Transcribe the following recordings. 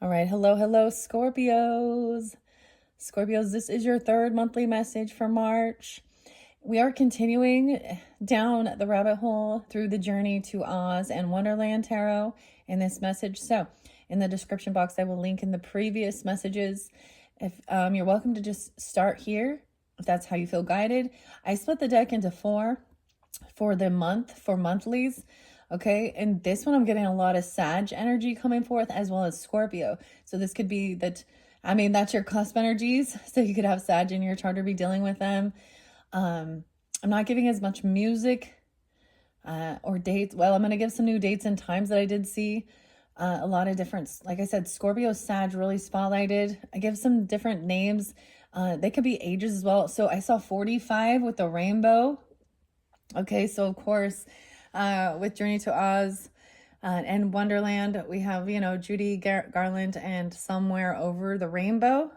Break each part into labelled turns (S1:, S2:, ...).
S1: All right. Hello, hello, Scorpios. Scorpios, this is your third monthly message for March. We are continuing down the rabbit hole through the journey to Oz and Wonderland Tarot in this message. So in the description box, I will link in the previous messages. If you're welcome to just start here, if that's how you feel guided. I split the deck into four for the month, for monthlies. Okay, and this one I'm getting a lot of Sag energy coming forth as well as Scorpio. So this could be that, that's your cusp energies. So you could have Sag in your chart or be dealing with them. I'm not giving as much music or dates. Well, I'm going to give some new dates and times that I did see. A lot of different, like I said, Scorpio, Sag really spotlighted. I give some different names. They could be ages as well. So I saw 45 with the rainbow. Okay, so of course, with Journey to Oz and Wonderland, we have, Judy Garland and Somewhere Over the Rainbow.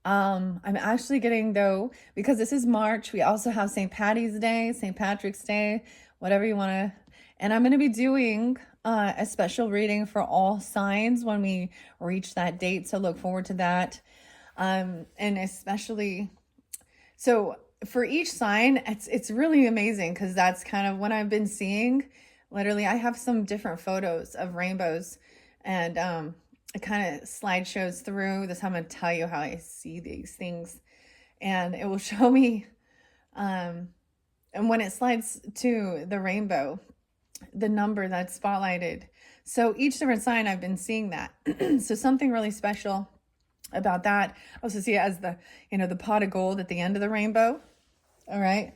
S1: I'm actually getting, though, because this is March, we also have St. Patty's Day, St. Patrick's Day, whatever you want to. And I'm going to be doing a special reading for all signs when we reach that date. So look forward to that. And especially, so for each sign, it's really amazing because that's kind of what I've been seeing. Literally, I have some different photos of rainbows and it kind of slideshows through this. I'm going to tell you how I see these things and it will show me and when it slides to the rainbow, the number that's spotlighted. So each different sign, I've been seeing that. So something really special about that. I also see it as the, the pot of gold at the end of the rainbow. All right.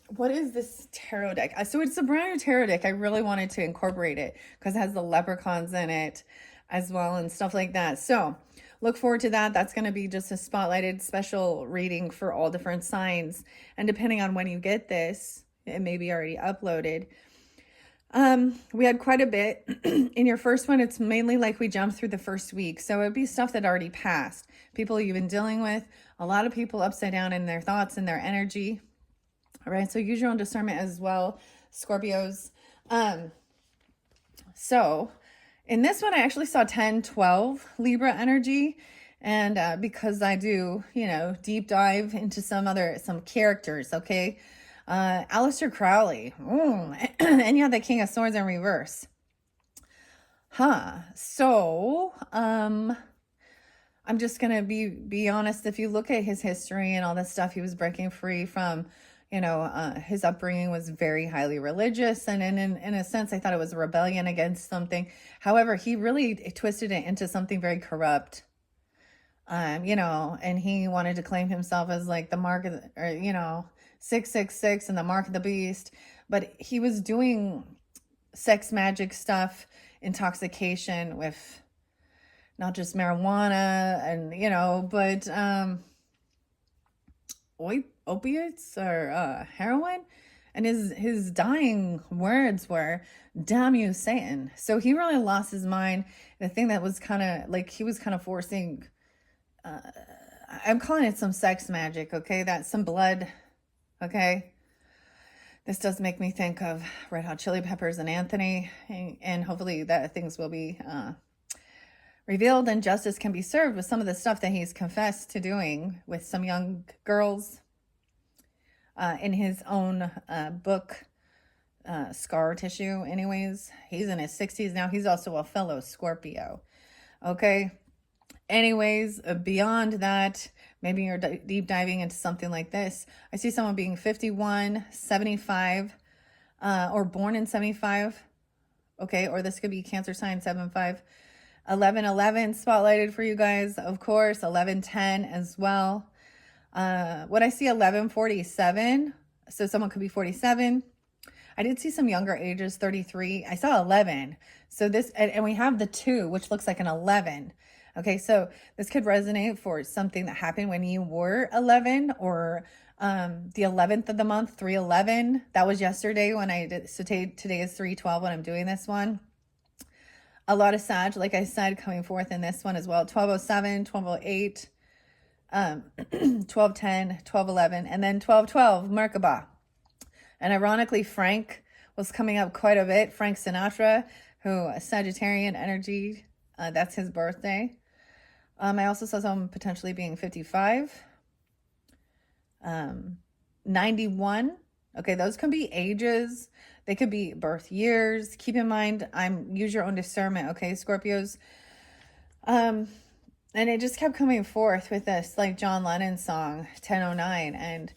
S1: What is this tarot deck? So it's a brand new tarot deck. I really wanted to incorporate it because it has the leprechauns in it as well and stuff like that. So look forward to that. That's going to be just a spotlighted special reading for all different signs. And depending on when you get this, it may be already uploaded. We had quite a bit. In your first one, it's mainly like we jumped through the first week. So it'd be stuff that already passed. People you've been dealing with, a lot of people upside down in their thoughts and their energy. All right. So use your own discernment as well, Scorpios. So in this one, I actually saw 10, 12 Libra energy. And, because I do, deep dive into some characters. Okay. Aleister Crowley. And you have the King of Swords in reverse. So, I'm just going to be honest. If you look at his history and all this stuff, he was breaking free from, his upbringing was very highly religious. And in a sense, I thought it was a rebellion against something. However, he really twisted it into something very corrupt. And he wanted to claim himself as like the mark of, 666 and the mark of the beast, but he was doing sex magic stuff, intoxication with not just marijuana and, but opiates or heroin. And his dying words were, "Damn you, Satan." So he really lost his mind. The thing that was kind of like, he was kind of forcing, I'm calling it some sex magic. Okay. That's some blood. Okay. This does make me think of Red Hot Chili Peppers and Anthony, and hopefully that things will be revealed and justice can be served with some of the stuff that he's confessed to doing with some young girls in his own book, Scar Tissue. Anyways, he's in his 60s now. He's also a fellow Scorpio. Okay. Anyways, beyond that, maybe you're deep diving into something like this. I see someone being 51, 75, or born in 75. Okay, or this could be Cancer sign 75. 1111 spotlighted for you guys, of course. 1110 as well. What I see 1147. So someone could be 47. I did see some younger ages, 33. I saw 11. So this, and we have the 2, which looks like an 11. Okay, so this could resonate for something that happened when you were 11 or the 11th of the month, 311. That was yesterday when I did. So today is 312 when I'm doing this one. A lot of Sag, like I said, coming forth in this one as well. 1207, 1208, 1210, 1211, and then 1212, Merkaba. And ironically, Frank was coming up quite a bit. Frank Sinatra, who Sagittarian energy. That's his birthday. I also saw someone potentially being 55, 91. Okay, those can be ages. They could be birth years. Keep in mind, use your own discernment, okay, Scorpios. And it just kept coming forth with this, like John Lennon song, 10:09, and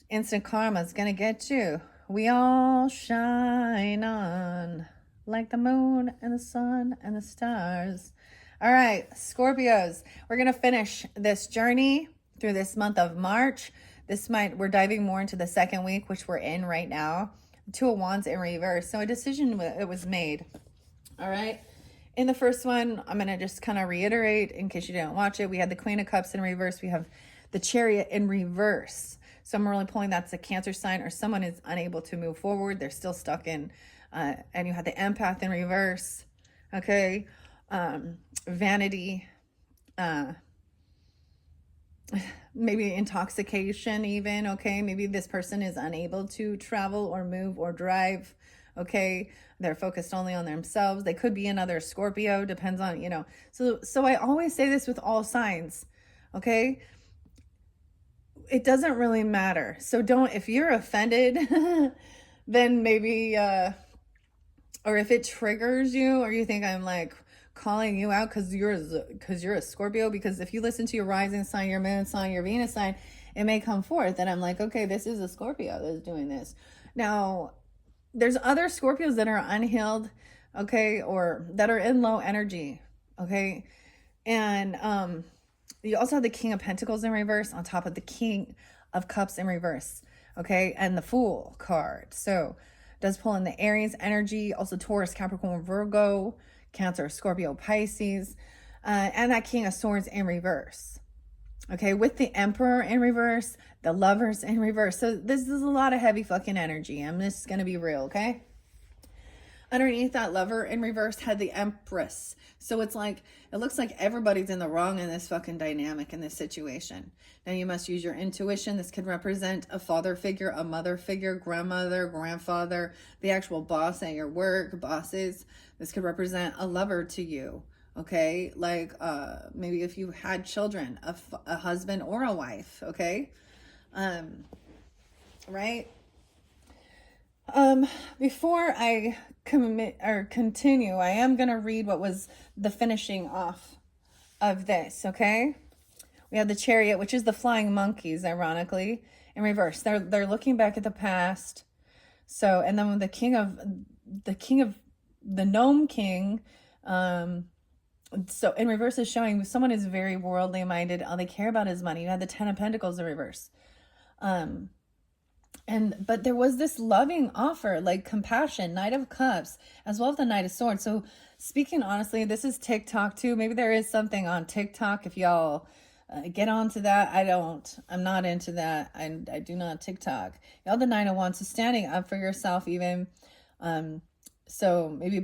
S1: instant karma's gonna get you. We all shine on like the moon and the sun and the stars. All right, Scorpios, we're going to finish this journey through this month of March. We're diving more into the second week, which we're in right now. Two of Wands in reverse. So a decision it was made. All right. In the first one, I'm going to just kind of reiterate in case you didn't watch it. We had the Queen of Cups in reverse. We have the Chariot in reverse. So I'm really pulling that's a Cancer sign, or someone is unable to move forward. They're still stuck in, and you had the Empath in reverse. Okay. Vanity, maybe intoxication even, okay? Maybe this person is unable to travel or move or drive, okay? They're focused only on themselves. They could be another Scorpio, depends on, So I always say this with all signs, okay? It doesn't really matter. So if you're offended, then maybe, or if it triggers you, or you think I'm like calling you out because you're a Scorpio, because if you listen to your rising sign, your moon sign, your Venus sign, it may come forth and I'm like, okay, this is a Scorpio that's doing this. Now, there's other Scorpios that are unhealed, okay, or that are in low energy, okay? And you also have the King of Pentacles in reverse on top of the King of Cups in reverse, okay? And the Fool card. So does pull in the Aries energy, also Taurus, Capricorn, Virgo, Cancer, Scorpio, Pisces, and that King of Swords in reverse. Okay, with the Emperor in reverse, the Lovers in reverse. So this is a lot of heavy fucking energy. I'm just going to be real, okay? Underneath that Lover in reverse had the Empress. So it looks like everybody's in the wrong in this fucking dynamic, in this situation. Now you must use your intuition. This could represent a father figure, a mother figure, grandmother, grandfather, the actual boss at your work, bosses. This could represent a lover to you. Okay, like maybe if you had children, a husband or a wife. Okay, right. Before I continue, I am going to read what was the finishing off of this, okay? We have the Chariot, which is the flying monkeys, ironically, in reverse. They're looking back at the past. So, and then the king of the Gnome King, so in reverse is showing someone is very worldly minded. All they care about is money. You had the Ten of Pentacles in reverse. But there was this loving offer, like compassion, Knight of Cups, as well as the Knight of Swords. So speaking honestly, this is TikTok too. Maybe there is something on TikTok. If y'all get onto that, I'm not into that. I do not TikTok. Y'all, the Nine of Wands is standing up for yourself even. So maybe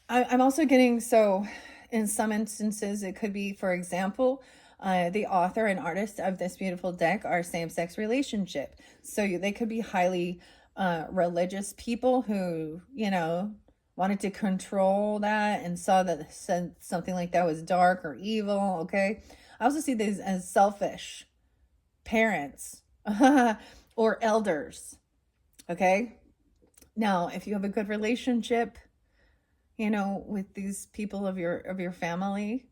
S1: I'm also getting, so in some instances, it could be, for example, the author and artist of this beautiful deck are same-sex relationship. So they could be highly religious people who, wanted to control that and saw that something like that was dark or evil, okay? I also see these as selfish parents or elders, okay? Now, if you have a good relationship, with these people of your family,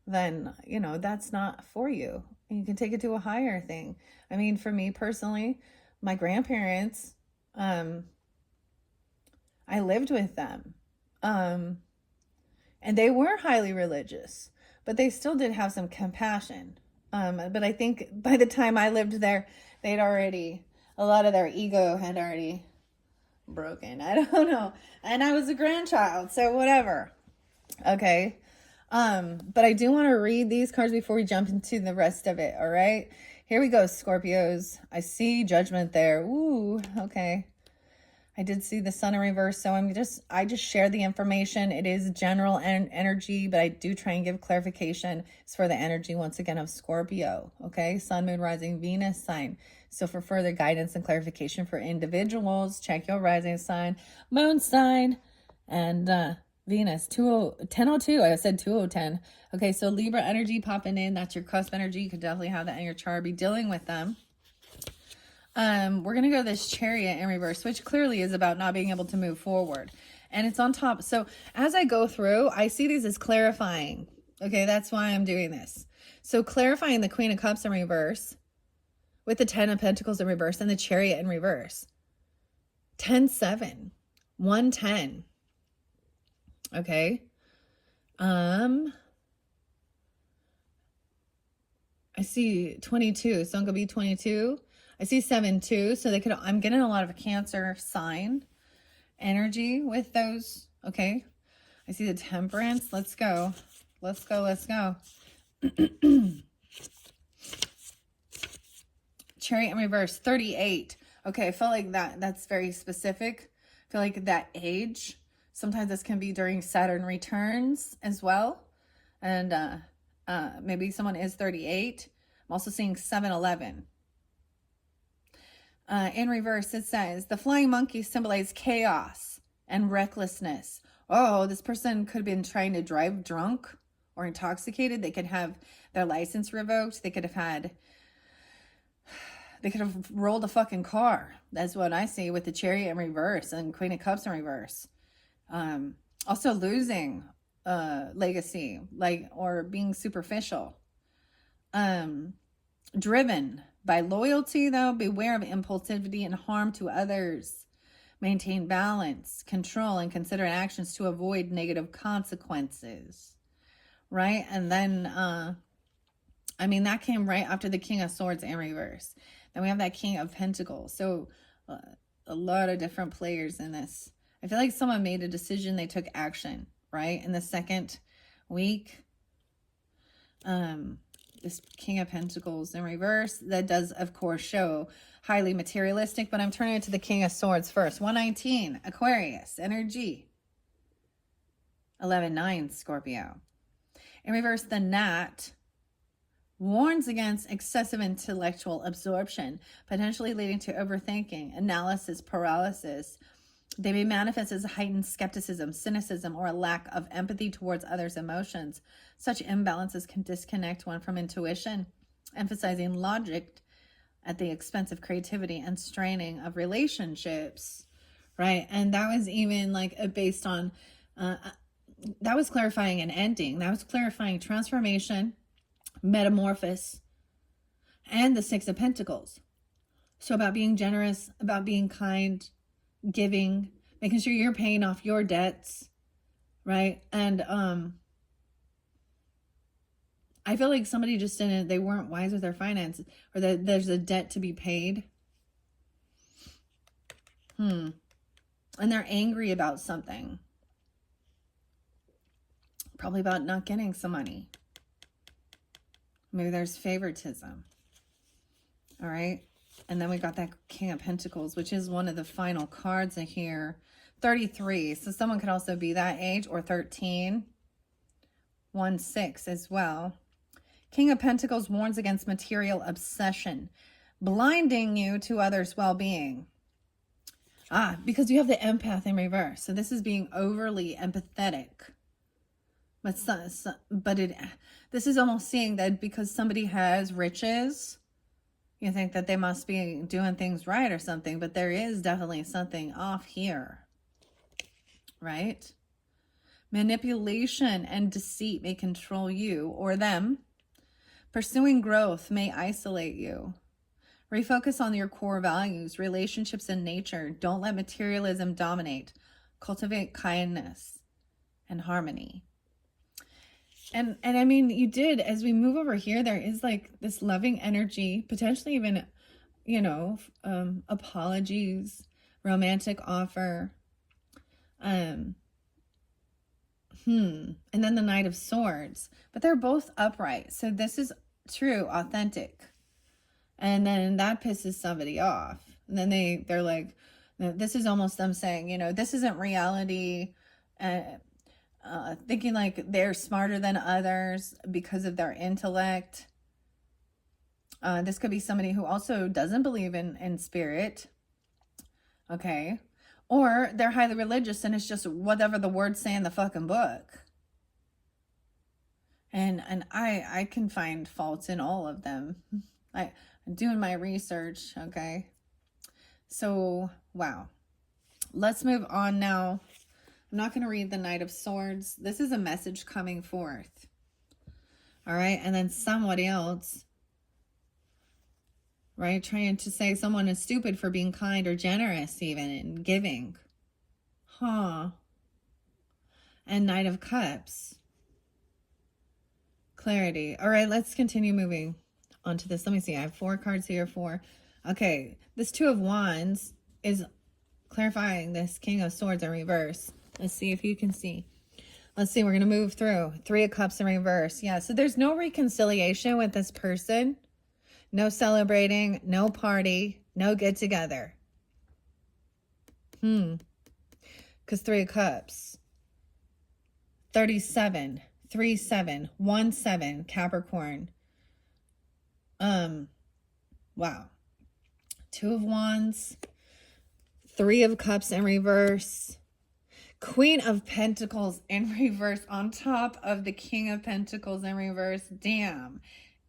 S1: then, that's not for you. And you can take it to a higher thing. I mean, for me personally, my grandparents, I lived with them. And they were highly religious, but they still did have some compassion. But I think by the time I lived there, a lot of their ego had already broken. I don't know. And I was a grandchild, so whatever. Okay. But I do want to read these cards before we jump into the rest of it. All right. Here we go, Scorpios. I see Judgment there. Ooh, okay. I did see the Sun in reverse, so I just share the information. It is general energy, but I do try and give clarification. It's for the energy, once again, of Scorpio, okay? Sun, Moon, Rising, Venus sign. So for further guidance and clarification for individuals, check your rising sign, moon sign, And Venus, 1002. I said 2010. Okay, so Libra energy popping in. That's your cusp energy. You could definitely have that in your chart. Be dealing with them. We're going to go this Chariot in reverse, which clearly is about not being able to move forward. And it's on top. So as I go through, I see these as clarifying. Okay, that's why I'm doing this. So clarifying the Queen of Cups in reverse with the 10 of Pentacles in reverse and the Chariot in reverse. 10-7. 110. Okay. I see 22. So I'm going to be 22. I see 7-2. So they could, I'm getting a lot of Cancer sign energy with those. Okay. I see the Temperance. Let's go. Let's go. Let's go. Chariot in reverse, 38. Okay, I felt like that's very specific. I feel like that age. Sometimes this can be during Saturn returns as well. And maybe someone is 38. I'm also seeing 7-11. In reverse, it says, the flying monkey symbolizes chaos and recklessness. Oh, this person could have been trying to drive drunk or intoxicated. They could have their license revoked. They could have rolled a fucking car. That's what I see with the Chariot in reverse and Queen of Cups in reverse. Also losing legacy, or being superficial. Driven by loyalty, though, beware of impulsivity and harm to others. Maintain balance, control, and consider actions to avoid negative consequences. Right? And then, that came right after the King of Swords in reverse. Then we have that King of Pentacles. So a lot of different players in this. I feel like someone made a decision. They took action, right? In the second week, this King of Pentacles in reverse, that does, of course, show highly materialistic, but I'm turning it to the King of Swords first. 119, Aquarius, energy. 11-9, Scorpio. In reverse, the Gnat warns against excessive intellectual absorption, potentially leading to overthinking, analysis paralysis. They may manifest as heightened skepticism, cynicism, or a lack of empathy towards others' emotions. Such imbalances can disconnect one from intuition, emphasizing logic at the expense of creativity and straining of relationships, right? And that was even based on, that was clarifying an ending. That was clarifying transformation, metamorphosis, and the Six of Pentacles. So about being generous, about being kind, giving, making sure you're paying off your debts, right? And I feel like somebody just they weren't wise with their finances, or that there's a debt to be paid. And they're angry about something. Probably about not getting some money. Maybe there's favoritism. All right. And then we got that King of Pentacles, which is one of the final cards in here. 33. So someone could also be that age, or 13. 1-6 as well. King of Pentacles warns against material obsession, blinding you to others' well-being. Because you have the empath in reverse. So this is being overly empathetic. But this is almost seeing that because somebody has riches, you think that they must be doing things right or something, but there is definitely something off here, right? Manipulation and deceit may control you or them. Pursuing growth may isolate you. Refocus on your core values, relationships, and nature. Don't let materialism dominate. Cultivate kindness and harmony. And I mean, you did, as we move over here, there is this loving energy, potentially even, apologies, romantic offer. And then the Knight of Swords, but they're both upright. So this is true, authentic. And then that pisses somebody off. And then they're like, this is almost them saying, this isn't reality. Thinking like they're smarter than others because of their intellect. This could be somebody who also doesn't believe in spirit. Okay. Or they're highly religious and it's just whatever the words say in the fucking book. And I can find faults in all of them. I'm doing my research, okay? So, wow. Let's move on now. I'm not going to read the Knight of Swords. This is a message coming forth. All right? And then somebody else, right? Trying to say someone is stupid for being kind or generous even and giving. Huh. And Knight of Cups. Clarity. All right, let's continue moving on to this. Let me see. I have 4 cards here. 4. Okay. This 2 of Wands is clarifying this King of Swords in reverse. Let's see if you can see. Let's see. We're going to move through. 3 of Cups in reverse. Yeah. So there's no reconciliation with this person. No celebrating. No party. No get together. Because 3 of Cups. 37. 3, 7, 1, 7, Capricorn. Wow. 2 of Wands, 3 of Cups in reverse, Queen of Pentacles in reverse on top of the King of Pentacles in reverse. Damn.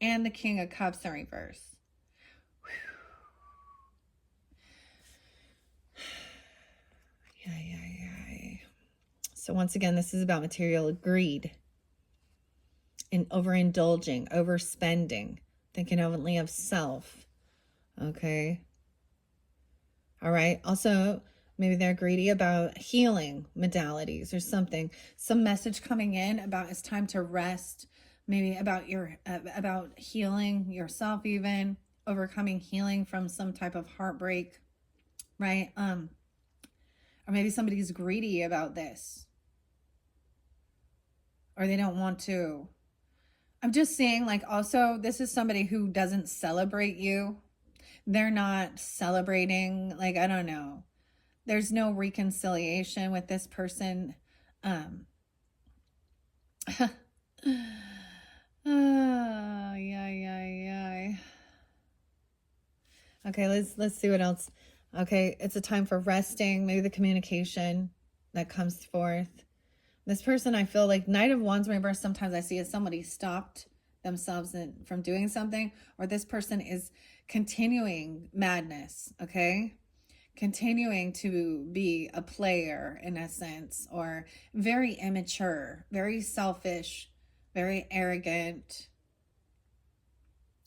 S1: And the King of Cups in reverse. Yeah. So once again, this is about material greed. And overindulging, overspending, thinking only of self. Okay. All right. Also, maybe they're greedy about healing modalities or something. Some message coming in about it's time to rest. Maybe about about healing yourself, even overcoming healing from some type of heartbreak, right? Or maybe somebody's greedy about this, or they don't want to. I'm just saying, like, also, this is somebody who doesn't celebrate you. They're not celebrating, like, I don't know. There's no reconciliation with this person. Yeah. Okay, let's see what else. Okay, it's a time for resting. Maybe the communication that comes forth. This person, I feel like Knight of Wands reverse, sometimes I see as somebody stopped themselves from doing something, or this person is continuing madness, okay? Continuing to be a player in a sense, or very immature, very selfish, very arrogant.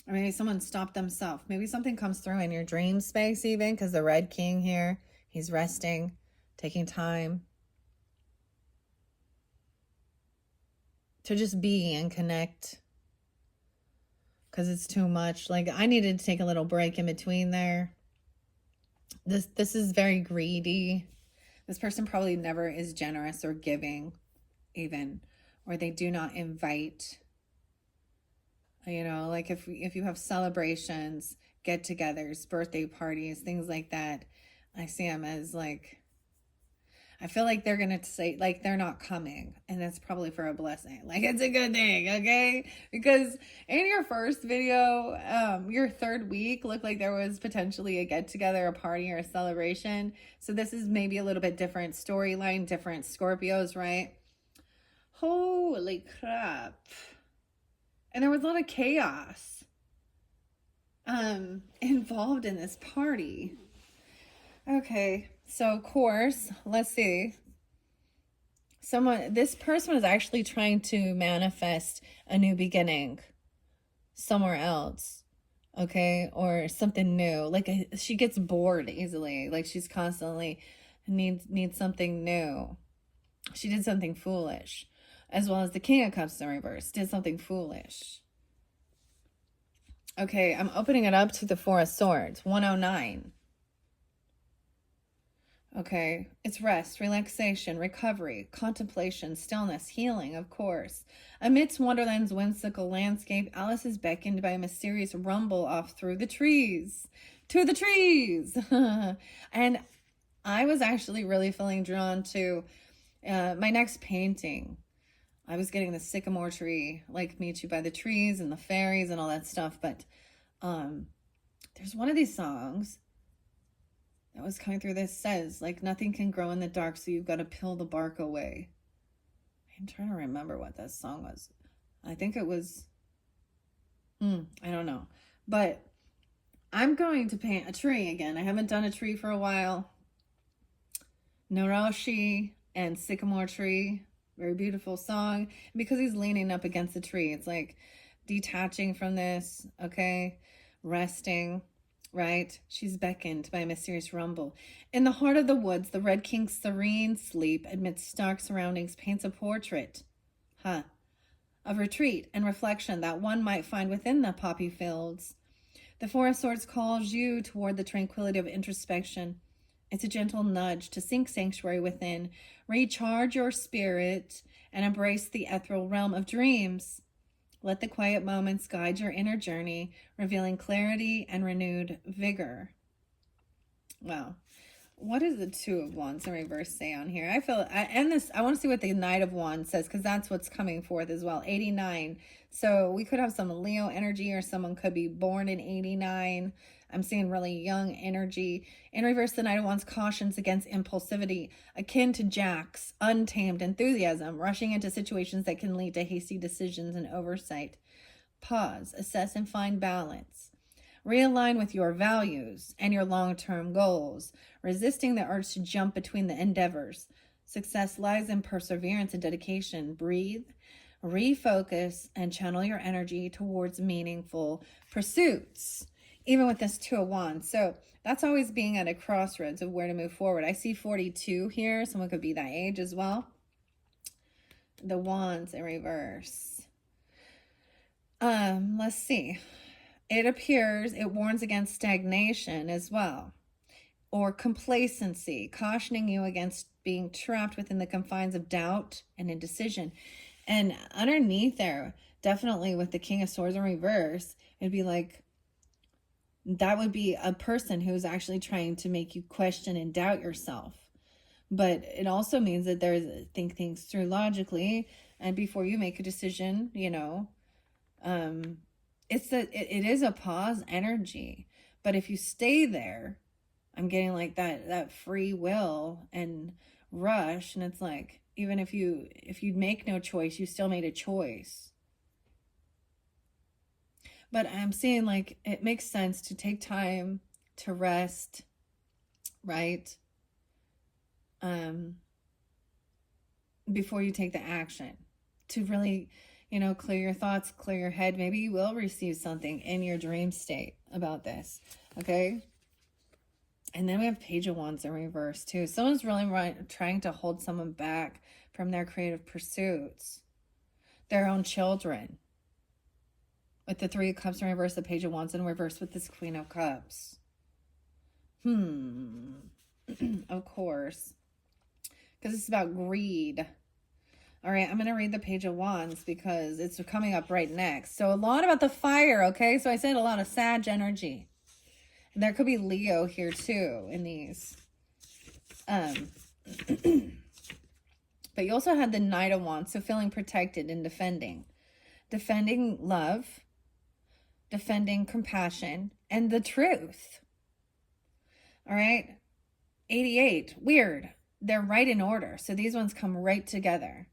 S1: Or maybe someone stopped themselves. Maybe something comes through in your dream space even, because the Red King here, he's resting, taking time to just be and connect, because it's too much. Like, I needed to take a little break in between there. This is very greedy. This person probably never is generous or giving even, or they do not invite. You know, like if you have celebrations, get-togethers, birthday parties, things like that, I see them as like, I feel like they're going to say, like, they're not coming. And that's probably for a blessing. Like, it's a good thing, okay? Because in your first video, your 3rd week looked like there was potentially a get-together, a party, or a celebration. So this is maybe a little bit different storyline, different Scorpios, right? Holy crap. And there was a lot of chaos involved in this party. Okay, so of course, let's see. This person is actually trying to manifest a new beginning somewhere else, okay? Or something new. Like, she gets bored easily. Like, she's constantly needs something new. She did something foolish. As well as the King of Cups in reverse did something foolish. Okay, I'm opening it up to the 4 of Swords, 109. Okay, it's rest, relaxation, recovery, contemplation, stillness, healing, of course. Amidst Wonderland's whimsical landscape, Alice is beckoned by a mysterious rumble off through the trees. To the trees! And I was actually really feeling drawn to my next painting. I was getting the sycamore tree, like Meet You by the Trees and the fairies and all that stuff. But there's one of these songs that was coming through this says, like, nothing can grow in the dark, so you've got to peel the bark away. I'm trying to remember what that song was. I think it was, I don't know. But I'm going to paint a tree again. I haven't done a tree for a while. Noroshi and Sycamore Tree. Very beautiful song. Because he's leaning up against the tree. It's like detaching from this, okay? Resting, right? She's beckoned by a mysterious rumble. In the heart of the woods, the Red King's serene sleep amidst stark surroundings paints a portrait, of retreat and reflection that one might find within the poppy fields. The Four of Swords calls you toward the tranquility of introspection. It's a gentle nudge to seek sanctuary within, recharge your spirit, and embrace the ethereal realm of dreams. Let the quiet moments guide your inner journey, revealing clarity and renewed vigor. Wow. What does the Two of Wands in reverse say on here? I want to see what the Knight of Wands says, because that's what's coming forth as well. 89. So we could have some Leo energy, or someone could be born in 89. I'm seeing really young energy. In reverse, the Knight of Wands cautions against impulsivity, akin to Jack's untamed enthusiasm, rushing into situations that can lead to hasty decisions and oversight. Pause, assess, and find balance. Realign with your values and your long-term goals, resisting the urge to jump between the endeavors. Success lies in perseverance and dedication. Breathe, refocus, and channel your energy towards meaningful pursuits. Even with this Two of Wands. So that's always being at a crossroads of where to move forward. I see 42 here. Someone could be that age as well. The Wands in reverse. Let's see. It appears it warns against stagnation as well, or complacency, cautioning you against being trapped within the confines of doubt and indecision. And underneath there, definitely with the King of Swords in reverse, it'd be like, that would be a person who's actually trying to make you question and doubt yourself. But it also means that there's, think things through logically, and before you make a decision, you know, it is a pause energy. But if you stay there, I'm getting like that free will and rush, and it's like, even if you make no choice, you still made a choice. But I'm seeing like it makes sense to take time to rest, right? Before you take the action, to really, you know, clear your thoughts, clear your head. Maybe you will receive something in your dream state about this, okay? And then we have Page of Wands in reverse too. Someone's really trying to hold someone back from their creative pursuits, their own children. With the Three of Cups in reverse, the Page of Wands in reverse with this Queen of Cups. Of course. Because it's about greed. All right, I'm going to read the Page of Wands because it's coming up right next. So a lot about the fire, okay? So I said a lot of Sag energy. And there could be Leo here too in these. But you also had the Knight of Wands, so feeling protected and defending. Defending love, defending compassion, and the truth. All right? 88, weird. They're right in order. So these ones come right together.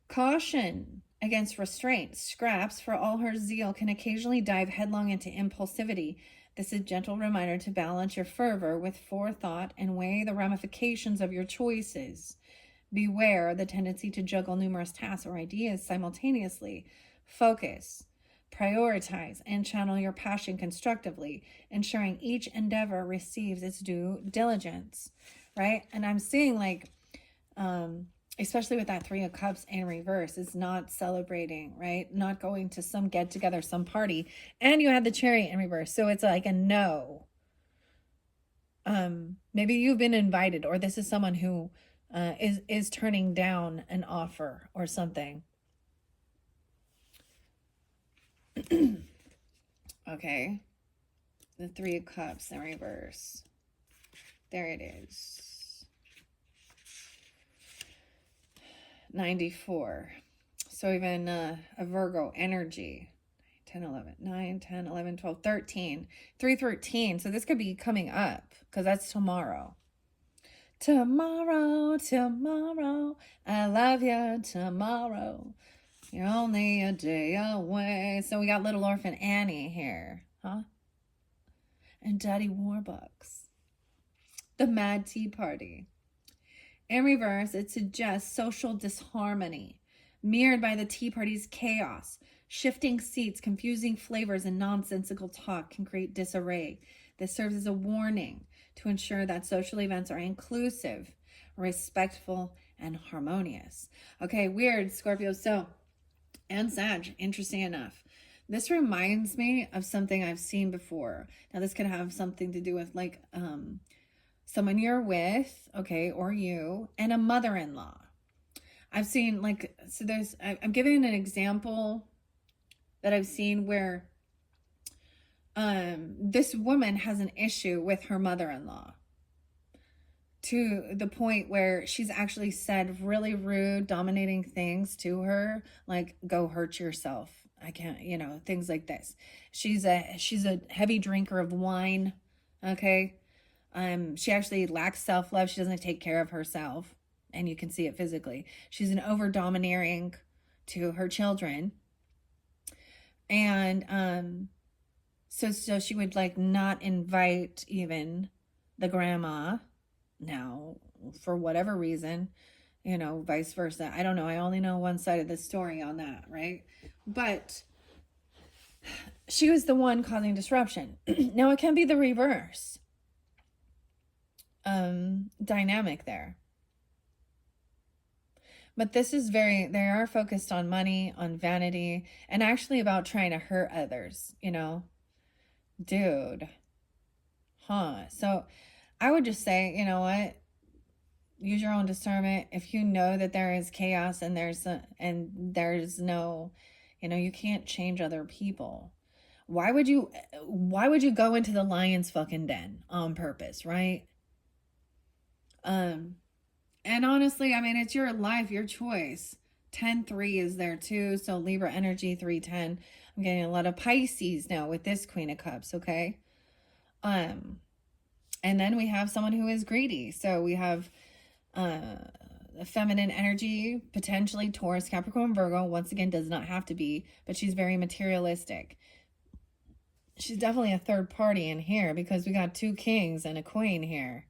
S1: Caution against restraint. Scraps, for all her zeal, can occasionally dive headlong into impulsivity. This is a gentle reminder to balance your fervor with forethought and weigh the ramifications of your choices. Beware the tendency to juggle numerous tasks or ideas simultaneously. Focus, prioritize, and channel your passion constructively, ensuring each endeavor receives its due diligence, right? And I'm seeing like, especially with that Three of Cups in reverse, is not celebrating, right? Not going to some get together, some party. And you had the Chariot in reverse. So it's like a no. Maybe you've been invited, or this is someone who is turning down an offer or something. Okay. The Three of Cups in reverse. There it is. 94. So even a Virgo energy. 10, 11, 9, 10, 11, 12, 13. 313. So this could be coming up because that's tomorrow. Tomorrow, tomorrow, I love you tomorrow. You're only a day away. So we got Little Orphan Annie here, huh? And Daddy Warbucks. The Mad Tea Party. In reverse, it suggests social disharmony, mirrored by the Tea Party's chaos. Shifting seats, confusing flavors, and nonsensical talk can create disarray. This serves as a warning to ensure that social events are inclusive, respectful, and harmonious. Okay, weird, Scorpio. So, and Sag, interesting enough. This reminds me of something I've seen before. Now, this could have something to do with like someone you're with, okay, or you, and a mother-in-law. I've seen like, so I'm giving an example that I've seen where this woman has an issue with her mother-in-law to the point where she's actually said really rude, dominating things to her, like, go hurt yourself. I can't, things like this. She's a heavy drinker of wine, okay? She actually lacks self-love. She doesn't take care of herself, and you can see it physically. She's an over-domineering to her children. And so she would like not invite even the grandma now for whatever reason, vice versa. I don't know. I only know one side of the story on that, right? But she was the one causing disruption. Now it can be the reverse dynamic there. But this is they are focused on money, on vanity, and actually about trying to hurt others, Dude. Huh. So I would just say, you know what? Use your own discernment. If you know that there is chaos and there's no, you can't change other people. Why would you go into the lion's fucking den on purpose, right? And honestly, I mean, it's your life, your choice. 10-3 is there too. So Libra energy, 310. I'm getting a lot of Pisces now with this Queen of Cups, okay? And then we have someone who is greedy. So we have feminine energy, potentially Taurus, Capricorn, Virgo. Once again, does not have to be, but she's very materialistic. She's definitely a third party in here because we got 2 kings and a queen here.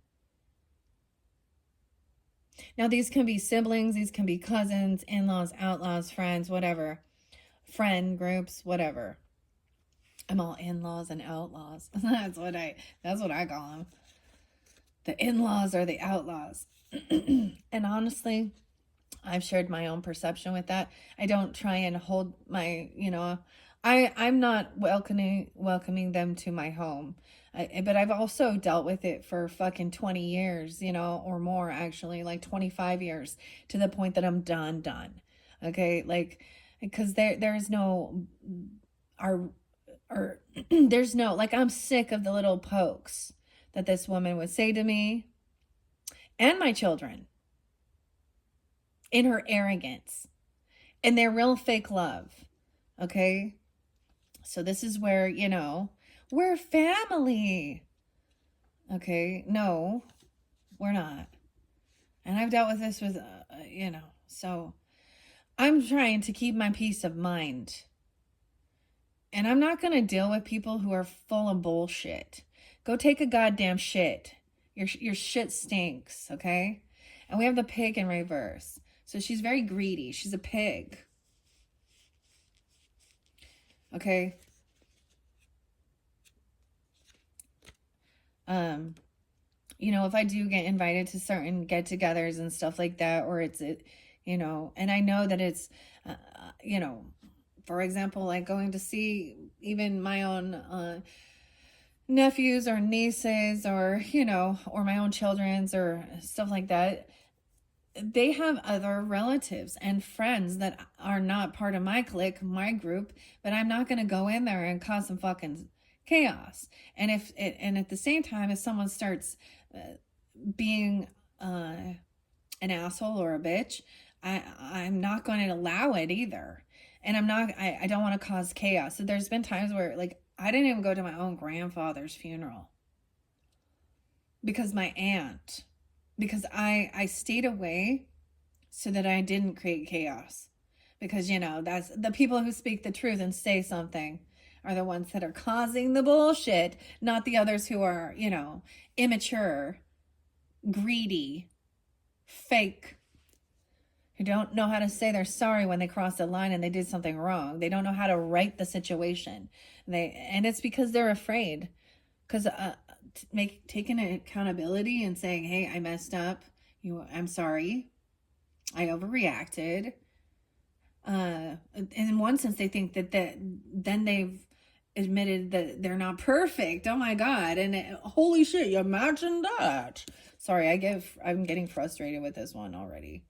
S1: Now, these can be siblings, these can be cousins, in-laws, outlaws, friends, whatever. Friend groups, whatever. I'm all in-laws and outlaws. That's what I call them. The in-laws are the outlaws. And honestly, I've shared my own perception with that. I don't try and hold my, I'm not welcoming them to my home. But I've also dealt with it for fucking 20 years, or more actually, like 25 years, to the point that I'm done. Okay. Like, because there's no, there's no, like, I'm sick of the little pokes that this woman would say to me and my children in her arrogance and their real fake love. Okay. So this is where, we're family. Okay. No, we're not. And I've dealt with this with, so I'm trying to keep my peace of mind. And I'm not going to deal with people who are full of bullshit. Go take a goddamn shit. Your shit stinks, okay? And we have the pig in reverse. So she's very greedy. She's a pig. Okay? If I do get invited to certain get-togethers and stuff like that, or and I know that it's, for example, like going to see even my own nephews or nieces or, or my own children's or stuff like that. They have other relatives and friends that are not part of my clique, my group, but I'm not going to go in there and cause some fucking chaos. And at the same time, if someone starts being an asshole or a bitch, I'm not going to allow it either. And I don't want to cause chaos. So there's been times where, like, I didn't even go to my own grandfather's funeral because I stayed away so that I didn't create chaos. Because, that's the people who speak the truth and say something are the ones that are causing the bullshit, not the others who are, immature, greedy, fake, who don't know how to say they're sorry when they cross the line and they did something wrong. They don't know how to right the situation. And it's because they're afraid. Because taking accountability and saying, hey, I messed up. I'm sorry. I overreacted. And in one sense, they think that then they've admitted that they're not perfect. Oh my God. And holy shit, you imagine that. Sorry, I'm getting frustrated with this one already.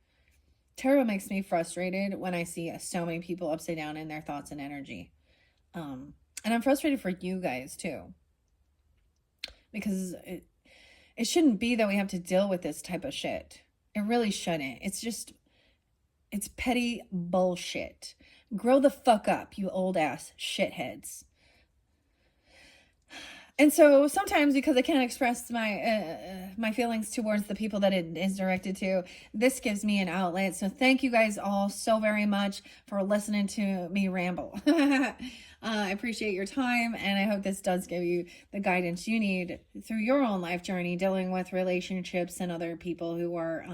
S1: Tarot makes me frustrated when I see so many people upside down in their thoughts and energy. And I'm frustrated for you guys too. Because it shouldn't be that we have to deal with this type of shit. It really shouldn't. It's petty bullshit. Grow the fuck up, you old ass shitheads. And so sometimes, because I can't express my feelings towards the people that it is directed to, this gives me an outlet. So thank you guys all so very much for listening to me ramble. I appreciate your time, and I hope this does give you the guidance you need through your own life journey, dealing with relationships and other people who are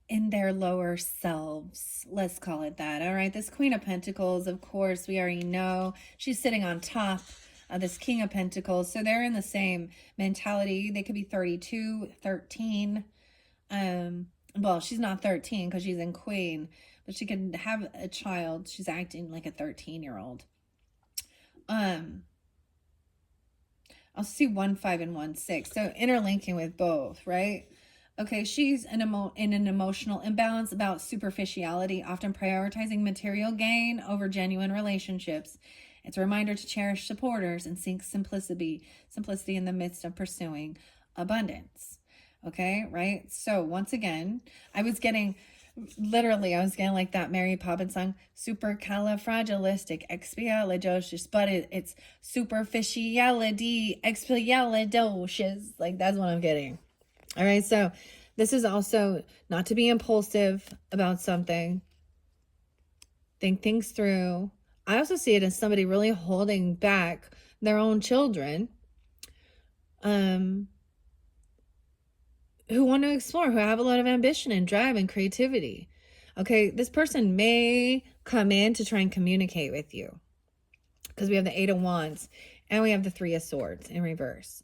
S1: in their lower selves. Let's call it that. All right. This Queen of Pentacles, of course, we already know she's sitting on top of this King of Pentacles. So they're in the same mentality. They could be 32, 13. Well, she's not 13 because she's in Queen, but she could have a child. She's acting like a 13-year-old. I'll see 1, 5, and 1, 6. So interlinking with both, right? Okay, she's in an emotional imbalance about superficiality, often prioritizing material gain over genuine relationships. It's a reminder to cherish supporters and seek simplicity in the midst of pursuing abundance. Okay, right? So once again, I was getting like that Mary Poppins song, supercalifragilisticexpialidocious, but it's superficiality, expialidocious. Like, that's what I'm getting. All right, so this is also not to be impulsive about something. Think things through. I also see it as somebody really holding back their own children who want to explore, who have a lot of ambition and drive and creativity. Okay, this person may come in to try and communicate with you because we have the 8 of Wands and we have the 3 of Swords in reverse.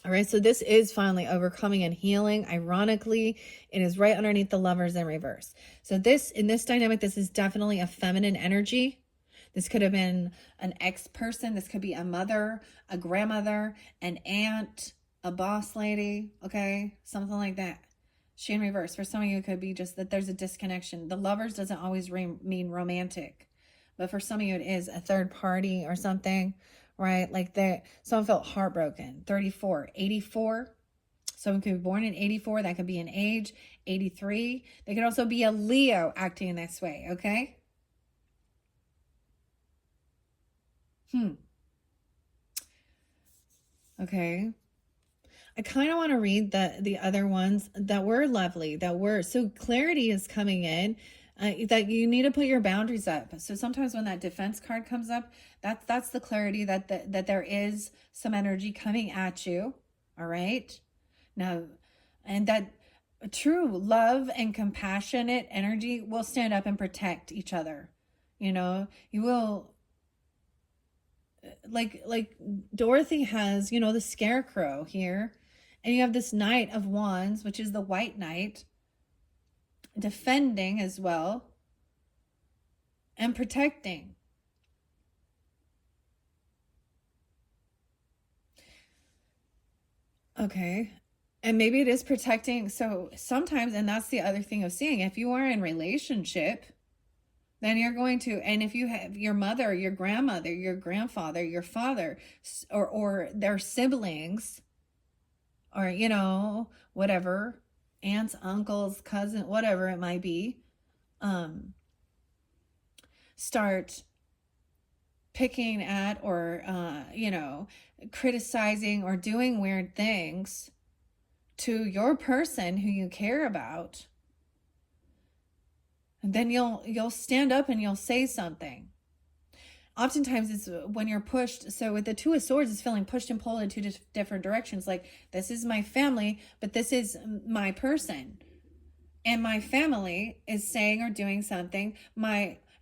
S1: All right, so this is finally overcoming and healing. Ironically, it is right underneath the Lovers in reverse. So in this dynamic, this is definitely a feminine energy. This could have been an ex-person. This could be a mother, a grandmother, an aunt, a boss lady, okay? Something like that. She in reverse. For some of you, it could be just that there's a disconnection. The Lovers doesn't always mean romantic. But for some of you, it is a third party or something. Right? Like someone felt heartbroken. 34, 84. Someone could be born in 84. That could be an age. 83. They could also be a Leo acting this way. Okay. Okay. I kind of want to read the other ones that were lovely, so clarity is coming in. That you need to put your boundaries up. So sometimes when that defense card comes up, that's the clarity that there is some energy coming at you. All right. Now, and that true love and compassionate energy will stand up and protect each other. You will, like Dorothy has, the Scarecrow here, and you have this Knight of Wands, which is the White Knight, defending as well and protecting. Okay. And maybe it is protecting. So sometimes, and that's the other thing of seeing, if you are in relationship, then you're going to, and if you have your mother, your grandmother, your grandfather, your father, or their siblings, or, whatever, aunts, uncles, cousin, whatever it might be, start picking at or, criticizing or doing weird things to your person who you care about, then you'll stand up and you'll say something. Oftentimes it's when you're pushed. So with the Two of Swords, it's feeling pushed and pulled in two different directions. Like, this is my family, but this is my person. And my family is saying or doing something.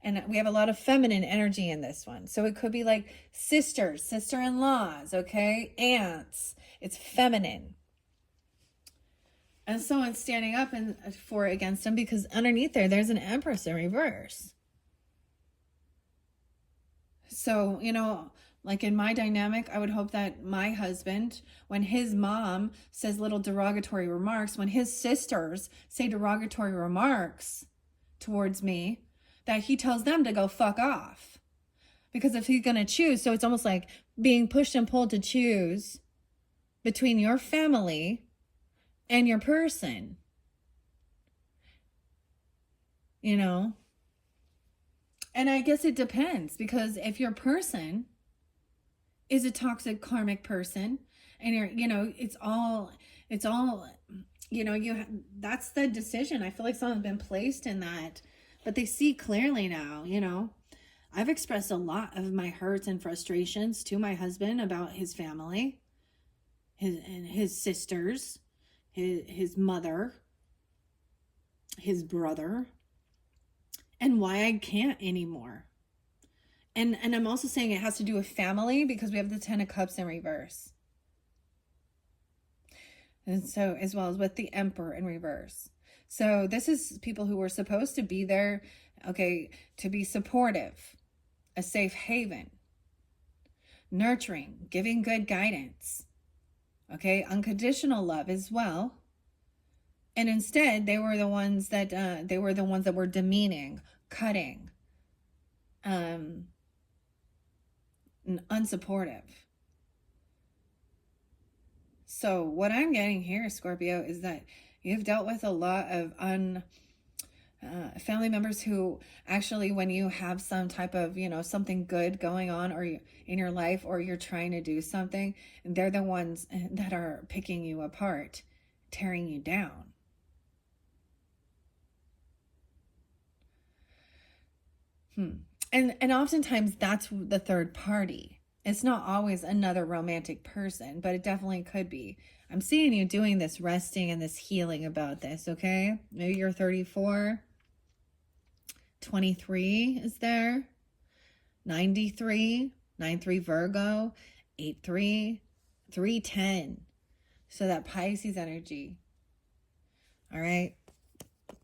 S1: And we have a lot of feminine energy in this one. So it could be like sisters, sister-in-laws, okay? Aunts. It's feminine. And someone's standing up against them, because underneath there's an Empress in reverse. So, like in my dynamic, I would hope that my husband, when his mom says little derogatory remarks, when his sisters say derogatory remarks towards me, that he tells them to go fuck off. Because if he's going to choose, so it's almost like being pushed and pulled to choose between your family and your person. And I guess it depends, because if your person is a toxic karmic person and it's all, that's the decision. I feel like someone's been placed in that, but they see clearly now, I've expressed a lot of my hurts and frustrations to my husband about his family, his sisters, his mother, his brother, and why I can't anymore. And I'm also saying it has to do with family, because we have the Ten of Cups in reverse. And so, as well as with the Emperor in reverse. So this is people who were supposed to be there, okay, to be supportive, a safe haven, nurturing, giving good guidance, okay, unconditional love as well. And instead, they were the ones that were demeaning, cutting, and unsupportive. So what I'm getting here, Scorpio, is that you've dealt with a lot of family members who actually, when you have some type of, something good going on or in your life, or you're trying to do something, they're the ones that are picking you apart, tearing you down. And oftentimes that's the third party. It's not always another romantic person, but it definitely could be. I'm seeing you doing this resting and this healing about this, okay? Maybe you're 34. 23 is there. 93. 93 Virgo. 83. 310. So that Pisces energy. All right?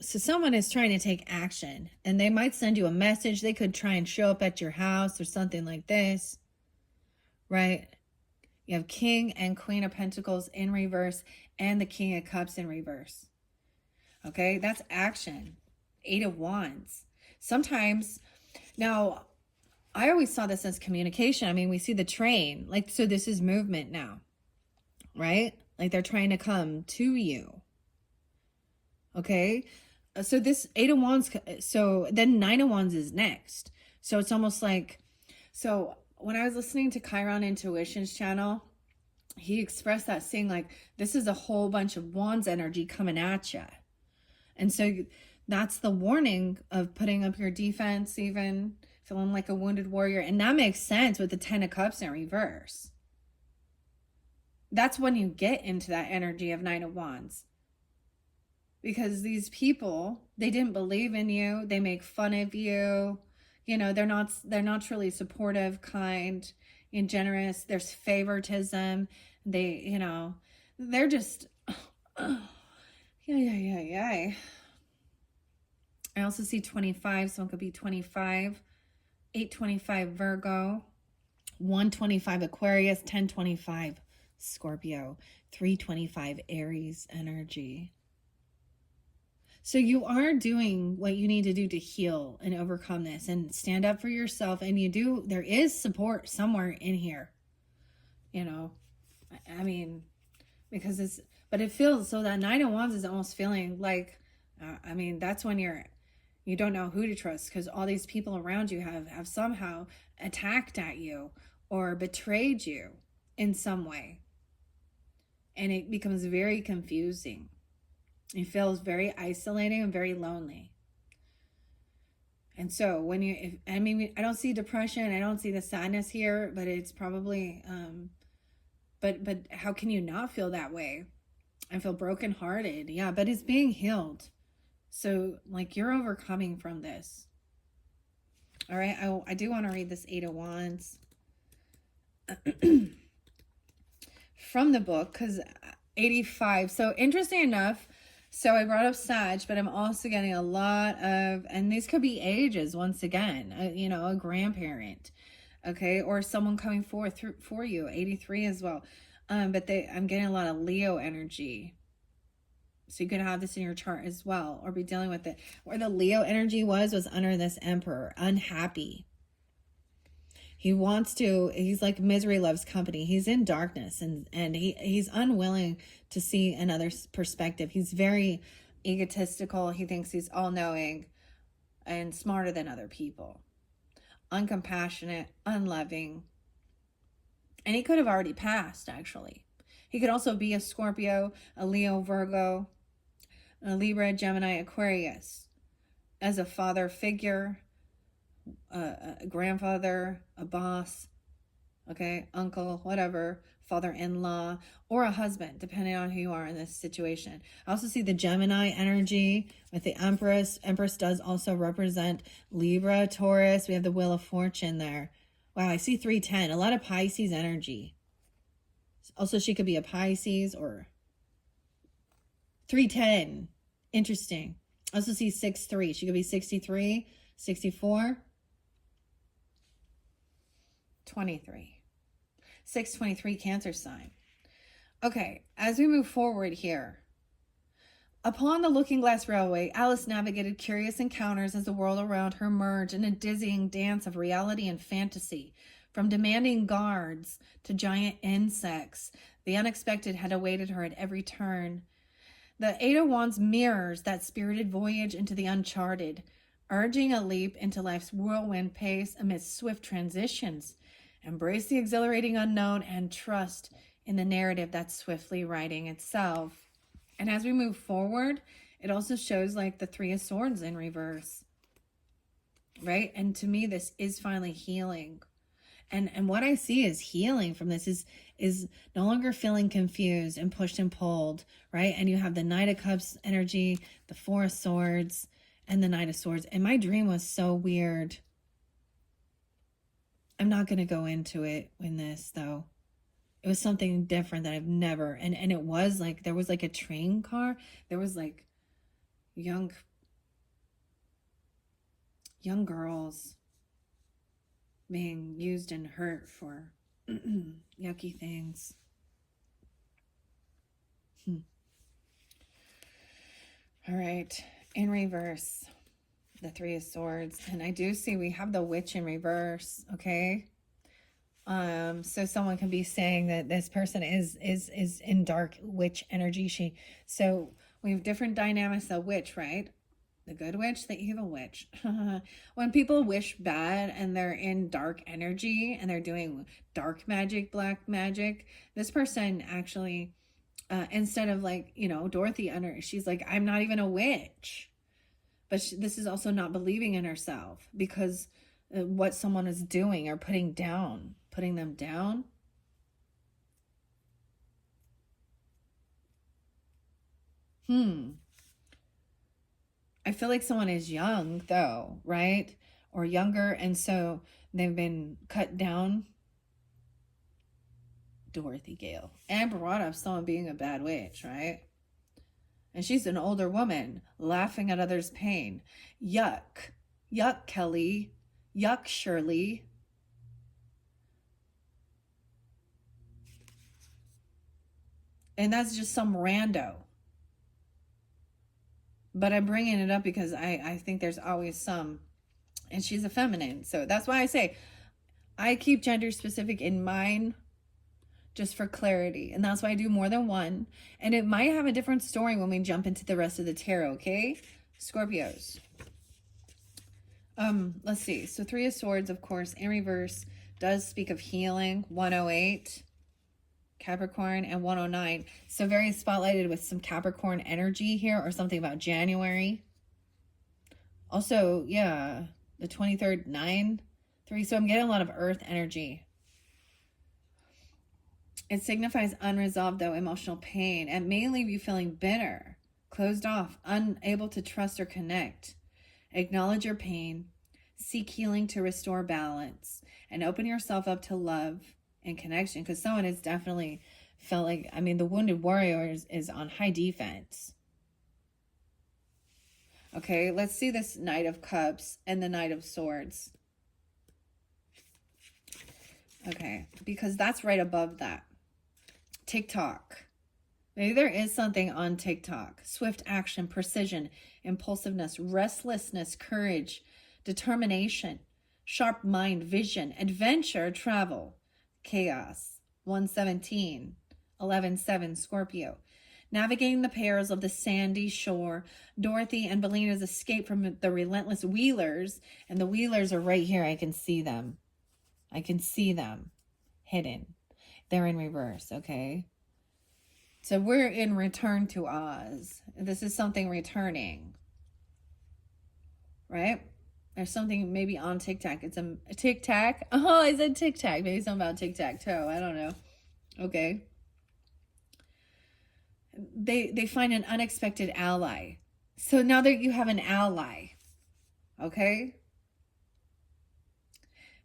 S1: So someone is trying to take action, and they might send you a message. They could try and show up at your house or something like this, right? You have King and Queen of Pentacles in reverse and the King of Cups in reverse. Okay, that's action. 8 of Wands. Sometimes, now, I always saw this as communication. I mean, we see the train, like, so this is movement now, right? Like they're trying to come to you. Okay, so this 8 of Wands, so then 9 of Wands is next. So it's almost like, so when I was listening to Chiron Intuition's channel, he expressed that, saying like, this is a whole bunch of Wands energy coming at you. And so that's the warning of putting up your defense, even feeling like a wounded warrior. And that makes sense with the 10 of Cups in reverse. That's when you get into that energy of 9 of Wands. Because these people, they didn't believe in you. They make fun of you. They're not truly supportive, kind, and generous. There's favoritism. They're just, yeah. I also see 25, so it could be 25, 825 Virgo, 125 Aquarius, 1025 Scorpio, 325 Aries energy. So you are doing what you need to do to heal and overcome this and stand up for yourself. And there is support somewhere in here. I mean,
S2: because but it feels, so that Nine of Wands is almost feeling like, I mean, that's when you don't know who to trust, because all these people around you have somehow attacked at you or betrayed you in some way. And it becomes very confusing. It feels very isolating and very lonely. And so when I mean, I don't see depression, I don't see the sadness here, but it's probably, but how can you not feel that way? I feel brokenhearted. Yeah, but it's being healed. So like, you're overcoming from this. All right, I do want to read this Eight of Wands from the book, because 85. So interesting enough, so I brought up Sag, but I'm also getting a lot of, and these could be ages once again, you know, a grandparent, okay, or someone coming forth for you, 83 as well. But I'm getting a lot of Leo energy. So you could have this in your chart as well, or be dealing with it. Where the Leo energy was under this Emperor, unhappy. He wants to, he's like misery loves company. He's in darkness, and he's unwilling to see another perspective. He's very egotistical. He thinks he's all-knowing and smarter than other people. Uncompassionate, unloving. And he could have already passed, actually. He could also be a Scorpio, a Leo, Virgo, a Libra, Gemini, Aquarius. As a father figure, a grandfather, a boss, okay, uncle, whatever, father-in-law, or a husband, depending on who you are in this situation. I also see the Gemini energy with the Empress. Empress does also represent Libra, Taurus. We have the Wheel of Fortune there. Wow, I see 310. A lot of Pisces energy. Also, she could be a Pisces, or 310. Interesting. I also see 63. She could be 63, 64, 23. 623, Cancer sign. Okay, as we move forward here. Upon the Looking Glass Railway, Alice navigated curious encounters as the world around her merged in a dizzying dance of reality and fantasy. From demanding guards to giant insects, the unexpected had awaited her at every turn. The Eight of Wands mirrors that spirited voyage into the uncharted, urging a leap into life's whirlwind pace amidst swift transitions. Embrace the exhilarating unknown and trust in the narrative that's swiftly writing itself. And as we move forward, it also shows like the Three of Swords in reverse, right? And to me, this is finally healing. And what I see is healing from this is no longer feeling confused and pushed and pulled, right? And you have the Knight of Cups energy, the Four of Swords, and the Knight of Swords. And my dream was so weird. I'm not going to go into it in this, though. It was something different that I've never, and it was like, there was like a train car. There was like young girls being used and hurt for yucky things. All right, in reverse, the Three of Swords, and I do see we have the Witch in reverse. Okay, so someone can be saying that this person is in dark witch energy. So we have different dynamics of witch, right? The good witch, the evil witch. When people wish bad and they're in dark energy and they're doing dark magic, black magic, this person actually, instead of like, you know, Dorothy under, she's like, I'm not even a witch. But this is also not believing in herself, because what someone is doing or putting them down. I feel like someone is young, though, right? Or younger, and so they've been cut down. Dorothy Gale. And brought up someone being a bad witch, right? And she's an older woman, laughing at others' pain. Yuck. Yuck, Kelly. Yuck, Shirley. And that's just some rando. But I'm bringing it up because I think there's always some, and she's a feminine. So that's why I say I keep gender specific in mind, just for clarity. And that's why I do more than one. And it might have a different story when we jump into the rest of the tarot, okay? Scorpios. Let's see. So 3 of Swords, of course, in reverse does speak of healing. 108, Capricorn, and 109. So very spotlighted with some Capricorn energy here, or something about January. Also, yeah, the 23rd, 9, 3. So I'm getting a lot of earth energy. It signifies unresolved, though, emotional pain, and may leave you feeling bitter, closed off, unable to trust or connect. Acknowledge your pain, seek healing to restore balance, and open yourself up to love and connection, because someone has definitely felt like, I mean, the wounded warrior is on high defense. Okay, let's see this Knight of Cups and the Knight of Swords. Okay, because that's right above that. TikTok. Maybe there is something on TikTok. Swift action, precision, impulsiveness, restlessness, courage, determination, sharp mind, vision, adventure, travel, chaos. 117, 11-7, Scorpio. Navigating the perils of the sandy shore, Dorothy and Bellina's escape from the relentless Wheelers. And the Wheelers are right here. I can see them. I can see them hidden. They're in reverse, okay? So we're in Return to Oz. This is something returning, right? There's something maybe on TikTok. It's a TikTok. Oh, I said TikTok. Maybe something about tic-tac-toe. I don't know. Okay. They find an unexpected ally. So now that you have an ally, okay?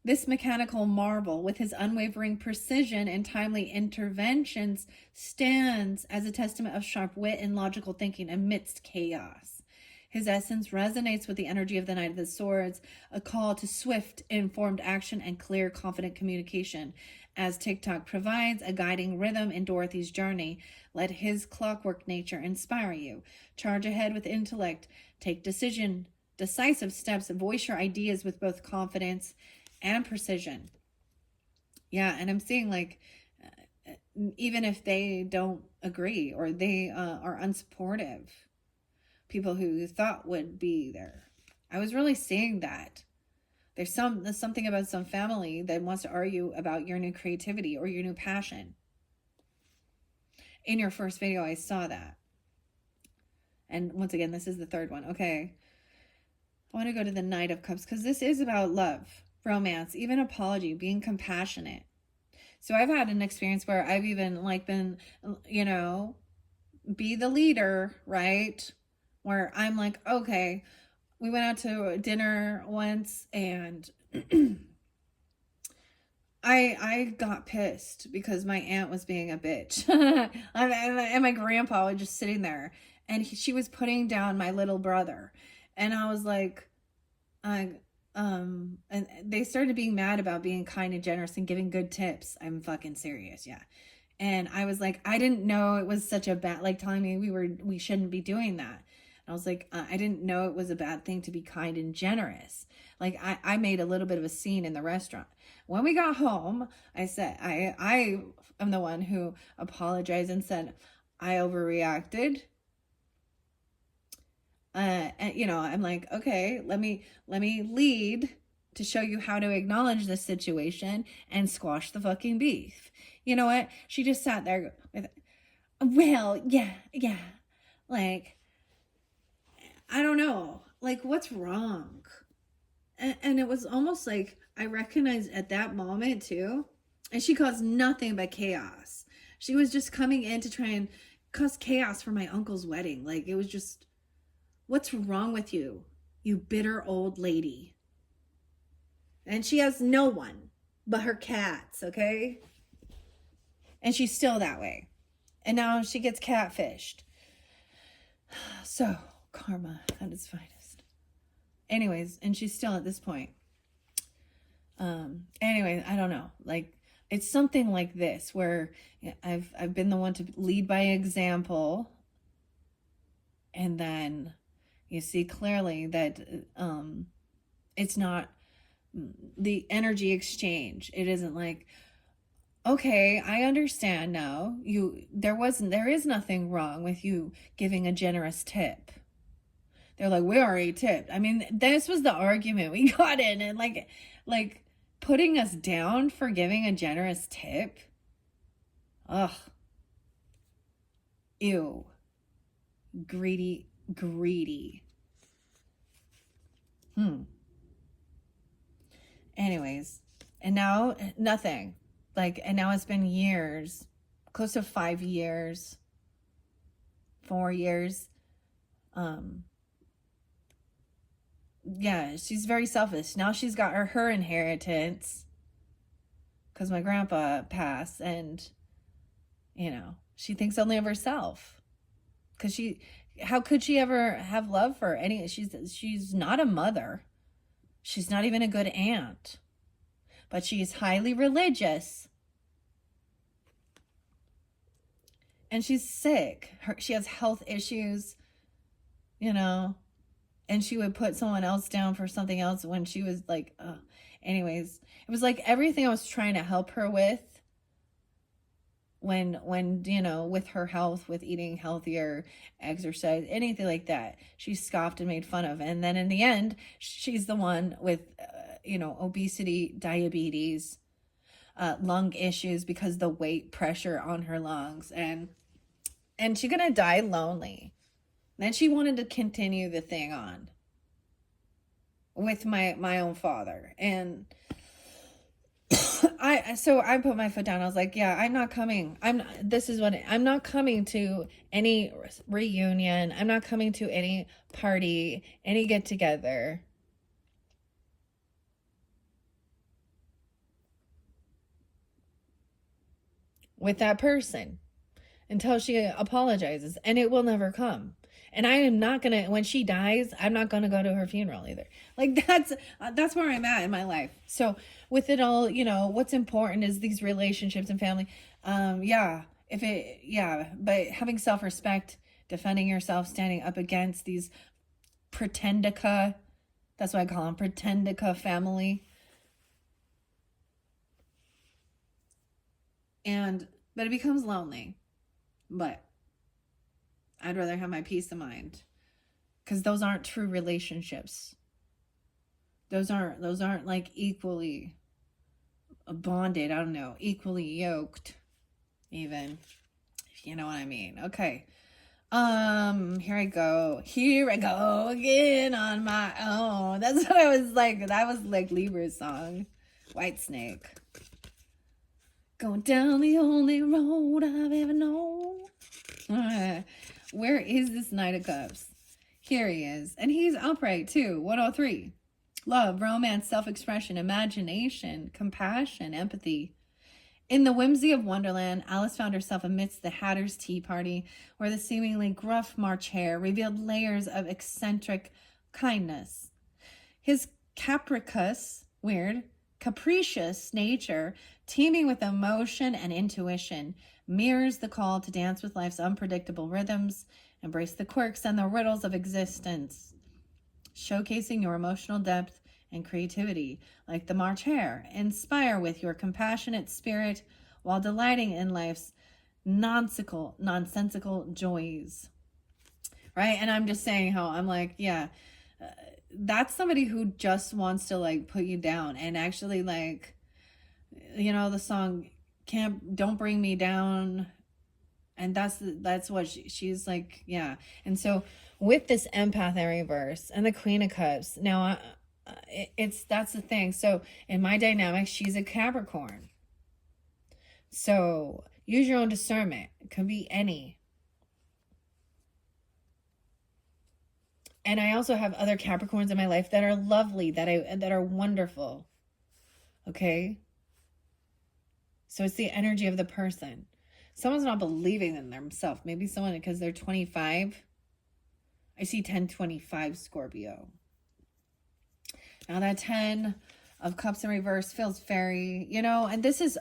S2: This mechanical marvel, with his unwavering precision and timely interventions, stands as a testament of sharp wit and logical thinking amidst chaos. His essence resonates with the energy of the Knight of the Swords, a call to swift, informed action and clear, confident communication. As TikTok provides a guiding rhythm in Dorothy's journey, let his clockwork nature inspire you. Charge ahead with intellect, take decisive steps, voice your ideas with both confidence and precision. Yeah, and I'm seeing like, even if they don't agree or they are unsupportive, people who you thought would be there. I was really seeing that. There's something about some family that wants to argue about your new creativity or your new passion. In your first video, I saw that. And once again, this is the third one. Okay. I want to go to the Knight of Cups because this is about love, romance, even apology, being compassionate. So I've had an experience where I've even like been, you know, be the leader, right? Where I'm like, okay, we went out to dinner once and I got pissed because my aunt was being a bitch. And my grandpa was just sitting there and she was putting down my little brother. And I was like, and they started being mad about being kind and generous and giving good tips. I'm fucking serious. Yeah. And I was like, I didn't know it was such a bad, like telling me we shouldn't be doing that. And I was like, I didn't know it was a bad thing to be kind and generous. Like I made a little bit of a scene in the restaurant. When we got home, I said, I am the one who apologized and said, I overreacted. And you know, I'm like, okay, let me lead to show you how to acknowledge this situation and squash the fucking beef. You know what? She just sat there with, well, yeah. Like, I don't know. Like, what's wrong? And it was almost like I recognized at that moment too. And she caused nothing but chaos. She was just coming in to try and cause chaos for my uncle's wedding. Like, it was just, what's wrong with you, you bitter old lady? And she has no one but her cats, okay? And she's still that way. And now she gets catfished. So, karma at its finest. Anyways, and she's still at this point. Anyway, I don't know. Like, it's something like this where I've been the one to lead by example. And then you see clearly that it's not the energy exchange. It isn't like, Okay, I understand now. There is nothing wrong with you giving a generous tip. They're like, we already tipped. I mean, this was the argument we got in, and like putting us down for giving a generous tip. Ugh. Ew. Greedy, greedy. Anyways, and now nothing. Like, and now it's been years, close to 5 years, 4 years. Yeah, she's very selfish. Now she's got her inheritance because my grandpa passed, and she thinks only of herself. Because how could she ever have love for any? She's not a mother. She's not even a good aunt. But she's highly religious. And she's sick. She has health issues, and she would put someone else down for something else when she was like, anyways, it was like everything I was trying to help her with when with her health, with eating healthier, exercise, anything like that, she scoffed and made fun of. And then in the end, she's the one with obesity, diabetes, lung issues because the weight pressure on her lungs, and she's gonna die lonely. Then she wanted to continue the thing on with my own father, and I put my foot down. I was like, yeah, I'm not coming. I'm not coming to any reunion. I'm not coming to any party, any get together. With that person until she apologizes, and it will never come. And I am not gonna, when she dies, I'm not gonna go to her funeral either. Like, that's where I'm at in my life. So with it all, what's important is these relationships and family. But having self-respect, defending yourself, standing up against these pretendica, that's what I call them, pretendica family. But it becomes lonely. But I'd rather have my peace of mind, because those aren't true relationships. Those aren't like equally bonded. I don't know, equally yoked, even, if you know what I mean. Okay. Here I go again on my own. That's what I was like. That was like Libra's song, White Snake. Going down the only road I've ever known. Where is this Knight of Cups? Here he is. And he's upright too. 103. Love, romance, self-expression, imagination, compassion, empathy. In the whimsy of Wonderland, Alice found herself amidst the Hatter's Tea Party, where the seemingly gruff March Hare revealed layers of eccentric kindness. His capricious nature, teeming with emotion and intuition, mirrors the call to dance with life's unpredictable rhythms, embrace the quirks and the riddles of existence, showcasing your emotional depth and creativity. Like the March Hare, inspire with your compassionate spirit while delighting in life's nonsensical joys. Right? And I'm just saying how I'm like, yeah, that's somebody who just wants to like put you down, and actually, like, the song Don't Bring Me Down, and that's what she's like. Yeah. And so with this empath in reverse and the Queen of Cups, now that's the thing. So in my dynamic, she's a Capricorn, so use your own discernment. It could be any. And I also have other Capricorns in my life that are lovely, that are wonderful. Okay? So it's the energy of the person. Someone's not believing in themselves. Maybe someone, because they're 25. I see 1025 Scorpio. Now that 10 of Cups in reverse feels very, and this is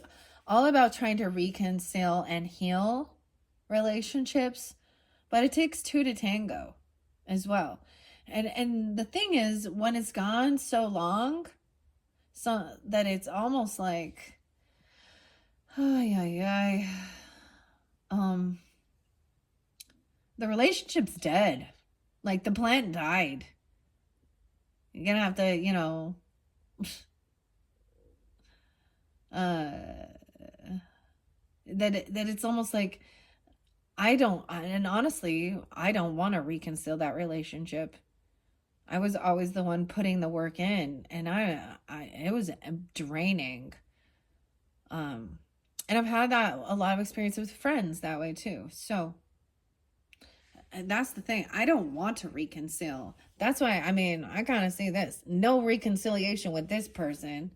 S2: all about trying to reconcile and heal relationships, but it takes two to tango as well. And the thing is, when it's gone so long, so that it's almost like, Ay, ay, ay. The relationship's dead. Like, the plant died. You're gonna have to, uh, that it's almost like and honestly, I don't want to reconcile that relationship. I was always the one putting the work in, and it was draining. And I've had a lot of experience with friends that way too. So, and that's the thing. I don't want to reconcile. That's why, I kind of say this: no reconciliation with this person.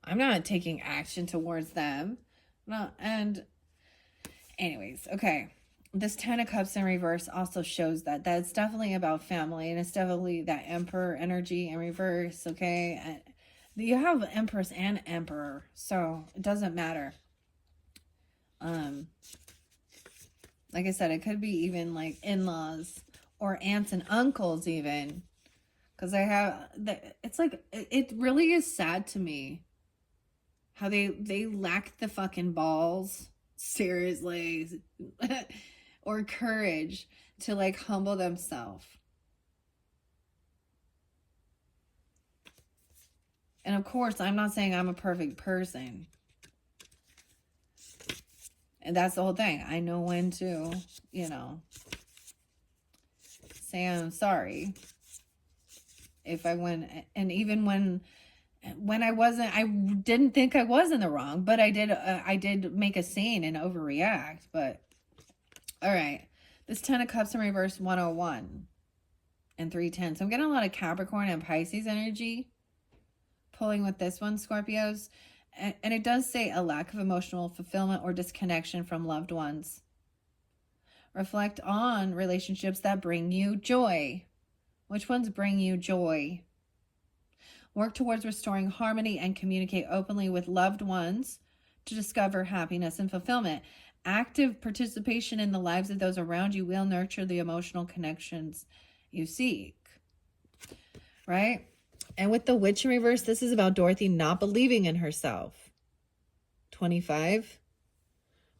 S2: I'm not taking action towards them. No, and anyways, okay. This 10 of Cups in reverse also shows that it's definitely about family, and it's definitely that Emperor energy in reverse, okay? And you have Empress and Emperor, so it doesn't matter. Like I said, it could be even like in-laws or aunts and uncles even, because it's like, it really is sad to me how they lack the fucking balls, seriously, or courage to like humble themselves. And of course, I'm not saying I'm a perfect person. And that's the whole thing. I know when to, say I'm sorry. If I went, and even when I didn't think I was in the wrong, but I did make a scene and overreact. But all right, this 10 of Cups in reverse 101 and 310. So I'm getting a lot of Capricorn and Pisces energy pulling with this one, Scorpios. And it does say a lack of emotional fulfillment or disconnection from loved ones. Reflect on relationships that bring you joy. Which ones bring you joy? Work towards restoring harmony and communicate openly with loved ones to discover happiness and fulfillment. Active participation in the lives of those around you will nurture the emotional connections you seek. Right? And with the Witch in reverse, this is about Dorothy not believing in herself. 25.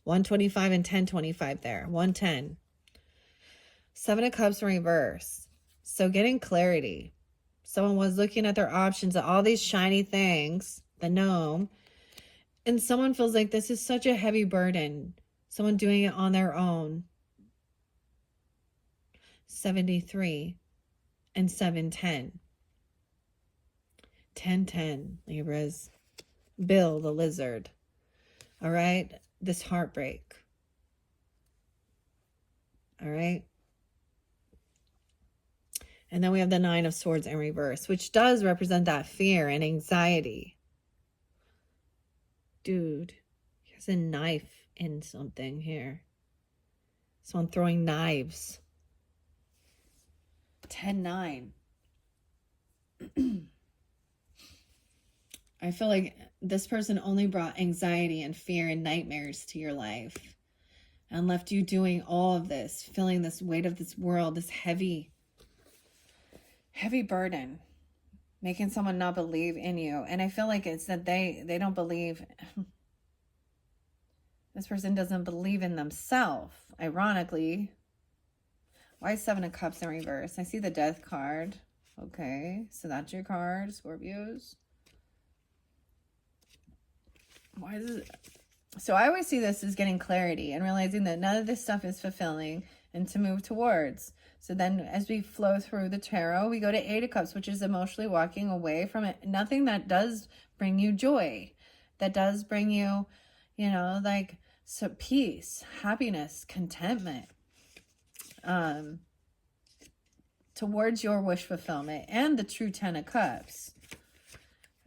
S2: 125 and 1025 there. 110. 7 of Cups in reverse. So getting clarity. Someone was looking at their options, at all these shiny things, the gnome, and someone feels like this is such a heavy burden. Someone doing it on their own. 73 and 710. 1010, Libras. Bill the lizard. All right? This heartbreak. All right? And then we have the 9 of Swords in reverse, which does represent that fear and anxiety. Dude, he has a knife in something here. Someone throwing knives. 10-9. I feel like this person only brought anxiety and fear and nightmares to your life and left you doing all of this, feeling this weight of this world, this heavy burden, making someone not believe in you. And I feel like it's that they don't believe. This person doesn't believe in themselves, ironically. Why 7 of Cups in reverse? I see the Death card. Okay, so that's your card, Scorpios. Why is it? So I always see this as getting clarity and realizing that none of this stuff is fulfilling and to move towards. So then as we flow through the tarot, we go to 8 of Cups, which is emotionally walking away from it. Nothing that does bring you joy, that does bring you, like peace, happiness, contentment, towards your wish fulfillment, and the true 10 of Cups.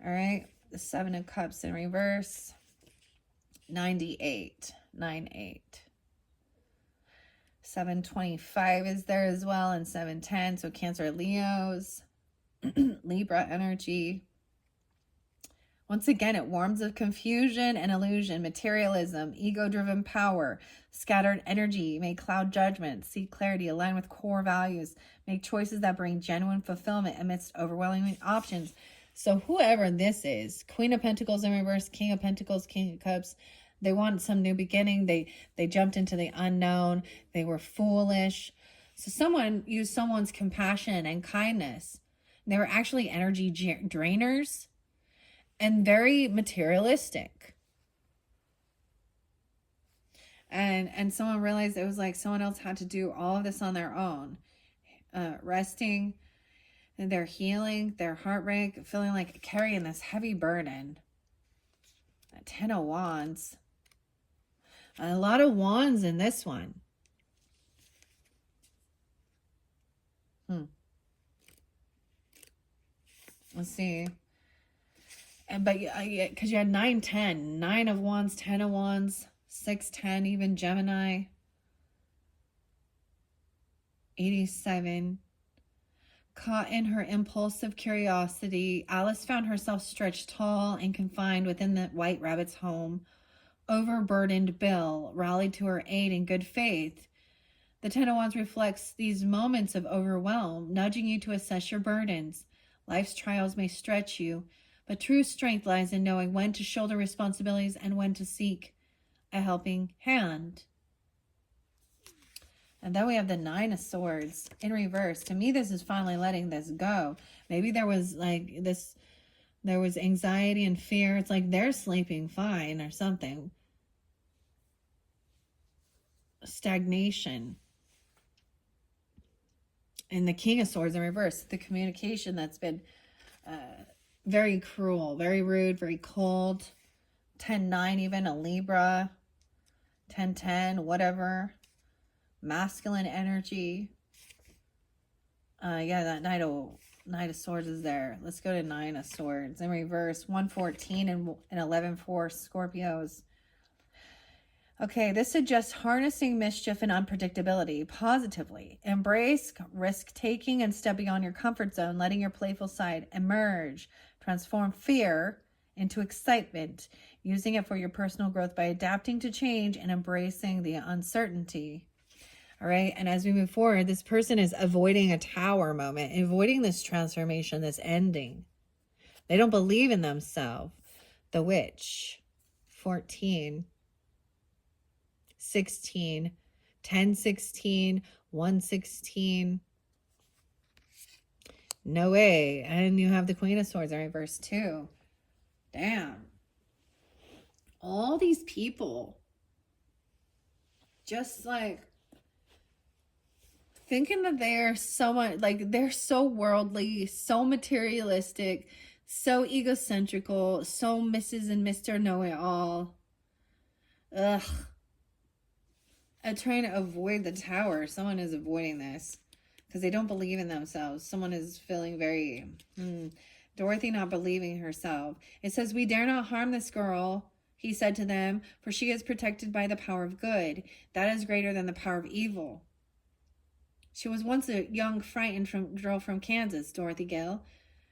S2: All right. The 7 of Cups in reverse. 98. 9-8. 725 is there as well, and 710. So Cancer, Leos, Libra energy. Once again, it warms of confusion and illusion, materialism, ego-driven power, scattered energy. May cloud judgment, seek clarity, align with core values, make choices that bring genuine fulfillment amidst overwhelming options. So whoever this is, Queen of Pentacles in reverse, King of Pentacles, King of Cups, they want some new beginning. They jumped into the unknown. They were foolish. So someone used someone's compassion and kindness. They were actually energy drainers and very materialistic. And someone realized it was like someone else had to do all of this on their own. Resting, and their healing, their heartbreak, feeling like carrying this heavy burden. A 10 of Wands. A lot of wands in this one. Let's see. But because you had 9, 10. 9 of Wands, 10 of Wands, 6, 10, even Gemini. 87. Caught in her impulsive curiosity, Alice found herself stretched tall and confined within the White Rabbit's home. Overburdened Bill rallied to her aid in good faith. The 10 of Wands reflects these moments of overwhelm, nudging you to assess your burdens. Life's trials may stretch you, but true strength lies in knowing when to shoulder responsibilities and when to seek a helping hand. And then we have the 9 of Swords in reverse. To me, this is finally letting this go. Maybe there was like this, there was anxiety and fear. It's like they're sleeping fine or something. Stagnation. And the King of Swords in reverse. The communication that's been very cruel, very rude, very cold. 10-9 even, a Libra. 10-10, whatever. Masculine energy. Yeah, that Knight of Swords is there. Let's go to 9 of Swords in reverse. 114 and 11 for Scorpios. Okay, this suggests harnessing mischief and unpredictability positively. Embrace risk-taking and step beyond your comfort zone, letting your playful side emerge. Transform fear into excitement, using it for your personal growth by adapting to change and embracing the uncertainty. All right. And as we move forward, this person is avoiding a tower moment, avoiding this transformation, this ending. They don't believe in themselves. The Witch. 14. 16. 10, 16. 116. No way. And you have the Queen of Swords in reverse too. Damn. All these people just like thinking that they're so much, like they're so worldly, so materialistic, so egocentrical, so Mrs. and Mr. Know-it-all. Ugh. I'm trying to avoid the tower. Someone is avoiding this because they don't believe in themselves. Someone is feeling very... Dorothy not believing herself. It says, "We dare not harm this girl," he said to them, "for she is protected by the power of good. That is greater than the power of evil. She was once a young, frightened girl from Kansas, Dorothy Gale,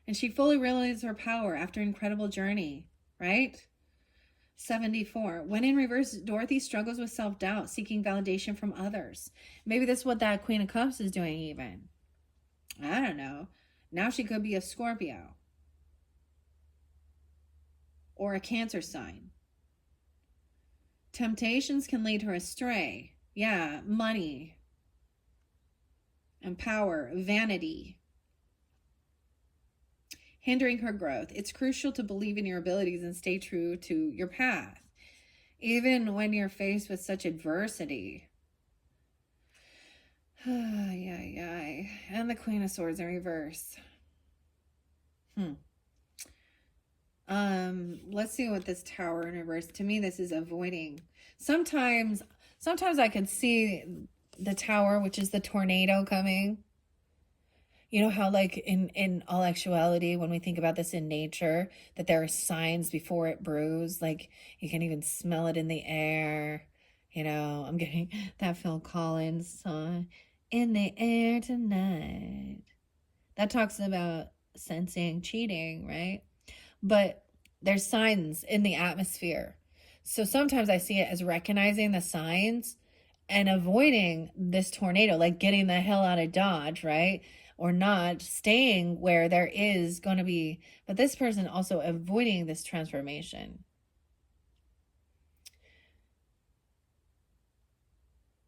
S2: and she fully realized her power after an incredible journey," right? 74. When in reverse, Dorothy struggles with self-doubt, seeking validation from others. Maybe that's what that Queen of Cups is doing even. I don't know. Now she could be a Scorpio. Or a Cancer sign. Temptations can lead her astray. Yeah, money. And power, vanity. Hindering her growth. It's crucial to believe in your abilities and stay true to your path, even when you're faced with such adversity. And the Queen of Swords in reverse. Let's see what this Tower in reverse. To me, this is avoiding. Sometimes I could see the Tower, which is the tornado coming. You know how like in all actuality, when we think about this in nature, that there are signs before it brews, like you can even smell it in the air. You know, I'm getting that Phil Collins song, "In the Air Tonight." That talks about sensing cheating, right? But there's signs in the atmosphere. So sometimes I see it as recognizing the signs and avoiding this tornado, like getting the hell out of Dodge, right? or not staying where there is going to be, but this person also avoiding this transformation.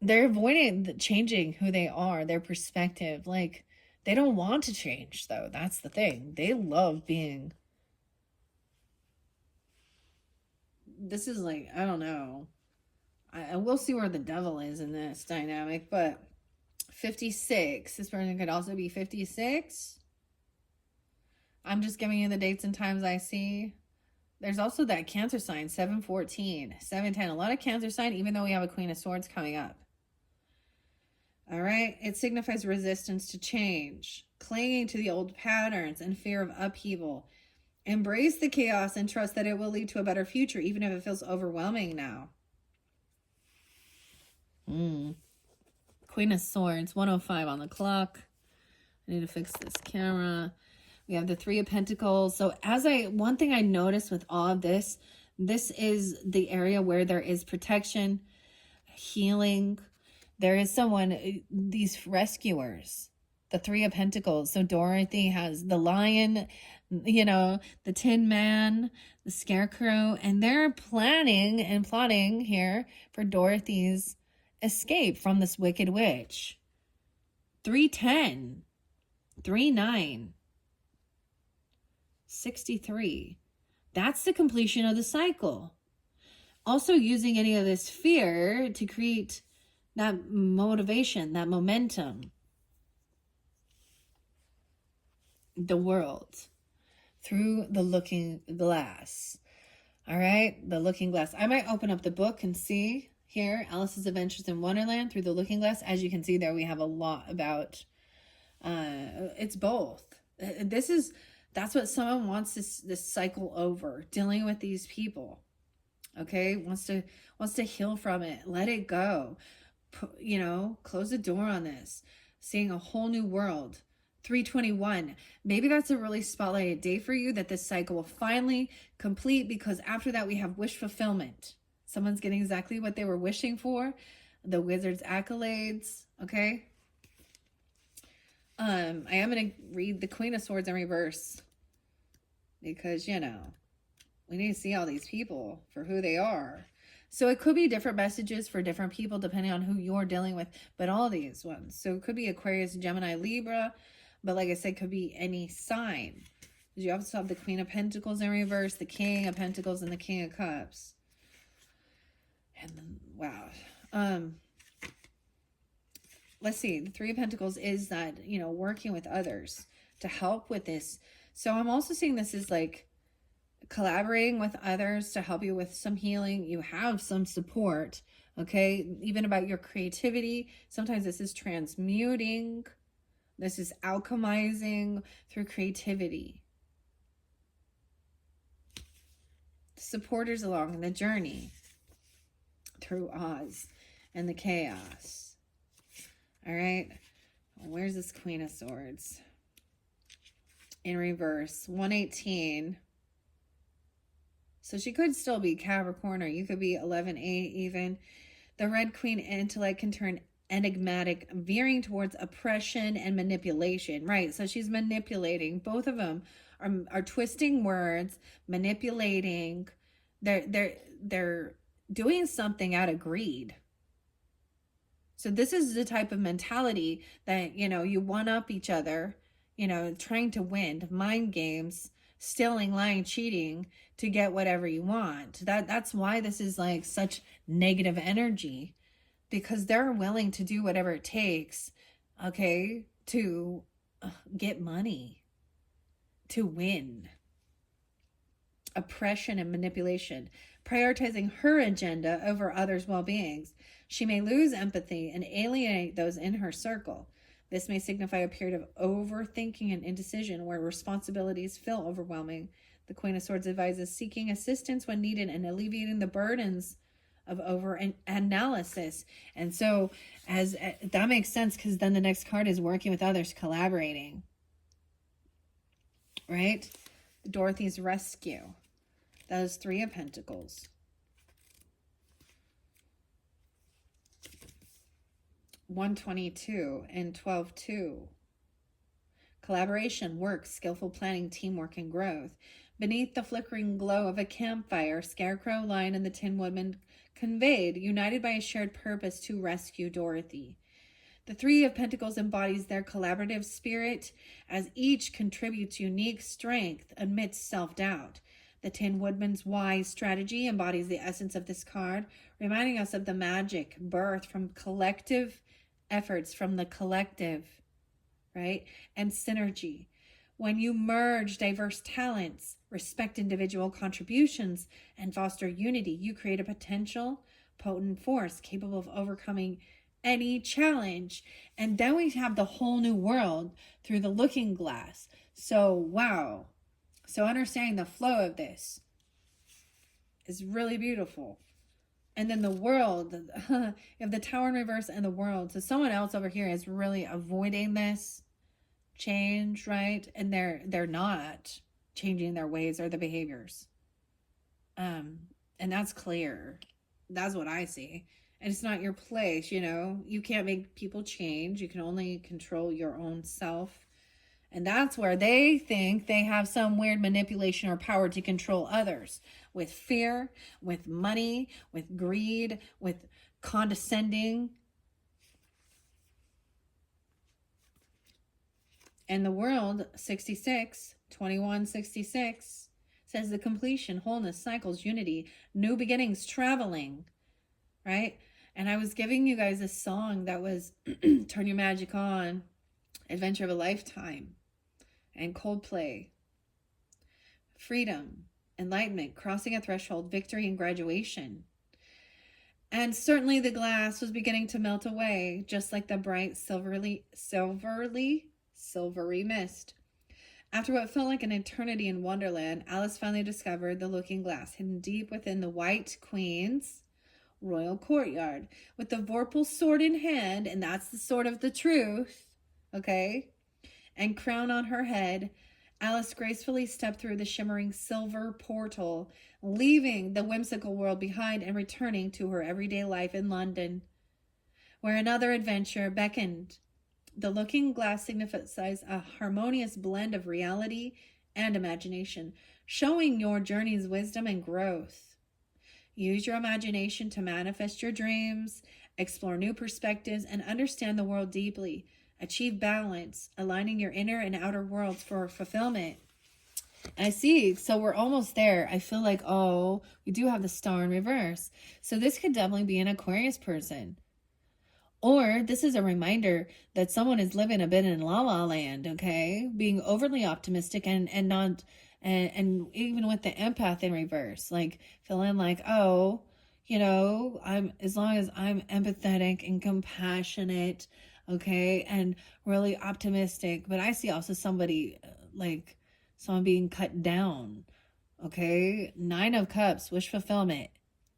S2: They're avoiding changing who they are, their perspective. Like, they don't want to change, though. That's the thing. They love being. This is like, I don't know. I will see where the devil is in this dynamic, but 56. This person could also be 56. I'm just giving you the dates and times I see. There's also that Cancer sign, 714, 710. A lot of Cancer sign, even though we have a Queen of Swords coming up. All right. It signifies resistance to change, clinging to the old patterns and fear of upheaval. Embrace the chaos and trust that it will lead to a better future, even if it feels overwhelming now. Queen of Swords, 105 on the clock. I need to fix this camera. We have the Three of Pentacles. So one thing I noticed with all of this is the area where there is protection, healing. There is someone, these rescuers, the Three of Pentacles. So Dorothy has the lion, the Tin Man, the Scarecrow, and they're planning and plotting here for Dorothy's escape from this wicked witch. 310, 39, 63. That's the completion of the cycle. Also using any of this fear to create that motivation, that momentum. The world through the looking glass. All right, the looking glass. I might open up the book and see here, Alice's Adventures in Wonderland through the looking glass. As you can see there, we have a lot about, it's both. That's what someone wants this cycle over, dealing with these people. Okay, wants to heal from it, let it go. Close the door on this. Seeing a whole new world. 321. Maybe that's a really spotlighted day for you, that this cycle will finally complete, because after that we have wish fulfillment. Someone's getting exactly what they were wishing for. The wizard's accolades. Okay. I am going to read the Queen of Swords in reverse, because, we need to see all these people for who they are. So it could be different messages for different people depending on who you're dealing with, but all these ones. So it could be Aquarius, Gemini, Libra, but like I said, could be any sign. You also have the Queen of Pentacles in reverse, the King of Pentacles, and the King of Cups. And then, wow. Let's see. The Three of Pentacles is that, working with others to help with this. So I'm also seeing this as like collaborating with others to help you with some healing. You have some support, okay? Even about your creativity. Sometimes this is transmuting. This is alchemizing through creativity. Supporters along the journey through Oz and the chaos. All right. Where's this Queen of Swords? In reverse, 118. So she could still be Capricorn, or you could be 11-8 even. The Red Queen intellect can turn enigmatic, veering towards oppression and manipulation. Right, so she's manipulating. Both of them are twisting words, manipulating. They're doing something out of greed. So this is the type of mentality that, you one-up each other, trying to win, mind games, stealing, lying, cheating to get whatever you want. That's why this is like such negative energy, because they're willing to do whatever it takes, okay, to get money, to win. Oppression and manipulation, prioritizing her agenda over others' well-beings. She may lose empathy and alienate those in her circle. This may signify a period of overthinking and indecision where responsibilities feel overwhelming. The Queen of Swords advises seeking assistance when needed and alleviating the burdens of over-analysis. And so as that makes sense, because then the next card is working with others, collaborating. Right? Dorothy's rescue. That is Three of Pentacles. 122 and 12-2. collaboration, work, skillful planning, teamwork, and growth. Beneath the flickering glow of a campfire, Scarecrow, Lion, and the Tin Woodman conveyed, united by a shared purpose to rescue Dorothy. The Three of Pentacles embodies their collaborative spirit as each contributes unique strength amidst self-doubt. The Tin Woodman's wise strategy embodies the essence of this card, reminding us of the magic birthed from collective efforts, from the collective, right? And synergy. When you merge diverse talents, respect individual contributions, and foster unity, you create a potential, potent force capable of overcoming any challenge. And then we have the whole new world through the looking glass. So, wow. So understanding the flow of this is really beautiful. And then the world, you have the Tower in reverse and the world. So someone else over here is really avoiding this change, right? And they're not changing their ways or the behaviors. And that's clear. That's what I see. And it's not your place, you know. You can't make people change. You can only control your own self. And that's where they think they have some weird manipulation or power to control others. With fear, with money, with greed, with condescending. And the world, 66, 2166, says the completion, wholeness, cycles, unity, new beginnings, traveling, right? And I was giving you guys a song that was Turn Your Magic On, Adventure of a Lifetime, and Coldplay, freedom, enlightenment, crossing a threshold, victory, and graduation. And certainly the glass was beginning to melt away, just like the bright silvery mist. After what felt like an eternity in Wonderland, Alice finally discovered the looking glass hidden deep within the White Queen's royal courtyard. With the Vorpal sword in hand, and that's the sword of the truth, okay, and crown on her head, Alice gracefully stepped through the shimmering silver portal, leaving the whimsical world behind and returning to her everyday life in London, where another adventure beckoned. The looking glass signifies a harmonious blend of reality and imagination, showing your journey's wisdom and growth. Use your imagination to manifest your dreams, explore new perspectives, and understand the world deeply. Achieve balance, aligning your inner and outer worlds for fulfillment. I see. So we're almost there. I feel like, oh, we do have the star in reverse. So this could definitely be an Aquarius person. Or this is a reminder that someone is living a bit in la la land, okay? Being overly optimistic and even with the empath in reverse, like feeling like, oh, you know, as long as I'm empathetic and compassionate, okay, and really optimistic. But I see also somebody like someone being cut down, okay? 9 of Cups, wish fulfillment.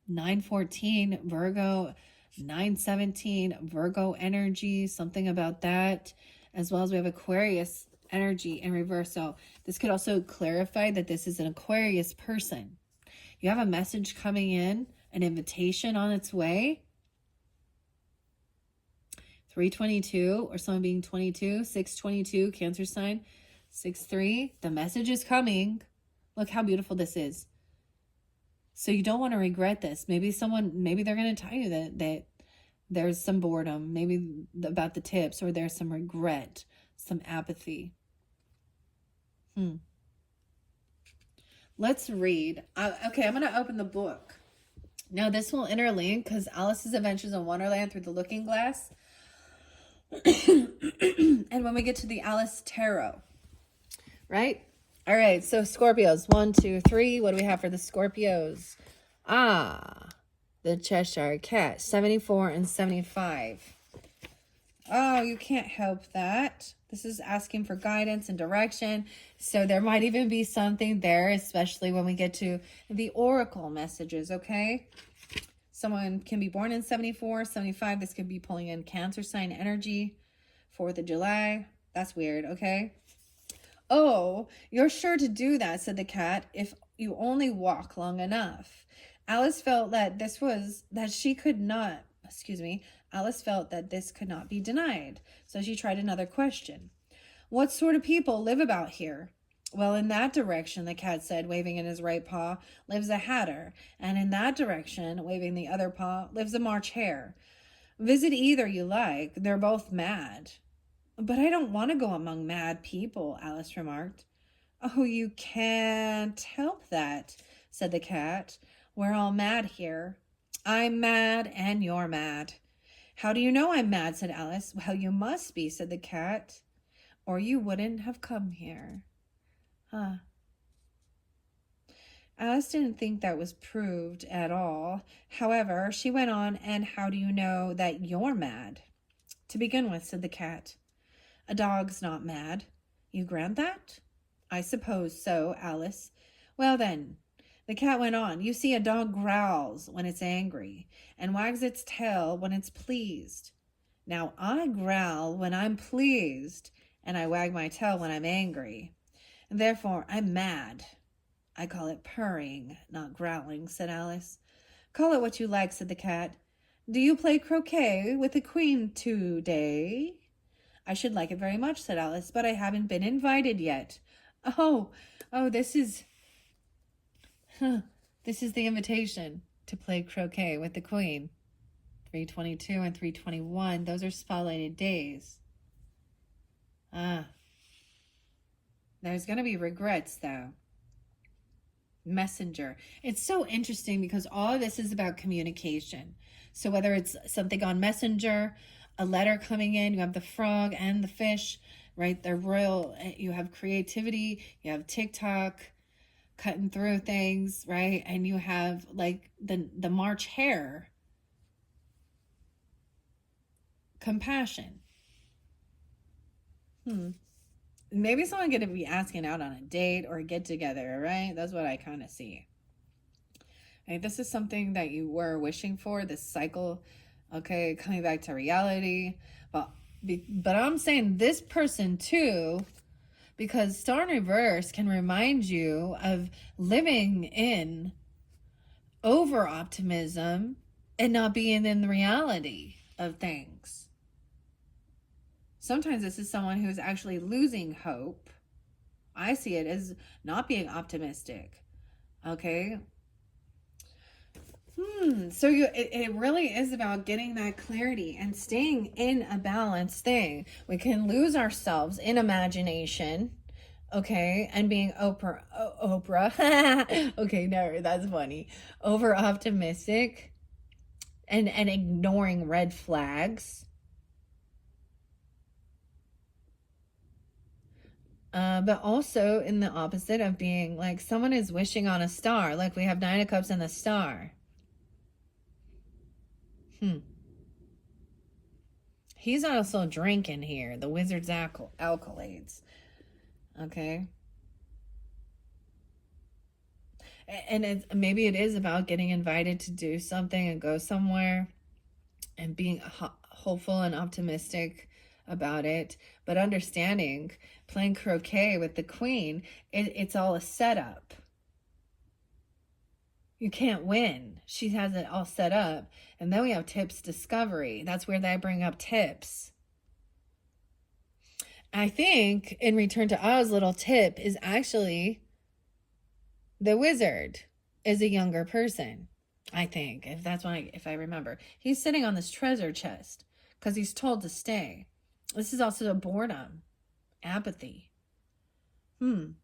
S2: 914, Virgo. 917, Virgo energy, something about that. As well as we have Aquarius energy in reverse. So this could also clarify that this is an Aquarius person. You have a message coming in, an invitation on its way. 322, or someone being 22, 622, Cancer sign, 6-3. The message is coming. Look how beautiful this is. So you don't want to regret this. Maybe they're going to tell you that there's some boredom, maybe about the tips, or there's some regret, some apathy. Let's read. Okay, I'm going to open the book. Now this will interlink because Alice's Adventures in Wonderland through the Looking Glass. And when we get to the Alice Tarot, right? All right, so Scorpios, 1, 2, 3. What do we have for the Scorpios? The Cheshire Cat, 74 and 75. Oh, you can't help that. This is asking for guidance and direction. So there might even be something there, especially when we get to the oracle messages, okay? Someone can be born in 74, 75. This could be pulling in Cancer sign energy. 4th of July. That's weird, okay? Oh, you're sure to do that, said the cat, if you only walk long enough. Alice felt that this could not be denied. So she tried another question. What sort of people live about here? Well, in that direction, the cat said, waving in his right paw, lives a hatter, and in that direction, waving the other paw, lives a March hare. Visit either you like. They're both mad. But I don't want to go among mad people, Alice remarked. Oh, you can't help that, said the cat. We're all mad here. I'm mad and you're mad. How do you know I'm mad, said Alice. Well, you must be, said the cat, or you wouldn't have come here. Huh. Alice didn't think that was proved at all. However, she went on, and how do you know that you're mad? To begin with, said the cat, a dog's not mad. You grant that? I suppose so, Alice. Well then, the cat went on, you see, a dog growls when it's angry and wags its tail when it's pleased. Now I growl when I'm pleased and I wag my tail when I'm angry. And therefore I'm mad. I call it purring, not growling, said Alice. Call it what you like, said the cat. Do you play croquet with the queen today? I should like it very much, said Alice, but I haven't been invited yet. Oh, this is the invitation to play croquet with the queen. 322 and 321, those are spotlighted days. There's going to be regrets, though. Messenger. It's so interesting because all of this is about communication. So whether it's something on Messenger, a letter coming in, you have the frog and the fish, right? They're royal. You have creativity, you have TikTok, cutting through things, right? And you have like the March hare, compassion. Maybe someone going to be asking out on a date or a get together, right? That's what I kind of see. Right? This is something that you were wishing for, this cycle, okay, coming back to reality. But I'm saying this person too, because Star in Reverse can remind you of living in over optimism and not being in the reality of things. Sometimes this is someone who's actually losing hope. I see it as not being optimistic. Okay. So it really is about getting that clarity and staying in a balanced thing. We can lose ourselves in imagination, okay, and being Oprah. Okay, no, that's funny. Over optimistic and ignoring red flags. But also in the opposite of being like someone is wishing on a star, like we have Nine of Cups and the star. He's also drinking here, the wizard's accolades. Okay. And maybe it is about getting invited to do something and go somewhere and being hopeful and optimistic about it, but understanding playing croquet with the queen, it's all a setup. You can't win. She has it all set up. And then we have tips discovery. That's where they bring up tips. I think in Return to Oz, little tip is actually the wizard is a younger person. I think, if I remember. He's sitting on this treasure chest because he's told to stay. This is also a boredom, apathy. All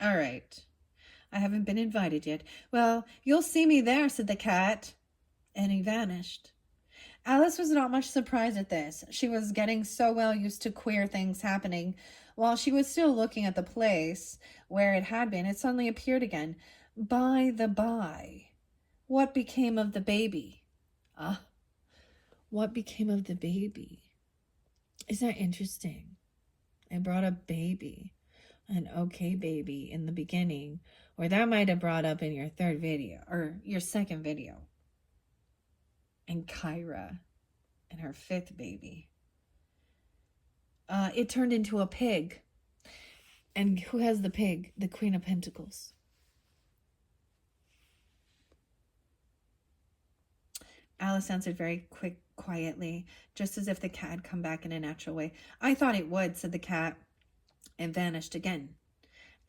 S2: right. I haven't been invited yet. Well, you'll see me there, said the cat. And he vanished. Alice was not much surprised at this. She was getting so well used to queer things happening. While she was still looking at the place where it had been, it suddenly appeared again. By the by, what became of the baby? What became of the baby? Isn't that interesting? I brought up baby, an okay baby in the beginning, or that might have brought up in your third video, or your second video. And Kyra and her fifth baby. It turned into a pig. And who has the pig? The Queen of Pentacles. Alice answered very quietly, just as if the cat had come back in a natural way. I thought it would, said the cat, and vanished again.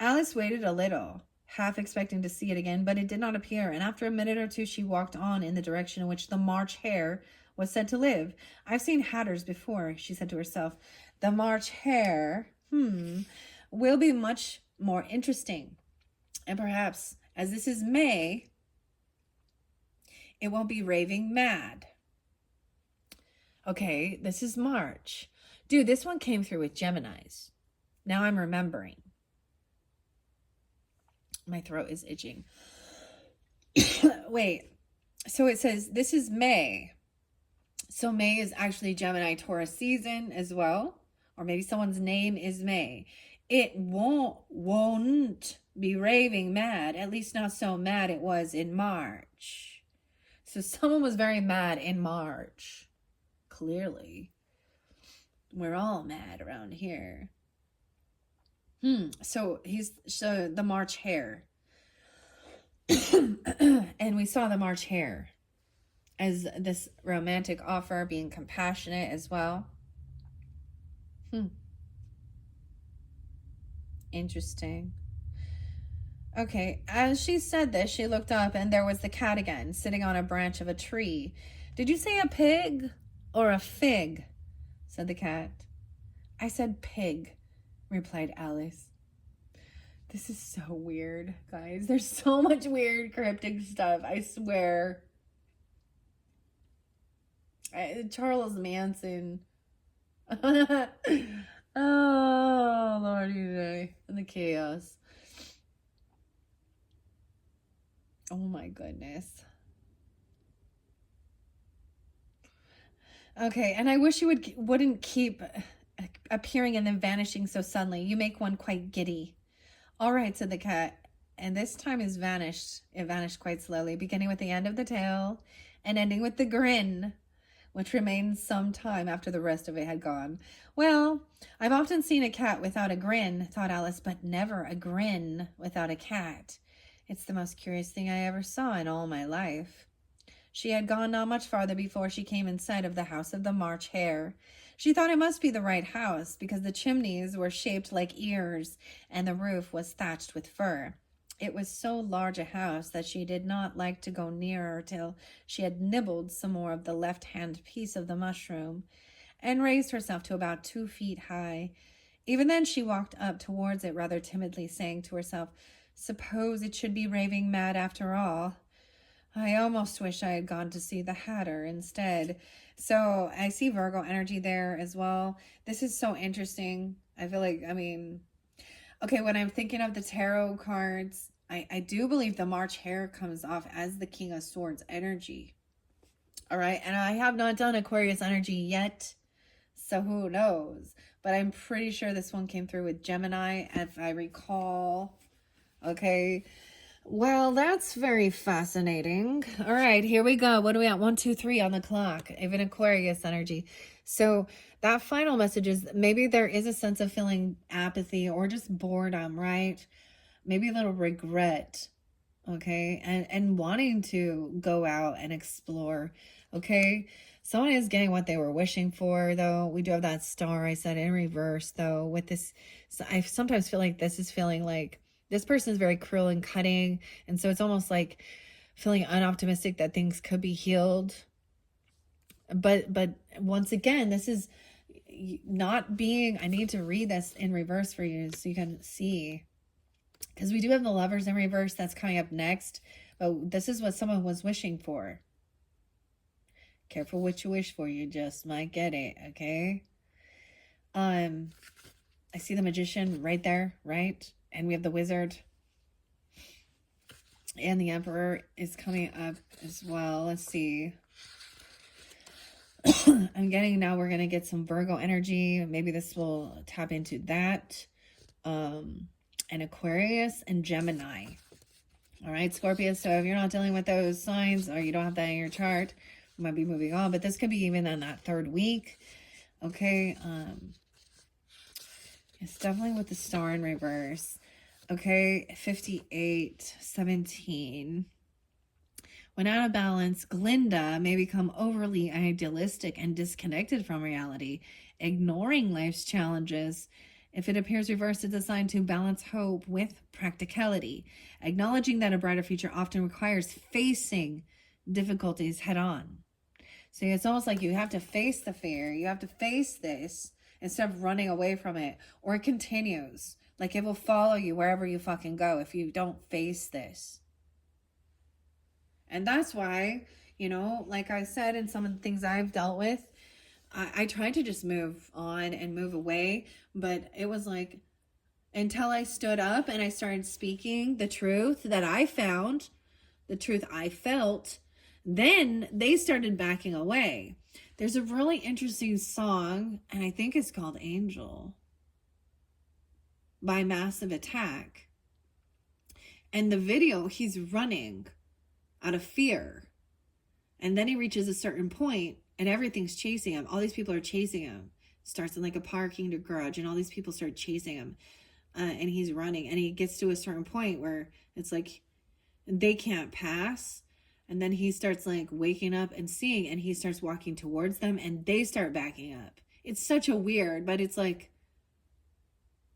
S2: Alice waited a little, half expecting to see it again, but it did not appear, and after a minute or two she walked on in the direction in which the March Hare was said to live. I've seen hatters before, she said to herself. The March Hare, will be much more interesting. And perhaps, as this is May, it won't be raving mad. Okay, this is March. Dude, this one came through with Geminis. Now I'm remembering. My throat is itching. Wait, so it says this is May. So May is actually Gemini Taurus season as well. Or maybe someone's name is May. It won't be raving mad. At least not so mad it was in March. So someone was very mad in March. Clearly. We're all mad around here. So the March Hare. And we saw the March Hare as this romantic offer, being compassionate as well. Interesting. Okay, as she said this, she looked up and there was the cat again, sitting on a branch of a tree. Did you say a pig or a fig? Said the cat. I said pig, replied Alice. This is so weird, guys. There's so much weird cryptic stuff, I swear. Charles Manson. Oh, Lordy day. And the chaos. Oh my goodness. Okay, and I wish you wouldn't keep appearing and then vanishing so suddenly. You make one quite giddy. All right, said the cat, and this time is vanished. It vanished quite slowly, beginning with the end of the tail and ending with the grin, which remained some time after the rest of it had gone. Well, I've often seen a cat without a grin, thought Alice, but never a grin without a cat. It's the most curious thing I ever saw in all my life. She had gone not much farther before she came in sight of the house of the March Hare. She thought it must be the right house, because the chimneys were shaped like ears, and the roof was thatched with fur. It was so large a house that she did not like to go nearer till she had nibbled some more of the left-hand piece of the mushroom, and raised herself to about 2 feet high. Even then she walked up towards it rather timidly, saying to herself, suppose it should be raving mad after all. I almost wish I had gone to see the Hatter instead. So I see Virgo energy there as well. This is so interesting. I feel like, okay, when I'm thinking of the tarot cards, I do believe the March Hare comes off as the King of Swords energy. All right, and I have not done Aquarius energy yet, so who knows? But I'm pretty sure this one came through with Gemini, if I recall. Okay. Well, that's very fascinating. All right, here we go. What are we at? 1, 2, 3 on the clock. Even Aquarius energy. So that final message is maybe there is a sense of feeling apathy or just boredom, right? Maybe a little regret, okay? And wanting to go out and explore, okay? Someone is getting what they were wishing for, though. We do have that star, I said, in reverse, though. With this, so I sometimes feel like this is feeling like this person is very cruel and cutting. And so it's almost like feeling unoptimistic that things could be healed. But once again, this is not being, I need to read this in reverse for you so you can see. Because we do have the Lovers in reverse that's coming up next. But this is what someone was wishing for. Careful what you wish for, you just might get it, okay? I see the Magician right there, right? And we have the Wizard. And the Emperor is coming up as well. Let's see. I'm getting now we're going to get some Virgo energy. Maybe this will tap into that. And Aquarius and Gemini. All right, Scorpio. So if you're not dealing with those signs or you don't have that in your chart, we might be moving on. But this could be even on that 3rd week. Okay. It's definitely with the star in reverse. Okay, 58, 17. When out of balance, Glinda may become overly idealistic and disconnected from reality, ignoring life's challenges. If it appears reversed, it's a sign to balance hope with practicality, acknowledging that a brighter future often requires facing difficulties head on. So it's almost like you have to face the fear. You have to face this instead of running away from it, or it continues. Like it will follow you wherever you fucking go if you don't face this. And that's why, you know, like I said, in some of the things I've dealt with, I tried to just move on and move away. But it was like, until I stood up and I started speaking the truth that I found, the truth I felt, then they started backing away. There's a really interesting song, and I think it's called Angel by Massive Attack. And the video, he's running out of fear. And then he reaches a certain point and everything's chasing him. All these people are chasing him. Starts in like a parking garage and all these people start chasing him. And he's running and he gets to a certain point where it's like they can't pass. And then he starts like waking up and seeing, and he starts walking towards them and they start backing up. It's such a weird, but it's like,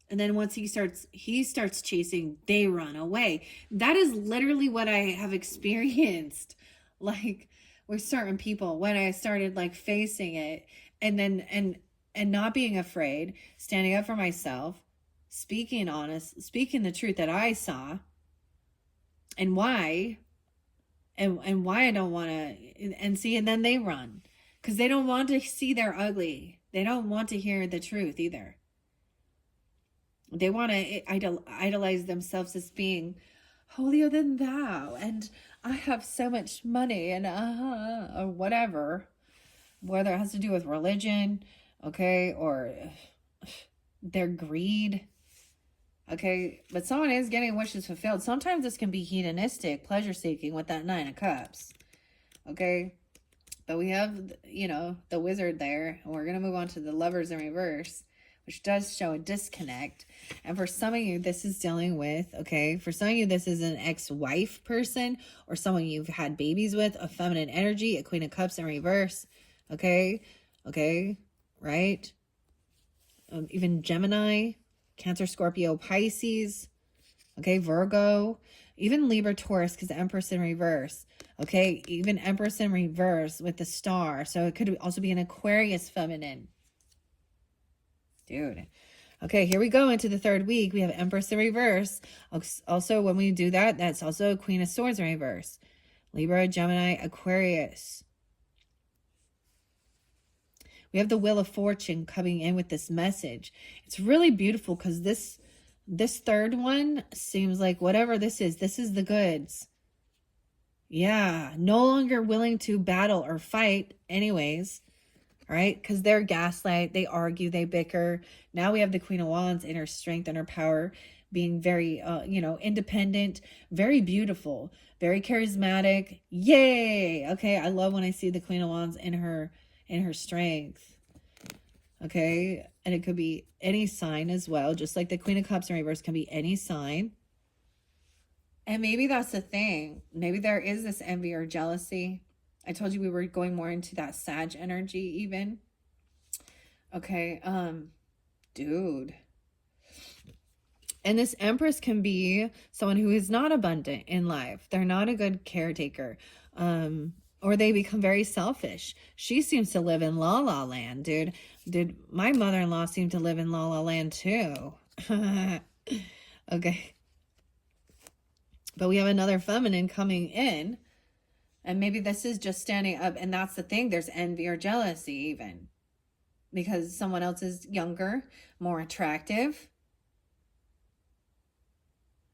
S2: and then once he starts chasing, they run away. That is literally what I have experienced, like with certain people when I started like facing it, and then and not being afraid, standing up for myself, speaking the truth that I saw, and why, and why I don't want to, and see, and then they run because they don't want to see they're ugly. They don't want to hear the truth either. They want to idolize themselves as being holier than thou, and I have so much money, and or whatever, whether it has to do with religion, okay, or their greed, okay. But someone is getting wishes fulfilled. Sometimes this can be hedonistic, pleasure seeking with that Nine of Cups, okay. But we have, you know, the Wizard there, and we're gonna move on to the Lovers in reverse, which does show a disconnect. And for some of you, this is dealing with, okay, for some of you, this is an ex-wife person or someone you've had babies with, a feminine energy, a Queen of Cups in reverse, okay, right? Even Gemini, Cancer, Scorpio, Pisces, okay, Virgo, even Libra, Taurus, because the Empress in reverse, okay, even Empress in reverse with the star. So it could also be an Aquarius feminine. Dude. Okay, here we go into the third week. We have Empress in reverse. Also, when we do that, that's also Queen of Swords in reverse. Libra, Gemini, Aquarius. We have the Wheel of Fortune coming in with this message. It's really beautiful because this third one seems like whatever this is the goods. Yeah, no longer willing to battle or fight anyways. Right? Because they're gaslight, they argue, they bicker. Now we have the Queen of Wands in her strength and her power, being very, you know, independent, very beautiful, very charismatic. Yay! Okay, I love when I see the Queen of Wands in her strength. Okay, and it could be any sign as well, just like the Queen of Cups in reverse can be any sign. And maybe that's the thing. Maybe there is this envy or jealousy. I told you we were going more into that Sag energy even. Okay, dude. And this Empress can be someone who is not abundant in life. They're not a good caretaker. Or they become very selfish. She seems to live in La La Land, dude. My mother-in-law seemed to live in La La Land too. Okay. But we have another feminine coming in. And maybe this is just standing up. And that's the thing. There's envy or jealousy even. Because someone else is younger, more attractive.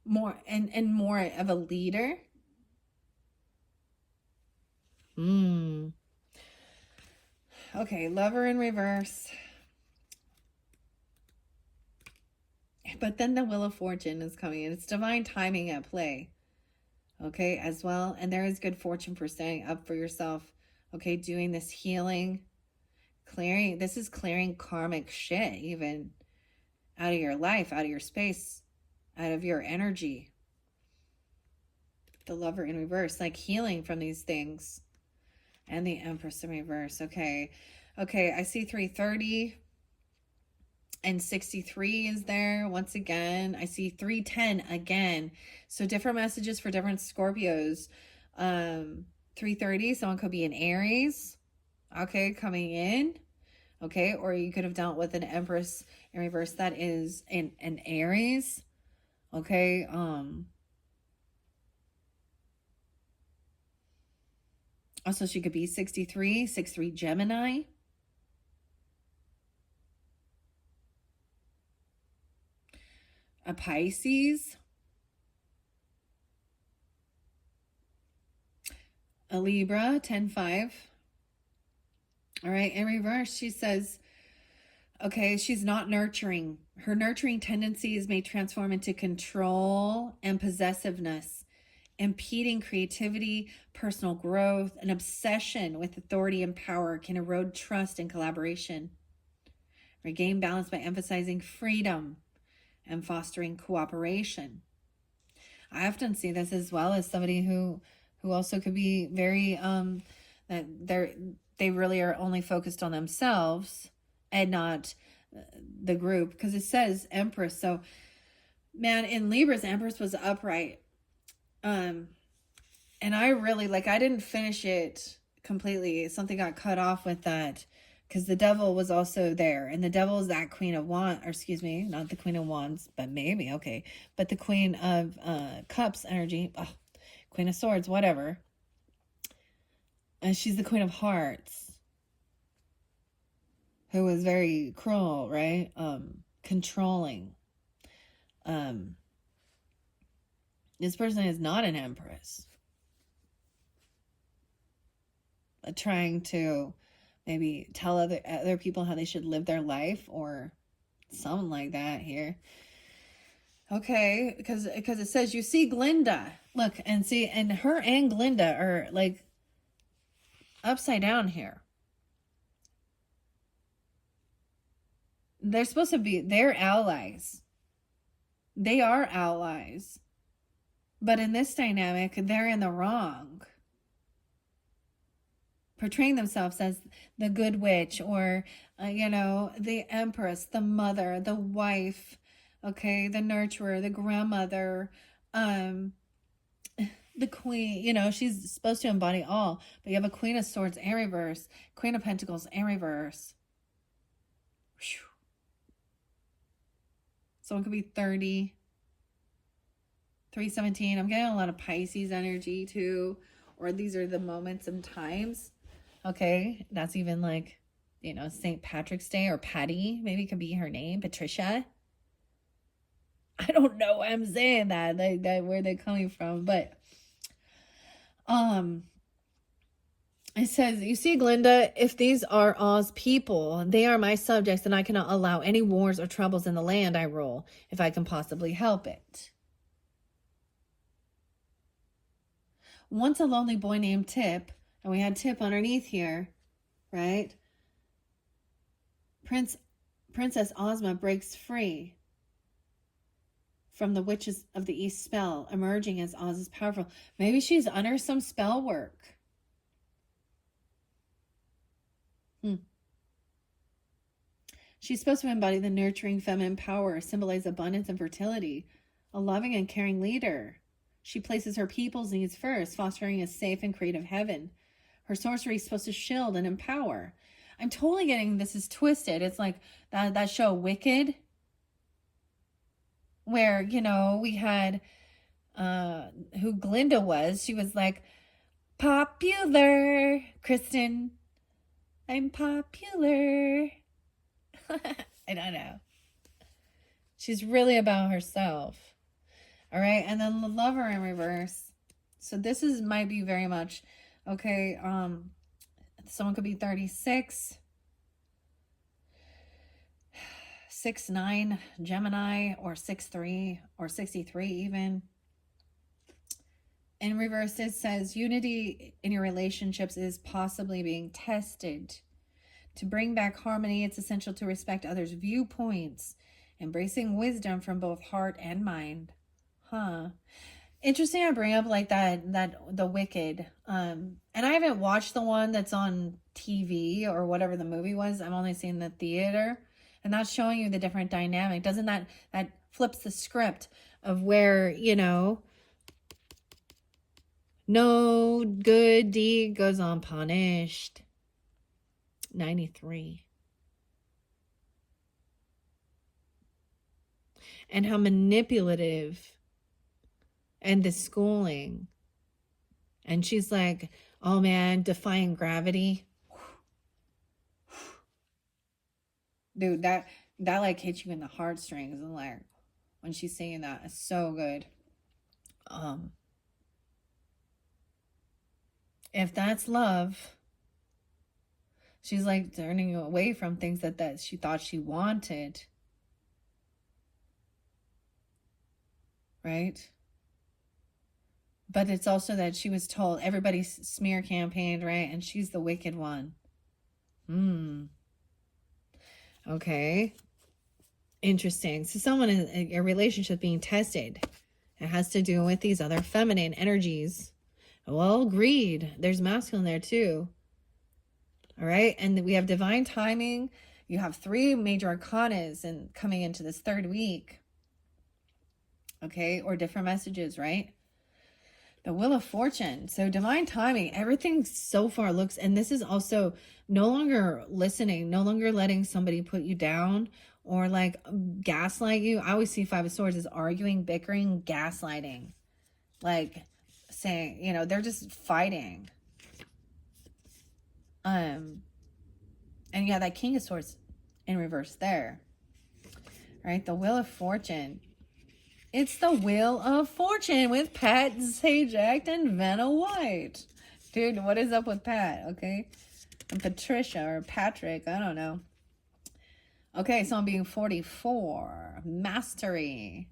S2: More and more of a leader. Okay, Lover in reverse. But then the Wheel of Fortune is coming in. It's divine timing at play. Okay, as well. And there is good fortune for standing up for yourself. Okay, doing this healing. Clearing. This is clearing karmic shit even. Out of your life, out of your space, out of your energy. The Lover in reverse, like healing from these things. And the Empress in reverse. Okay. Okay, I see 330 and 63 is there once again. I see 310 again. So different messages for different Scorpios. 330, someone could be an Aries. Okay, coming in. Okay, or you could have dealt with an Empress in reverse that is an Aries. Okay, also she could be 63 Gemini. A Pisces. A Libra, 10-5. All right, in reverse, she says, okay, she's not nurturing. Her nurturing tendencies may transform into control and possessiveness, impeding creativity, personal growth. An obsession with authority and power can erode trust and collaboration. Regain balance by emphasizing freedom and fostering cooperation. I often see this as well as somebody who also could be very that they really are only focused on themselves and not the group, because it says Empress. So man, in Libra's Empress was upright. And I really I didn't finish it completely. Something got cut off with that, because the Devil was also there, and the Devil is that Queen of Wands, or excuse me, not the Queen of Wands, but maybe, okay, but the Queen of Cups energy, Queen of Swords, whatever. And she's the Queen of Hearts, who was very cruel, right? Controlling. This person is not an Empress. Trying to maybe tell other people how they should live their life or something like that here. Okay, because it says you see Glinda. Look, and see, and her and Glinda are like upside down here. They're supposed to be, they're allies. They are allies. But in this dynamic, they're in the wrong. Portraying themselves as the good witch, or, the Empress, the mother, the wife, okay, the nurturer, the grandmother, the queen, she's supposed to embody all. But you have a Queen of Swords in reverse, Queen of Pentacles in reverse. Whew. Someone could be 30, 317. I'm getting a lot of Pisces energy too, or these are the moments and times. Okay, that's even like, St. Patrick's Day, or Patty, maybe could be her name, Patricia. I don't know why I'm saying that, like that, where they're coming from, but it says, you see, Glinda, if these are Oz people, they are my subjects, and I cannot allow any wars or troubles in the land I rule, if I can possibly help it. Once a lonely boy named Tip, and we had Tip underneath here, right? Princess Ozma breaks free from the Witches of the East spell, emerging as Oz is powerful. Maybe she's under some spell work. She's supposed to embody the nurturing feminine power, symbolize abundance and fertility, a loving and caring leader. She places her people's needs first, fostering a safe and creative heaven. Her sorcery is supposed to shield and empower. I'm totally getting this is twisted. It's like that show Wicked, where, we had who Glinda was. She was like, popular, Kristen. I'm popular. I don't know. She's really about herself. All right, and then the Lover in reverse. So this might be very much, okay, someone could be 36, 6'9", Gemini, or 6'3", or 63 even. In reverse, it says unity in your relationships is possibly being tested. To bring back harmony, it's essential to respect others' viewpoints, embracing wisdom from both heart and mind. Interesting I bring up like that the Wicked. And I haven't watched the one that's on TV or whatever the movie was. I've only seen the theater. And that's showing you the different dynamic. Doesn't that flips the script of where, you know, no good deed goes unpunished. 93. And how manipulative and the schooling. And she's like, oh man, defying gravity. Dude, that like hits you in the heartstrings. And like when she's saying that, it's so good. If that's love, she's like turning away from things that she thought she wanted. Right? But it's also that she was told everybody's smear campaigned, right? And she's the wicked one. Okay. Interesting. So someone in a relationship being tested. It has to do with these other feminine energies. Well, greed. There's masculine there too. All right. And we have divine timing. You have 3 major arcanas and coming into this 3rd week. Okay. Or different messages, right? The Wheel of Fortune. So divine timing, everything so far looks, and this is also no longer listening, no longer letting somebody put you down or like gaslight you. I always see 5 of Swords as arguing, bickering, gaslighting. Like saying, you know, they're just fighting. And you have that King of Swords in reverse there. Right? The Wheel of Fortune. It's the Wheel of Fortune with Pat Sajak and Vanna White. Dude, what is up with Pat, okay? And Patricia or Patrick, I don't know. Okay, so I'm being 44. Mastery.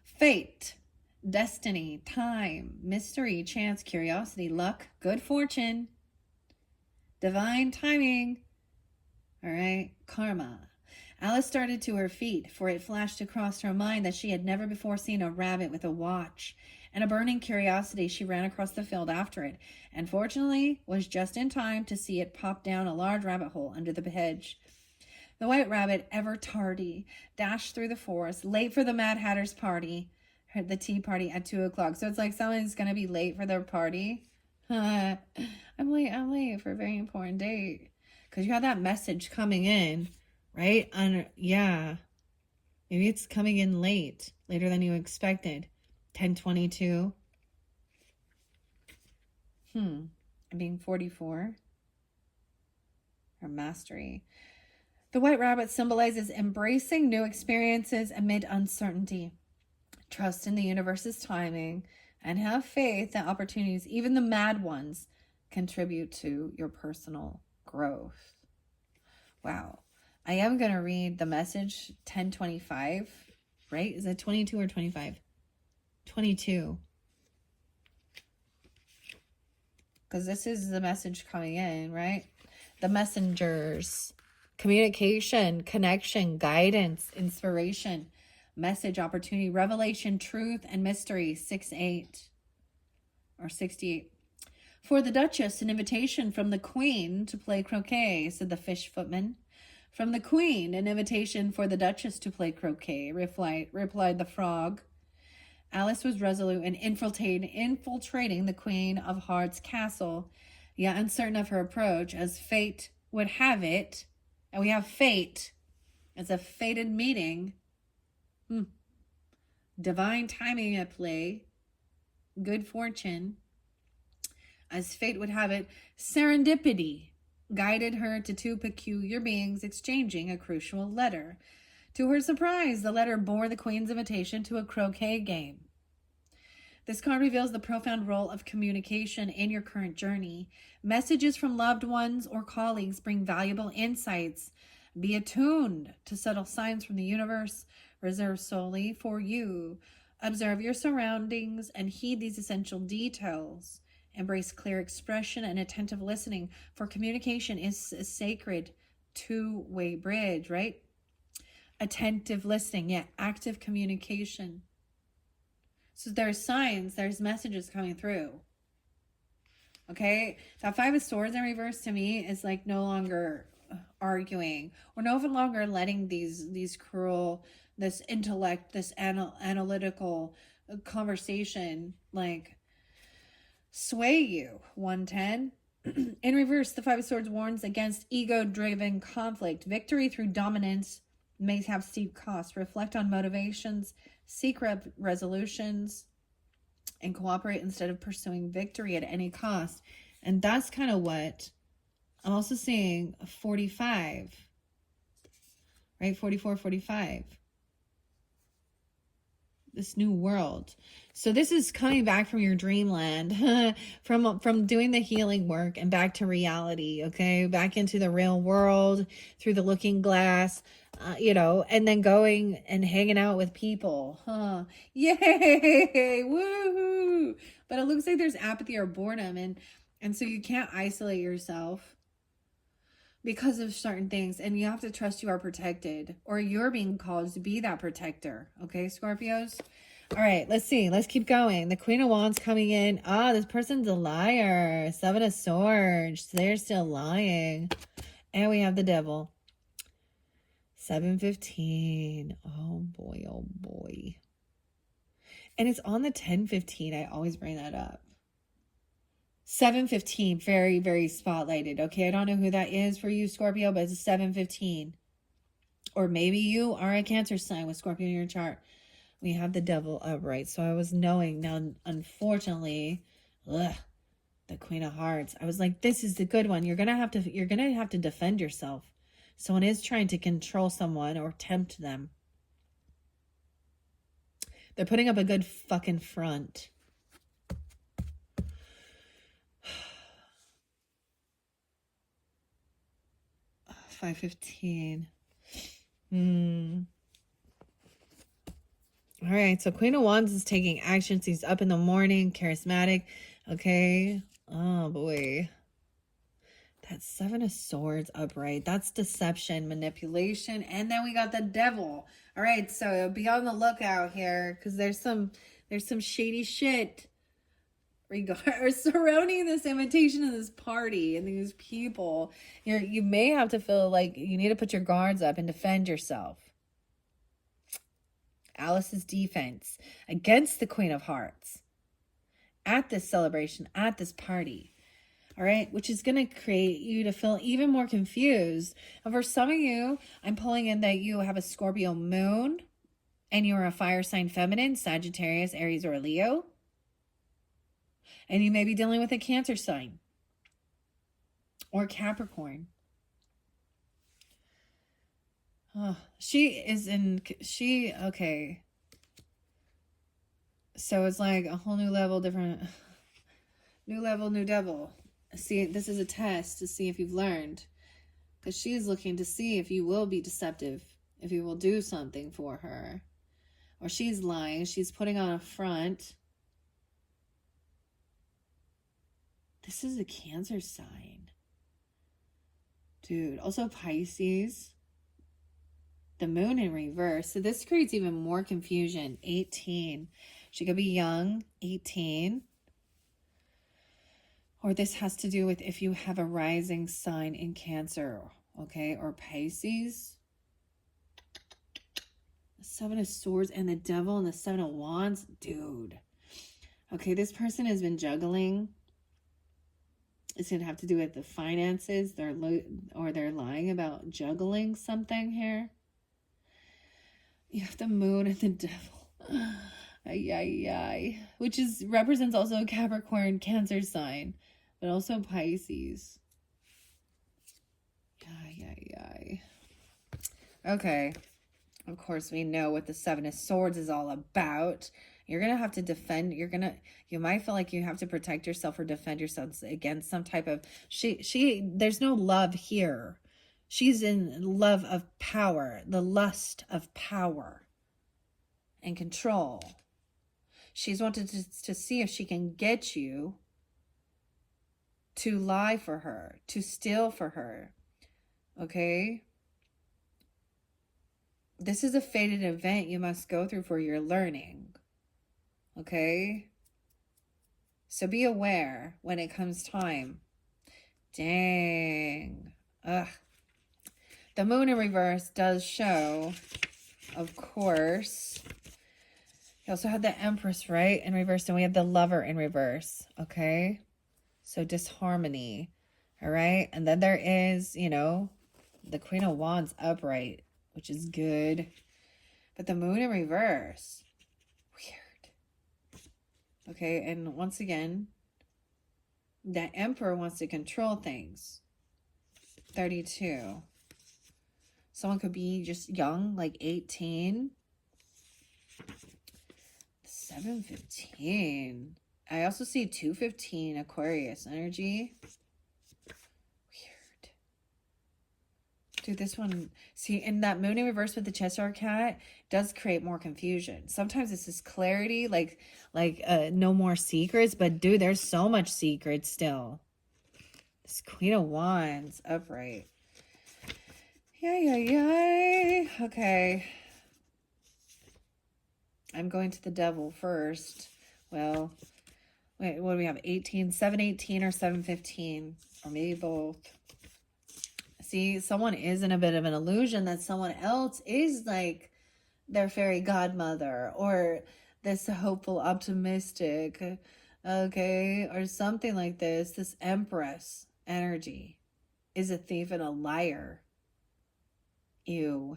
S2: Fate. Destiny. Time. Mystery. Chance. Curiosity. Luck. Good fortune. Divine timing. All right. Karma. Alice started to her feet, for it flashed across her mind that she had never before seen a rabbit with a watch. And a burning curiosity, she ran across the field after it, and fortunately was just in time to see it pop down a large rabbit hole under the hedge. The white rabbit, ever tardy, dashed through the forest, late for the Mad Hatter's party, the tea party at 2 o'clock. So it's like someone's going to be late for their party. I'm late for a very important date. Because you have that message coming in. Right? Yeah. Maybe it's coming in later than you expected. 10:22. I'm being 44. Or mastery. The white rabbit symbolizes embracing new experiences amid uncertainty. Trust in the universe's timing and have faith that opportunities, even the mad ones, contribute to your personal growth. Wow. I am going to read the message 1025, right? Is it 22 or 25? 22. Because this is the message coming in, right? The messengers. Communication, connection, guidance, inspiration, message, opportunity, revelation, truth, and mystery. 6-8 or 68. For the Duchess, an invitation from the Queen to play croquet, said the fish footman. From the Queen, an invitation for the Duchess to play croquet, replied the frog. Alice was resolute in infiltrating the Queen of Hearts' castle, yet uncertain of her approach, as fate would have it. And we have fate. It's a fated meeting. Divine timing at play. Good fortune. As fate would have it, serendipity guided her to 2 peculiar beings exchanging a crucial letter. To her surprise, the letter bore the Queen's invitation to a croquet game. This card reveals the profound role of communication in your current journey. Messages from loved ones or colleagues bring valuable insights. Be attuned to subtle signs from the universe, reserved solely for you. Observe your surroundings and heed these essential details. Embrace clear expression and attentive listening, for communication is a sacred 2-way bridge, right? Attentive listening, active communication. So there's signs, there's messages coming through. Okay, that Five of Swords in reverse to me is like no longer arguing, or no longer letting these cruel, this intellect, this analytical conversation like sway you. 110. In reverse, the Five of Swords warns against ego-driven conflict. Victory through dominance may have steep costs. Reflect on motivations, seek resolutions, and cooperate instead of pursuing victory at any cost. And that's kind of what I'm also seeing. 45, right? 44, 45. This new world. So this is coming back from your dreamland, from doing the healing work and back to reality. Okay, back into the real world through the looking glass, you know, and then going and hanging out with people. Yay, woohoo! But it looks like there's apathy or boredom, and so you can't isolate yourself because of certain things, and you have to trust you are protected, or you're being called to be that protector. Okay, Scorpios? All right, let's see. Let's keep going. The Queen of Wands coming in. Ah, this person's a liar. Seven of Swords. They're still lying. And we have the Devil. 7:15. Oh, boy. Oh, boy. And it's on the 10:15. I always bring that up. 7:15, very, very spotlighted. Okay, I don't know who that is for you, Scorpio, but it's 7:15. Or maybe you are a Cancer sign with Scorpio in your chart. We have the Devil upright. So I was knowing. Now, unfortunately, the Queen of Hearts. I was like, this is the good one. You're gonna have to defend yourself. Someone is trying to control someone or tempt them. They're putting up a good fucking front. 5:15. All right, so Queen of Wands is taking action. She's up in the morning, charismatic. Okay. Oh, boy. That's Seven of Swords upright. That's deception, manipulation. And then we got the Devil. All right, so be on the lookout here, because there's some shady shit surrounding this invitation to this party and these people. You may have to feel like you need to put your guards up and defend yourself. Alice's defense against the Queen of Hearts at this celebration, at this party. All right, which is going to create you to feel even more confused. And for some of you, I'm pulling in that you have a Scorpio moon and you're a fire sign feminine, Sagittarius, Aries, or Leo. And you may be dealing with a Cancer sign or Capricorn. Oh, okay. So it's like a whole new level, different, new level, new devil. See, this is a test to see if you've learned. Because she is looking to see if you will be deceptive, if you will do something for her. Or she's lying, she's putting on a front. This is a Cancer sign. Dude, also Pisces. The moon in reverse. So this creates even more confusion. 18. She could be young, 18. Or this has to do with if you have a rising sign in Cancer, okay, or Pisces. The Seven of Swords and the Devil and the Seven of Wands. Dude. Okay, this person has been juggling. It's going to have to do with the finances. They're lying about juggling something here. You have the moon and the Devil. Ay, ay, ay. Which represents also a Capricorn, Cancer sign. But also Pisces. Ay, ay, ay. Okay. Of course, we know what the Seven of Swords is all about. You're going to have to defend. You might feel like you have to protect yourself or defend yourself against some type of, there's no love here. She's in love of power, the lust of power and control. She's wanted to see if she can get you to lie for her, to steal for her. Okay? This is a fated event you must go through for your learning. Okay? So be aware when it comes time. Dang. Ugh. The moon in reverse does show, of course. You also had the Empress, right, in reverse, and we have the Lover in reverse, okay? So disharmony, all right? And then there is, you know, the Queen of Wands upright, which is good. But the moon in reverse, weird. Okay, and once again, that Emperor wants to control things. 32. Someone could be just young, like 18. 715. I also see 215 Aquarius energy. Weird. Dude, this one, see, and that moon in reverse with the Cheshire cat does create more confusion. Sometimes it's this clarity, like no more secrets, but dude, there's so much secret still. This Queen of Wands upright. Yay. Okay. I'm going to the devil first. Well, wait, what do we have? 18, 718 or 715, or maybe both. See, someone is in a bit of an illusion that someone else is like their fairy godmother or this hopeful, optimistic, okay, or something like this. This Empress energy is a thief and a liar. Ew.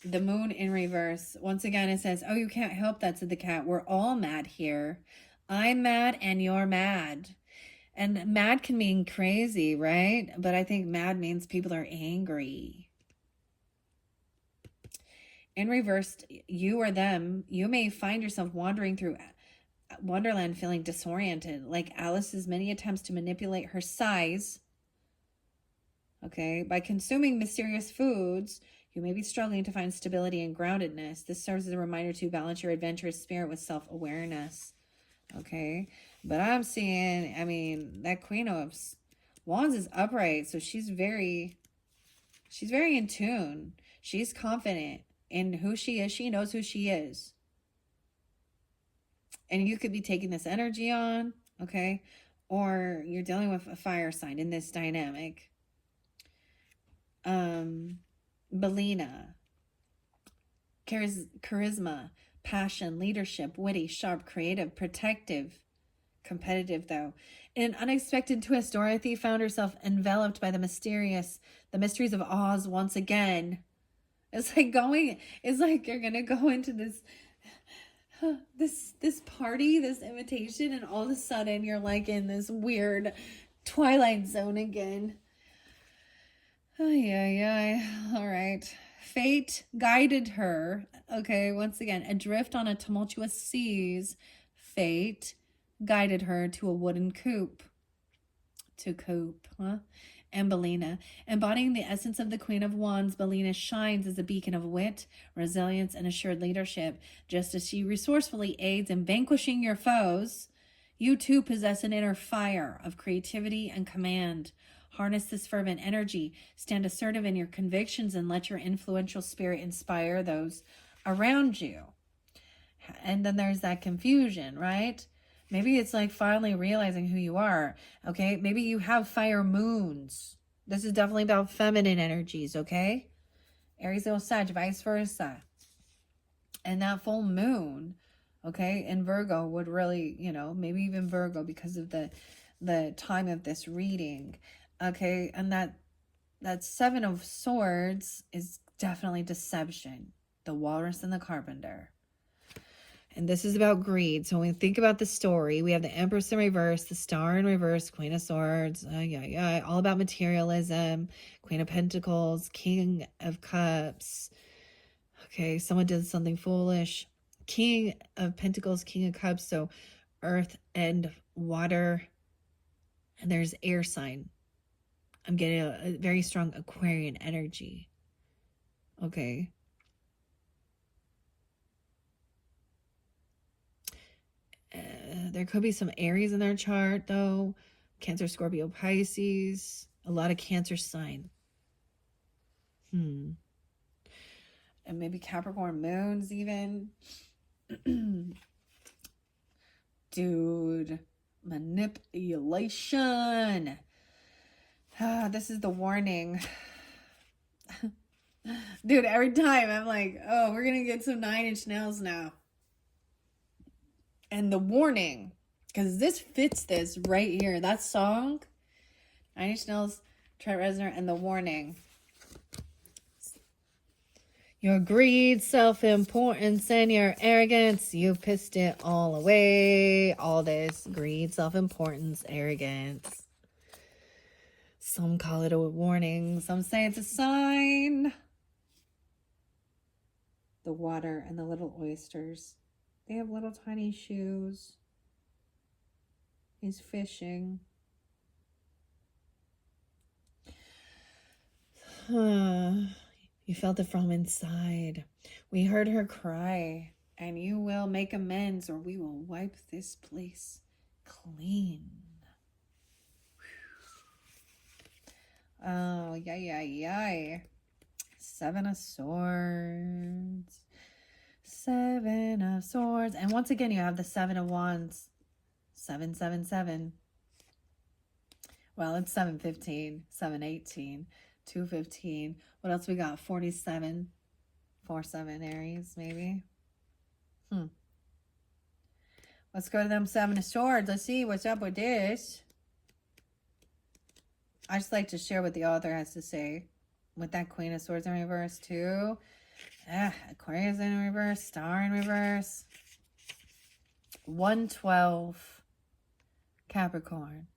S2: The moon in reverse. Once again, it says, oh, you can't help that, said the cat. We're all mad here. I'm mad and you're mad. And mad can mean crazy, right? But I think mad means people are angry. In reverse, you or them, you may find yourself wandering through Wonderland feeling disoriented, like Alice's many attempts to manipulate her size. Okay, by consuming mysterious foods, you may be struggling to find stability and groundedness. This serves as a reminder to balance your adventurous spirit with self-awareness. Okay, but I'm seeing, I mean, that Queen of Wands is upright, so she's very in tune. She's confident in who she is. She knows who she is. And you could be taking this energy on, okay? Or you're dealing with a fire sign in this dynamic. Belina. Charisma, passion, leadership, witty, sharp, creative, protective, competitive though. In an unexpected twist, Dorothy found herself enveloped by the mysteries of Oz once again. It's like you're gonna go into this party, this invitation, and all of a sudden you're like in this weird Twilight Zone again. Ay. All right. Fate guided her. Okay, once again, adrift on a tumultuous seas. Fate guided her to a wooden coop. And Belina. Embodying the essence of the Queen of Wands, Belina shines as a beacon of wit, resilience, and assured leadership. Just as she resourcefully aids in vanquishing your foes, you too possess an inner fire of creativity and command. Harness this fervent energy, stand assertive in your convictions, and let your influential spirit inspire those around you. And then there's that confusion, right? Maybe it's like finally realizing who you are, okay? Maybe you have fire moons. This is definitely about feminine energies, okay? Aries, Leo, Sag, vice versa. And that full moon, okay, in Virgo would really, you know, maybe even Virgo because of the time of this reading. Okay, and that Seven of Swords is definitely deception. The Walrus and the Carpenter. And this is about greed. So when we think about the story, we have the Empress in reverse, the Star in reverse, Queen of Swords, all about materialism, Queen of Pentacles, King of Cups. Okay, someone did something foolish. King of Pentacles, King of Cups, so earth and water. And there's air sign. I'm getting a very strong Aquarian energy. Okay. There could be some Aries in their chart, though. Cancer, Scorpio, Pisces. A lot of Cancer sign. And maybe Capricorn moons even. Dude, manipulation. This is the warning. Dude, every time I'm like, oh, we're gonna get some 9-Inch Nails now. And the warning, because this fits this right here. That song, 9-Inch Nails, Trent Reznor, and the warning. Your greed, self-importance, and your arrogance, you pissed it all away. All this greed, self-importance, arrogance. Some call it a warning. Some say it's a sign. The water and the little oysters. They have little tiny shoes. He's fishing. You felt it from inside. We heard her cry, and you will make amends or we will wipe this place clean. Oh, yay. 7 of Swords. 7 of Swords. And once again, you have the 7 of Wands. 777. Well, it's 715, 718, 215. What else we got? 47. 47 Aries, maybe. Let's go to them 7 of Swords. Let's see what's up with this. I just like to share what the author has to say. With that Queen of Swords in reverse, too. Aquarius in reverse. Star in reverse. 112. Capricorn.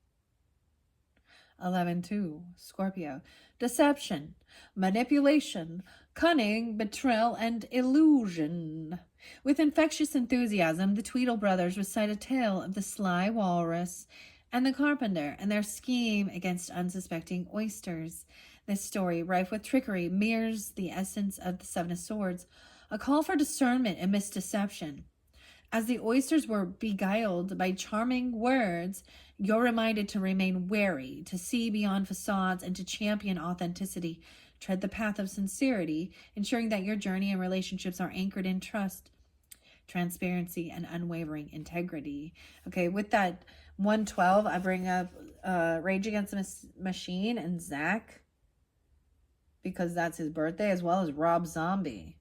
S2: 11-2. Scorpio. Deception. Manipulation. Cunning. Betrayal. And illusion. With infectious enthusiasm, the Tweedle brothers recite a tale of the sly walrus and the carpenter and their scheme against unsuspecting oysters. This story, rife with trickery, mirrors the essence of the 7 of Swords, a call for discernment amidst deception. As the oysters were beguiled by charming words, you're reminded to remain wary, to see beyond facades, and to champion authenticity. Tread the path of sincerity, ensuring that your journey and relationships are anchored in trust, transparency, and unwavering integrity. Okay, with that 112, I bring up Rage Against the Machine and Zach, because that's his birthday, as well as Rob Zombie.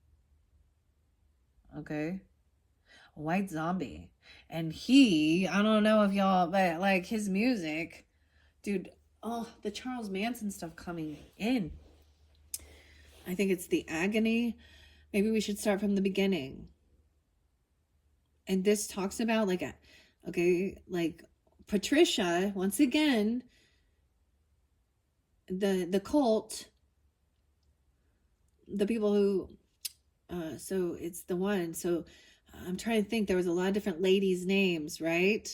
S2: Okay. White Zombie. And he, I don't know if y'all, but like his music, dude, oh, the Charles Manson stuff coming in. I think it's the agony. Maybe we should start from the beginning. And this talks about like Patricia, once again, the cult, the people who, so it's the one, so I'm trying to think, there was a lot of different ladies' names, right?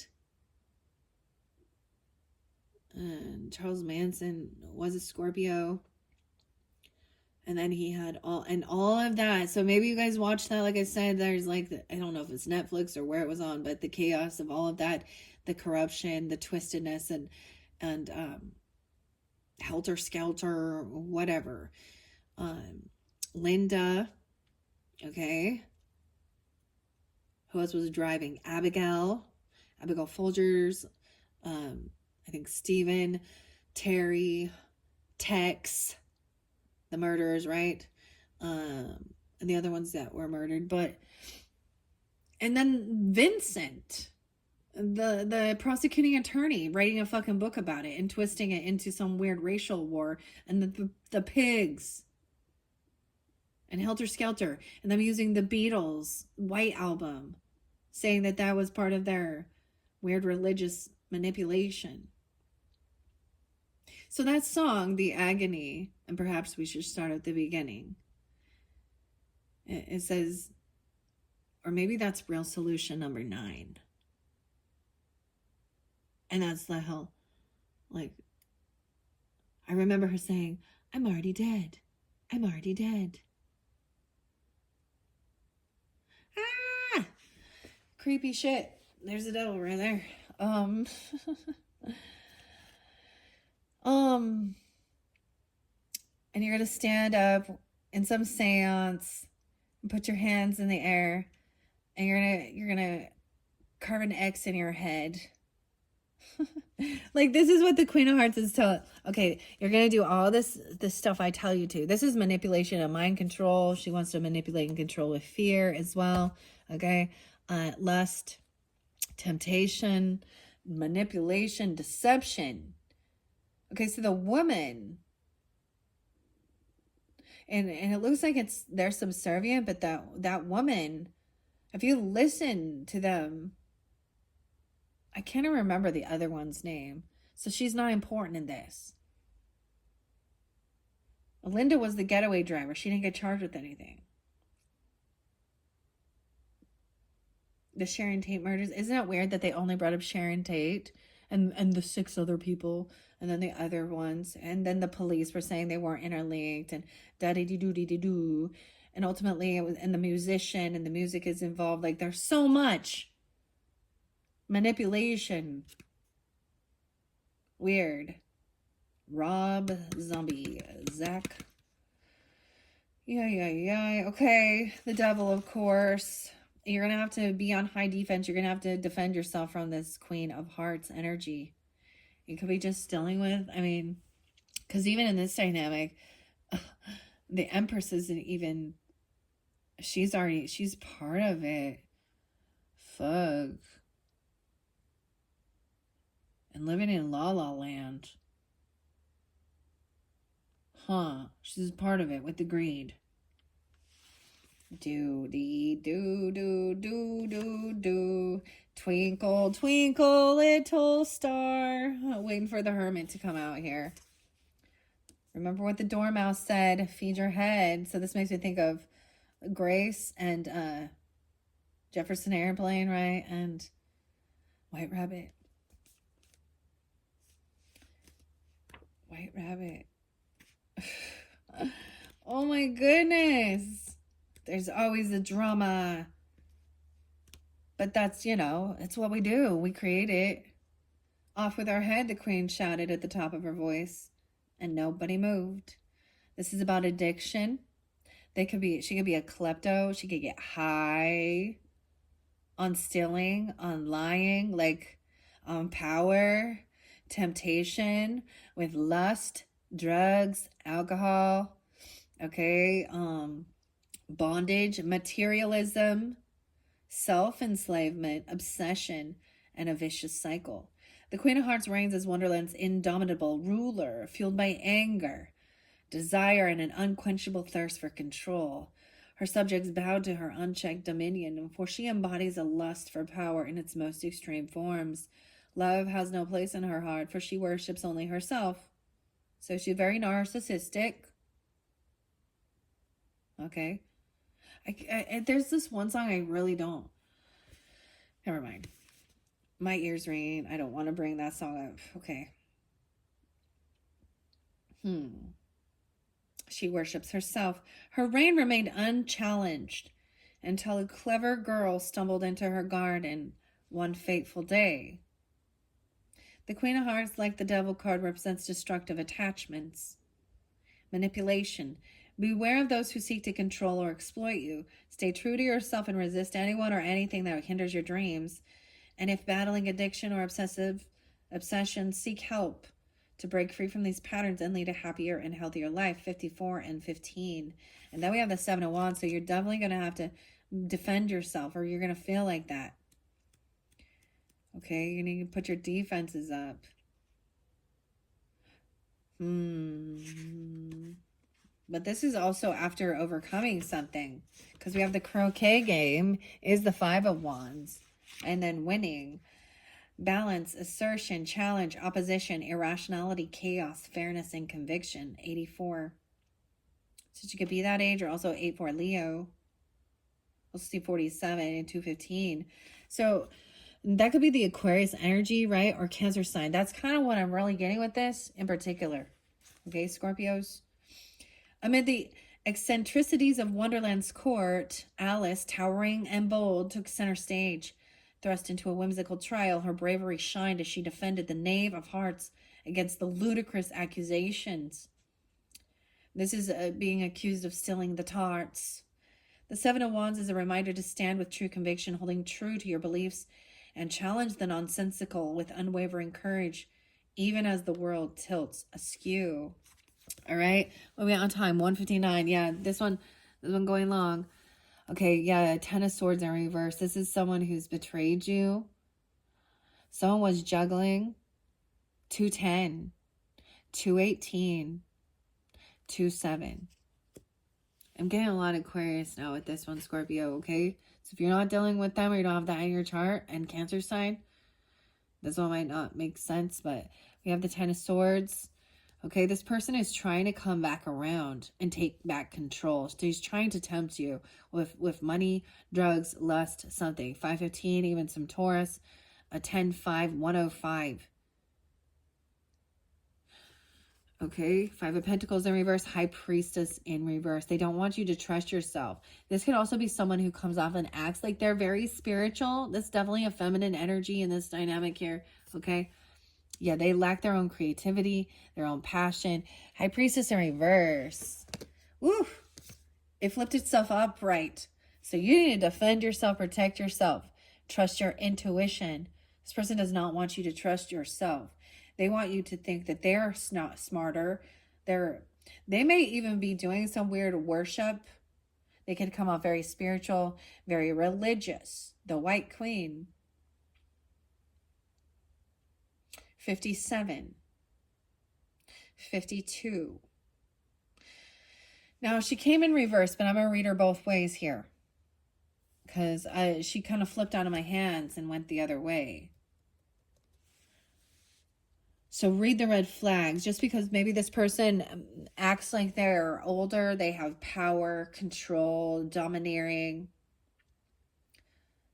S2: And Charles Manson was a Scorpio. And then he had all of that. So maybe you guys watched that. Like I said, there's like, I don't know if it's Netflix or where it was on, but the chaos of all of that, the corruption, the twistedness, and helter skelter, whatever. Linda, okay. Who else was driving? Abigail Folgers, I think Stephen, Terry, Tex, the murderers, right? And the other ones that were murdered, and then Vincent, the prosecuting attorney, writing a fucking book about it and twisting it into some weird racial war, and the pigs, and Helter Skelter, and them using the Beatles' White Album, saying that was part of their weird religious manipulation. So that song, The Agony, and perhaps we should start at the beginning. It says, or maybe that's Real Solution number 9. And that's the hell, like, I remember her saying, I'm already dead. I'm already dead. Creepy shit. There's the devil right there. And you're gonna stand up in some seance and put your hands in the air and you're gonna carve an X in your head. Like, this is what the Queen of Hearts is telling. Okay, you're gonna do all this stuff I tell you to. This is manipulation and mind control. She wants to manipulate and control with fear as well. Okay, lust, temptation, manipulation, deception. Okay, so the woman, and it looks like they're subservient, but that woman, if you listen to them, I can't even remember the other one's name. So she's not important in this. Linda was the getaway driver. She didn't get charged with anything. The Sharon Tate murders. Isn't it weird that they only brought up Sharon Tate and the 6 other people and then the other ones, and then the police were saying they weren't interlinked and da-dee-dee-doo-dee-dee-doo. And ultimately it was, and the musician and the music is involved. Like, there's so much manipulation. Weird. Rob Zombie. Zach. Yeah. Okay. The devil, of course. You're going to have to be on high defense. You're going to have to defend yourself from this Queen of Hearts energy. You could be just dealing with, I mean, because even in this dynamic, the Empress isn't even, she's part of it. Fuck. And living in La La Land. Huh. She's part of it with the greed. Do-dee, do. Twinkle, twinkle, little star. Waiting for the Hermit to come out here. Remember what the Dormouse said. Feed your head. So this makes me think of Grace and Jefferson Airplane, right? And White Rabbit. White Rabbit. Oh my goodness. There's always a drama. But that's, it's what we do. We create it. Off with our head, the Queen shouted at the top of her voice. And nobody moved. This is about addiction. She could be a klepto. She could get high on stealing, on lying, like on power, temptation, with lust, drugs, alcohol, okay, bondage, materialism, self-enslavement, obsession, and a vicious cycle. The Queen of Hearts reigns as Wonderland's indomitable ruler, fueled by anger, desire, and an unquenchable thirst for control. Her subjects bow to her unchecked dominion, for she embodies a lust for power in its most extreme forms. Love has no place in her heart, for she worships only herself. So she's very narcissistic. Okay. There's this one song I really don't. Never mind. My ears ring. I don't want to bring that song up. Okay. She worships herself. Her reign remained unchallenged until a clever girl stumbled into her garden one fateful day. The Queen of Hearts, like the Devil card, represents destructive attachments, manipulation. Beware of those who seek to control or exploit you. Stay true to yourself and resist anyone or anything that hinders your dreams. And if battling addiction or obsession, seek help to break free from these patterns and lead a happier and healthier life. 54 and 15. And then we have the 7 of Wands, so you're definitely going to have to defend yourself, or you're going to feel like that. Okay, you need to put your defenses up. But this is also after overcoming something, because we have the croquet game is the 5 of Wands, and then winning. Balance, assertion, challenge, opposition, irrationality, chaos, fairness, and conviction. 84. So you could be that age, or also 8 for Leo. We'll see 47 and 215. So that could be the Aquarius energy, right? Or Cancer sign. That's kind of what I'm really getting with this in particular. Okay, Scorpios. Amid the eccentricities of Wonderland's court, Alice, towering and bold, took center stage. Thrust into a whimsical trial, her bravery shined as she defended the Knave of Hearts against the ludicrous accusations. This is being accused of stealing the tarts. The Seven of Wands is a reminder to stand with true conviction, holding true to your beliefs, and challenge the nonsensical with unwavering courage, even as the world tilts askew. All right, we'll be on time. 1:59. Yeah, this one going long. Okay, yeah, Ten of Swords in reverse. This is someone who's betrayed you. Someone was juggling. 210, 218, 27. I'm getting a lot of Aquarius now with this one, Scorpio, okay? So if you're not dealing with them or you don't have that in your chart and Cancer sign, this one might not make sense, but we have the Ten of Swords. Okay, this person is trying to come back around and take back control. So he's trying to tempt you with money, drugs, lust, something. 515, even some Taurus. A 10-5, 105. Okay, Five of Pentacles in reverse, High Priestess in reverse. They don't want you to trust yourself. This could also be someone who comes off and acts like they're very spiritual. That's definitely a feminine energy in this dynamic here, okay? Yeah, they lack their own creativity, their own passion. High Priestess in reverse. Woo! It flipped itself upright. So you need to defend yourself, protect yourself. Trust your intuition. This person does not want you to trust yourself. They want you to think that they're not smarter. They may even be doing some weird worship. They can come off very spiritual, very religious. The White Queen. 57. 52. Now, she came in reverse, but I'm going to read her both ways here. Because she kind of flipped out of my hands and went the other way. So read the red flags. Just because maybe this person acts like they're older, they have power, control, domineering.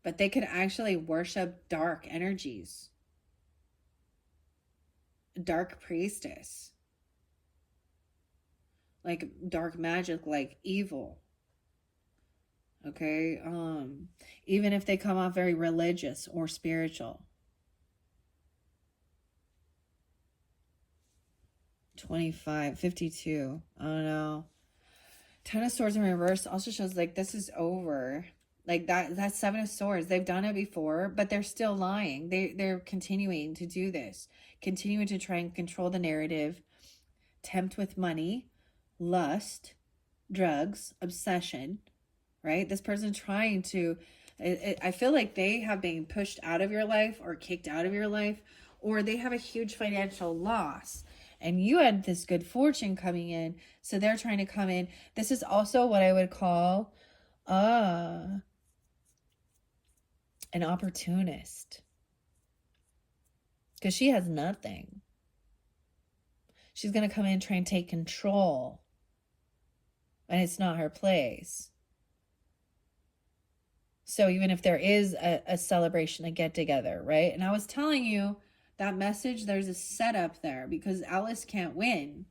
S2: But they could actually worship dark energies. Dark priestess. Like dark magic, like evil. Okay? Even if they come off very religious or spiritual. 25, 52. I don't know. Ten of Swords in reverse also shows like this is over. Like that's Seven of Swords. They've done it before, but they're still lying. They're continuing to do this. Continuing to try and control the narrative. Tempt with money, lust, drugs, obsession, right? This person trying to, I feel like they have been pushed out of your life or kicked out of your life, or they have a huge financial loss. And you had this good fortune coming in, so they're trying to come in. This is also what I would call an opportunist. Because she has nothing. She's going to come in and try and take control. And it's not her place. So even if there is a celebration, a get-together, right? And I was telling you, that message, there's a setup there because Alice can't win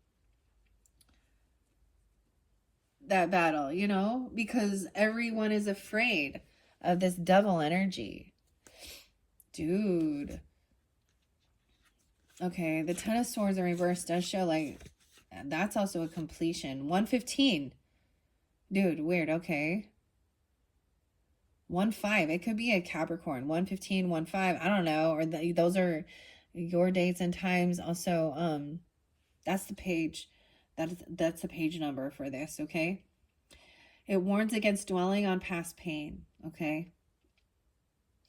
S2: that battle, you know, because everyone is afraid of this devil energy. Dude. Okay, the Ten of Swords in reverse does show like, that's also a completion. 115. Dude, weird, okay. 1-5, it could be a Capricorn. 115, 1-5, I don't know. Or those are your dates and times. Also, that's the page. That's the page number for this, okay? It warns against dwelling on past pain, okay?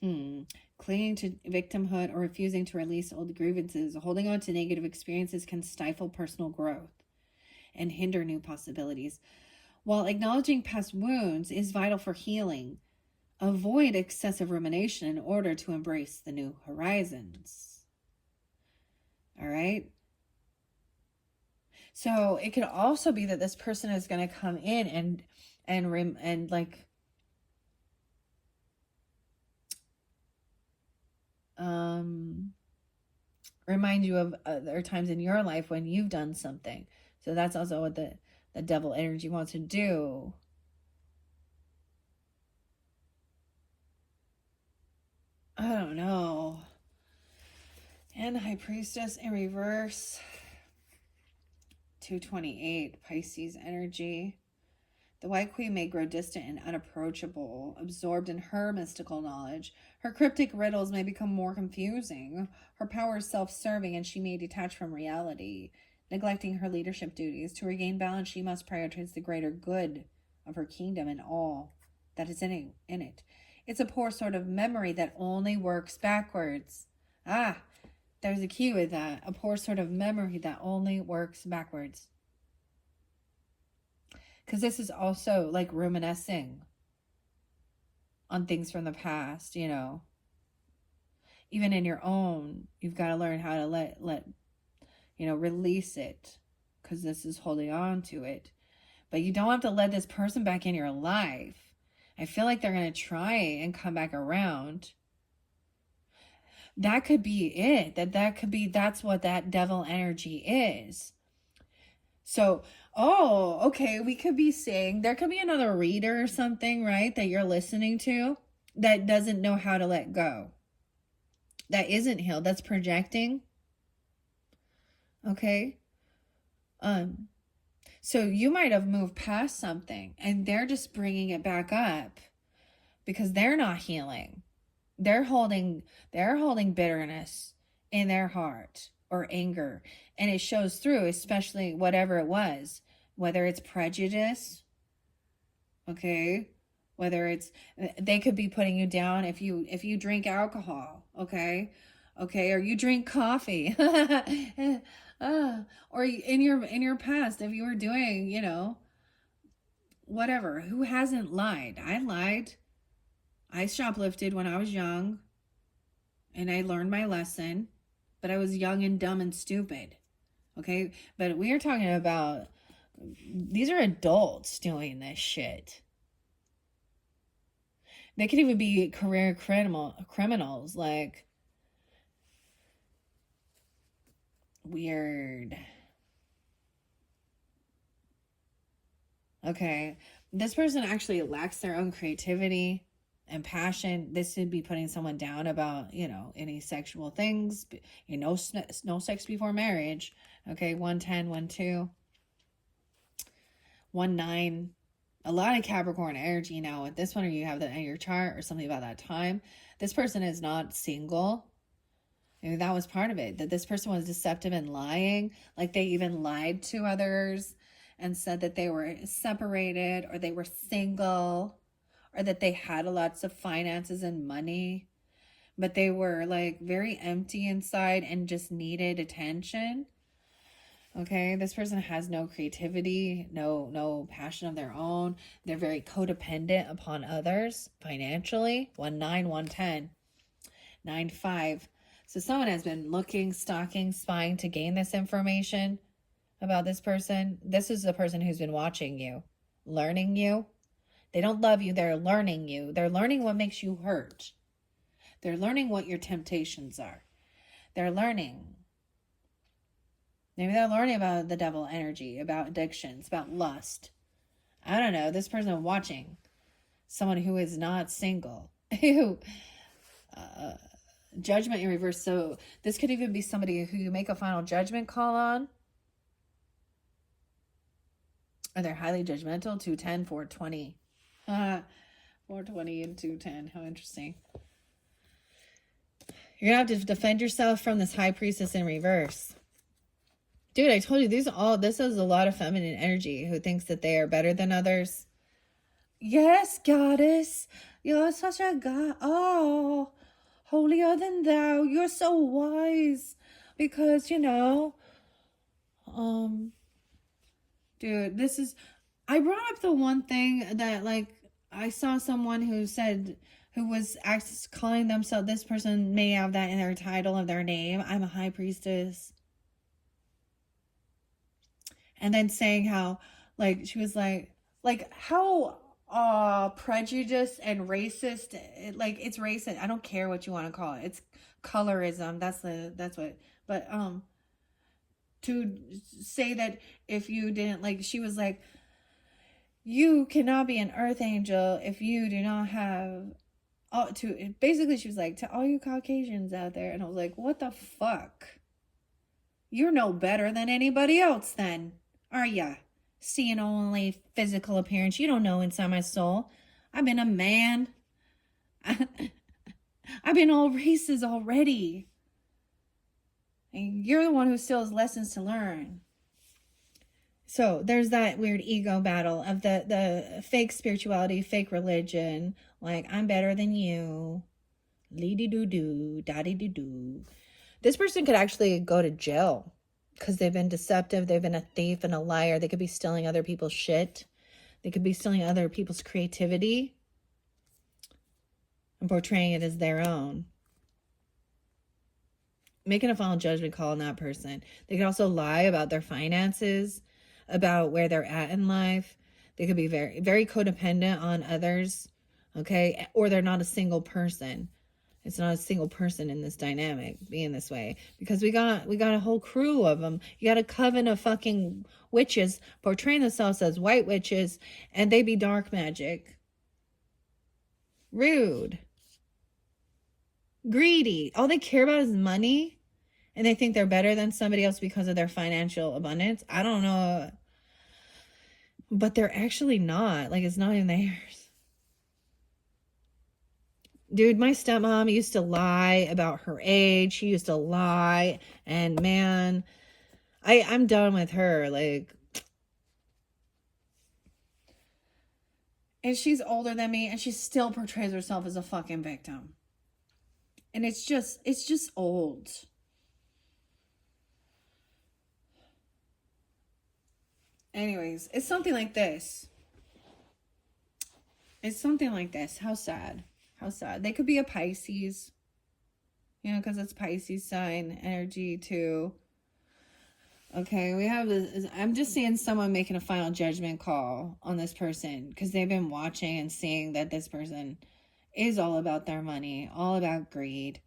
S2: Clinging to victimhood or refusing to release old grievances, holding on to negative experiences can stifle personal growth and hinder new possibilities. While acknowledging past wounds is vital for healing, avoid excessive rumination in order to embrace the new horizons. All right. So it could also be that this person is going to come in and like remind you of other times in your life when you've done something. So that's also what the devil energy wants to do. I don't know. And High Priestess in reverse. 228, Pisces energy. The White Queen may grow distant and unapproachable, absorbed in her mystical knowledge. Her cryptic riddles may become more confusing. Her power is self-serving, and she may detach from reality, neglecting her leadership duties. To regain balance, she must prioritize the greater good of her kingdom and all that is in it. It's a poor sort of memory that only works backwards. Ah, there's a key with that. A poor sort of memory that only works backwards. Because this is also like reminiscing on things from the past, you know. Even in your own, you've got to learn how to let you know, release it, because this is holding on to it. But you don't have to let this person back in your life. I feel like they're going to try and come back around. That could be it. That's what that devil energy is. So, oh, okay, we could be saying there could be another reader or something, right, that you're listening to that doesn't know how to let go. That isn't healed. That's projecting. Okay. So you might have moved past something and they're just bringing it back up because they're not healing. They're holding bitterness in their heart or anger, and it shows through, especially whatever it was, whether it's prejudice, okay, whether it's, they could be putting you down if you drink alcohol, okay, or you drink coffee. Or in your past, if you were doing, you know, whatever. Who hasn't lied? I lied. I shoplifted when I was young, and I learned my lesson, but I was young and dumb and stupid. Okay, but we are talking about, these are adults doing this shit. They could even be career criminals, like, weird. Okay, this person actually lacks their own creativity and passion. This would be putting someone down about, you know, any sexual things. You know, no sex before marriage. Okay, 110, 12, 19. A lot of Capricorn energy now with this one, or you have that in your chart or something about that time. This person is not single. Maybe that was part of it, that this person was deceptive and lying. Like they even lied to others and said that they were separated or they were single or that they had lots of finances and money, but they were like very empty inside and just needed attention. Okay, this person has no creativity, no passion of their own. They're very codependent upon others financially. 19, 110, 95. So someone has been looking, stalking, spying to gain this information about this person. This is the person who's been watching you, learning you. They don't love you. They're learning you. They're learning what makes you hurt. They're learning what your temptations are. They're learning. Maybe they're learning about the devil energy, about addictions, about lust. I don't know. This person watching someone who is not single, who, judgment in reverse. So this could even be somebody who you make a final judgment call on. Or they're highly judgmental. 210, 420. 420 and 210. How interesting. You're going to have to defend yourself from this high priestess in reverse. Dude, I told you, this is a lot of feminine energy who thinks that they are better than others. Yes, goddess. You're such a god. Oh, holier than thou. You're so wise. Because, you know, dude, this is, I brought up the one thing that, like, I saw someone who said, who was calling themselves, this person may have that in their title of their name. I'm a high priestess. And then saying how, like, she was like how prejudiced and racist, like, it's racist. I don't care what you want to call it. It's colorism. That's what, but, to say that if you didn't, like, she was like, you cannot be an earth angel if you do not have, basically she was like, to all you Caucasians out there. And I was like, what the fuck? You're no better than anybody else then, are ya? seeing only physical appearance. You don't know inside my soul. I've been a man. I've been all races already. And you're the one who still has lessons to learn. So there's that weird ego battle of the fake spirituality, fake religion. Like, I'm better than you. Lee-dee-doo-doo, da-dee-doo-doo. This person could actually go to jail because they've been deceptive. They've been a thief and a liar. They could be stealing other people's shit. They could be stealing other people's creativity and portraying it as their own. Making a final judgment call on that person. They could also lie about their finances, about where they're at in life. They could be very, very codependent on others, okay? Or they're not a single person. It's not a single person in this dynamic being this way, because we got a whole crew of them. You got a coven of fucking witches portraying themselves as white witches, and they be dark magic. Rude. Greedy. All they care about is money, and they think they're better than somebody else because of their financial abundance. I don't know, but they're actually not. Like, it's not even theirs. Dude, my stepmom used to lie about her age. She used to lie. And man, I'm done with her. Like, and she's older than me, and she still portrays herself as a fucking victim. And it's just old. Anyways, it's something like this. It's something like this. How sad. How sad. They could be a Pisces, you know, because it's Pisces sign energy too. Okay, we have this. I'm just seeing someone making a final judgment call on this person because they've been watching and seeing that this person is all about their money, all about greed,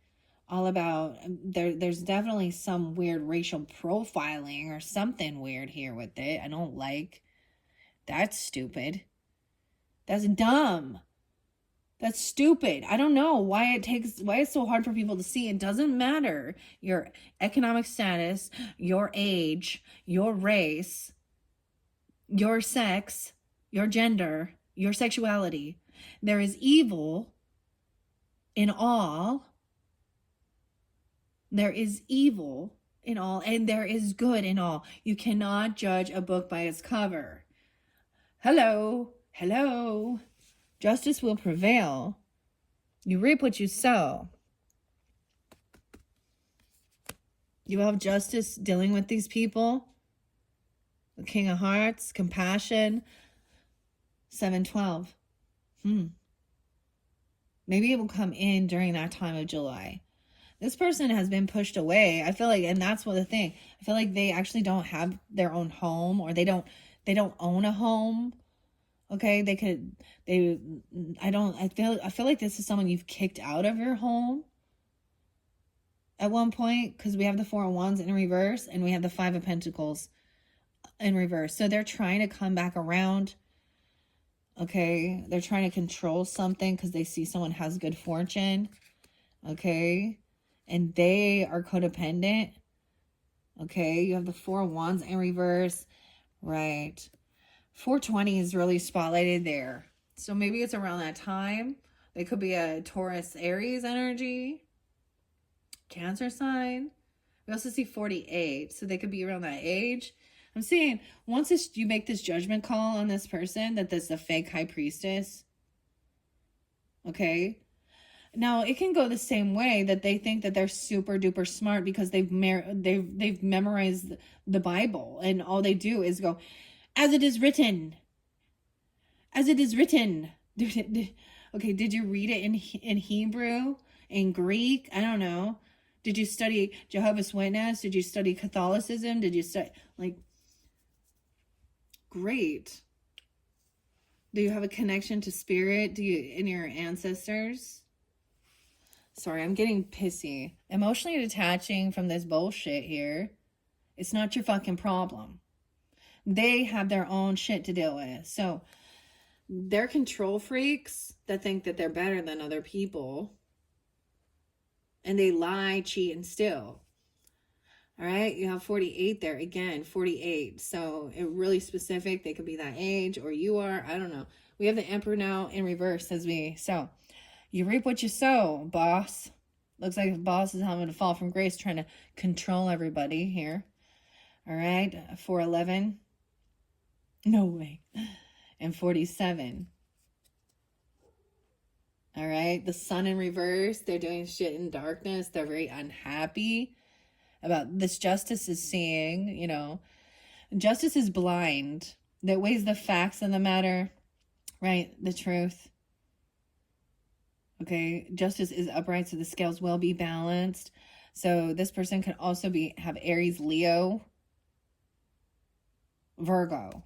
S2: all about there's definitely some weird racial profiling or something weird here with it. I don't like. That's stupid. That's dumb. That's stupid. I don't know why it's so hard for people to see. It doesn't matter your economic status, your age, your race, your sex, your gender, your sexuality. There is evil in all. There is evil in all, and there is good in all. You cannot judge a book by its cover. Hello. Hello. Justice will prevail. You reap what you sow. You have justice dealing with these people. The King of Hearts, compassion. 712. Maybe it will come in during that time of July. This person has been pushed away. I feel like, and that's what the thing. I feel like they actually don't have their own home, or they don't own a home. Okay, I feel like this is someone you've kicked out of your home at one point, because we have the Four of Wands in reverse and we have the Five of Pentacles in reverse. So they're trying to come back around. Okay, they're trying to control something because they see someone has good fortune. Okay, and they are codependent. Okay, you have the Four of Wands in reverse. Right. 420 is really spotlighted there. So maybe it's around that time. They could be a Taurus, Aries energy. Cancer sign. We also see 48. So they could be around that age. I'm seeing once you make this judgment call on this person, that this is a fake high priestess. Okay. Now it can go the same way, that they think that they're super duper smart because they've memorized the Bible, and all they do is go, as it is written. As it is written. Okay, did you read it in Hebrew? In Greek? I don't know. Did you study Jehovah's Witness? Did you study Catholicism? Did you study, like, great. Do you have a connection to spirit? In your ancestors? Sorry, I'm getting pissy. Emotionally detaching from this bullshit here. It's not your fucking problem. They have their own shit to deal with. So they're control freaks that think that they're better than other people. And they lie, cheat, and steal. All right, you have 48 there again, 48. So it really specific. They could be that age, or you are. I don't know. We have the Emperor now in reverse as we so. You reap what you sow, boss. Looks like the boss is having to fall from grace, trying to control everybody here. All right, 411. No way. And 47. All right, the sun in reverse. They're doing shit in darkness. They're very unhappy about this. Justice is seeing, you know, justice is blind. That weighs the facts of the matter, right? The truth. Okay, justice is upright, so the scales will be balanced. So this person could also have Aries, Leo, Virgo.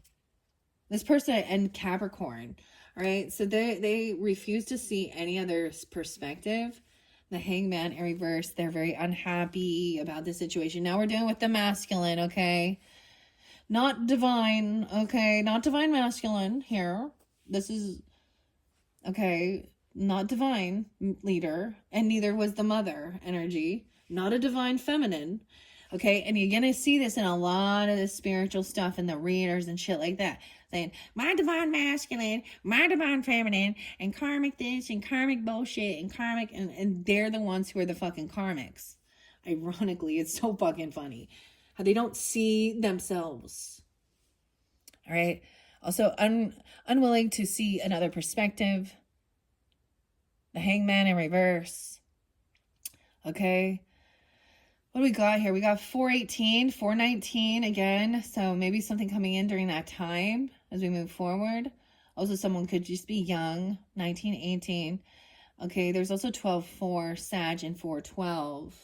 S2: This person and Capricorn. All right, so they refuse to see any other perspective. The Hangman in reverse, they're very unhappy about the situation. Now we're dealing with the masculine, okay? Not divine, okay? Not divine masculine here. This is, okay, not divine leader, and neither was the mother energy. Not a divine feminine, okay? And you're going to see this in a lot of the spiritual stuff in the readers and shit like that. Saying, my divine masculine, my divine feminine, and karmic this, and karmic bullshit, and karmic, and they're the ones who are the fucking karmics. Ironically, it's so fucking funny how they don't see themselves. All right? Also, unwilling to see another perspective. The Hangman in reverse. Okay? What do we got here? We got 418, 419 again. So maybe something coming in during that time as we move forward. Also, someone could just be young, 1918. Okay, there's also 12-4, Sag, and 412.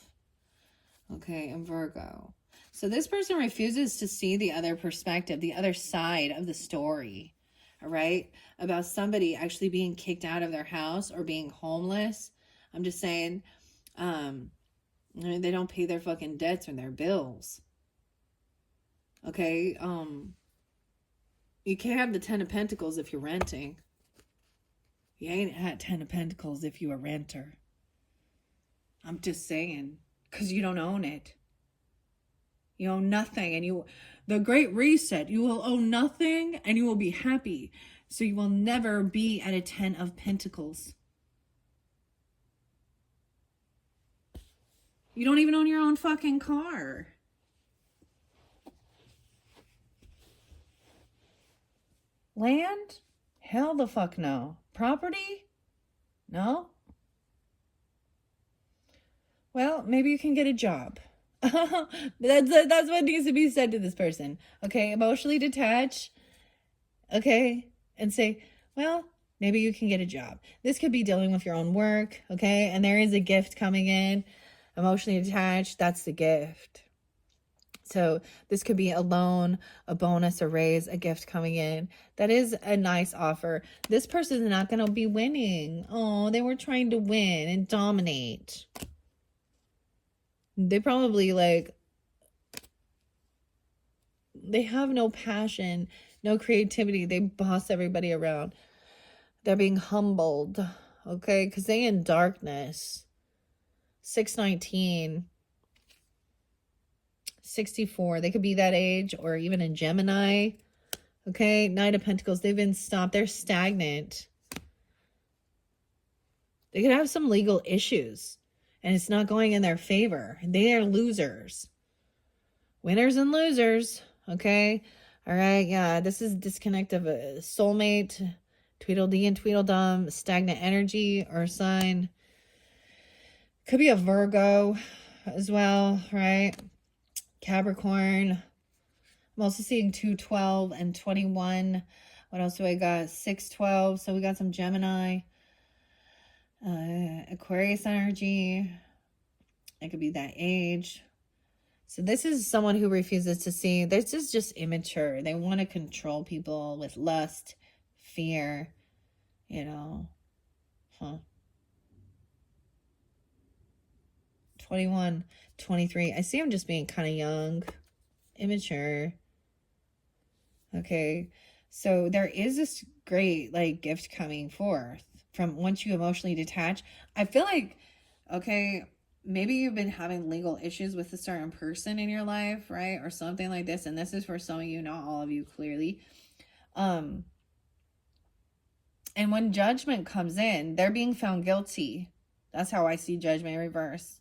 S2: Okay, and Virgo. So this person refuses to see the other perspective, the other side of the story. All right, about somebody actually being kicked out of their house or being homeless. I'm just saying, they don't pay their fucking debts or their bills. Okay, you can't have the 10 of Pentacles if you're renting. You ain't at 10 of Pentacles if you're a renter. I'm just saying, because you don't own it. You own nothing, and the Great Reset, you will own nothing and you will be happy. So you will never be at a 10 of Pentacles. You don't even own your own fucking car. Land? Hell the fuck no. Property? No? Well, maybe you can get a job. That's what needs to be said to this person. Okay, emotionally detach. Okay, and say, well, maybe you can get a job. This could be dealing with your own work. Okay, and there is a gift coming in. Emotionally attached, that's the gift. So this could be a loan, a bonus, a raise, a gift coming in. That is a nice offer. This person is not going to be winning. Oh, they were trying to win and dominate. They probably they have no passion, no creativity. They boss everybody around. They're being humbled, okay? Because they in darkness. 619. 64. They could be that age or even in Gemini. Okay, Knight of Pentacles. They've been stopped. They're stagnant. They could have some legal issues and it's not going in their favor. They are losers. Winners and losers. Okay. All right. Yeah. This is disconnect of a soulmate, Tweedledee and Tweedledum, stagnant energy or sign. Could be a Virgo as well, right? Capricorn. I'm also seeing 212 and 21. What else do I got? 612. So we got some Gemini. Aquarius energy. It could be that age. So this is someone who refuses to see. This is just immature. They want to control people with lust, fear, 21, 23. I see him just being kind of young, immature. Okay. So there is this great gift coming forth from once you emotionally detach. I feel like, okay, maybe you've been having legal issues with a certain person in your life, right? Or something like this. And this is for some of you, not all of you, clearly. And when judgment comes in, they're being found guilty. That's how I see judgment in reverse.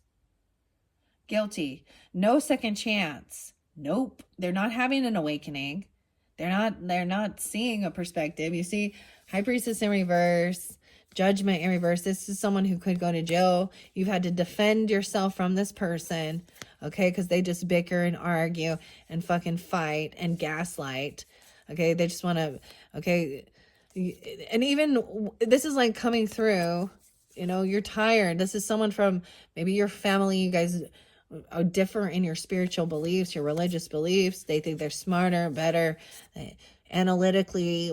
S2: Guilty. No second chance. Nope. They're not having an awakening. They're not seeing a perspective. You see, High Priestess in reverse, Judgment in reverse. This is someone who could go to jail. You've had to defend yourself from this person, okay? Because they just bicker and argue and fucking fight and gaslight, okay? They just want to, okay? And even, this is like coming through, you know, you're tired. This is someone from maybe your family. You guys are different in your spiritual beliefs, your religious beliefs. They think they're smarter, better, analytically.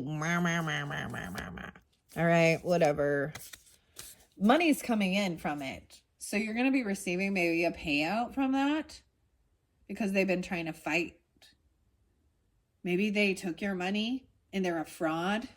S2: All right, whatever. Money's coming in from it. So you're going to be receiving maybe a payout from that because they've been trying to fight. Maybe they took your money and they're a fraud.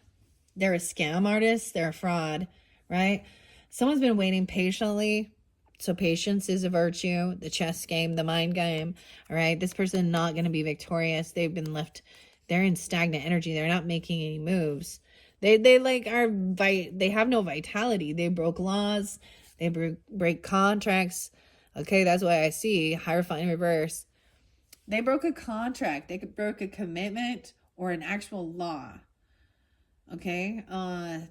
S2: They're a scam artist. They're a fraud, right? Someone's been waiting patiently. So patience is a virtue. The chess game, the mind game. All right. This person not going to be victorious. They've been left. They're in stagnant energy. They're not making any moves. They like are they have no vitality. They broke laws. They break contracts. Okay. That's why I see Hierophant in reverse. They broke a contract. They broke a commitment or an actual law. Okay,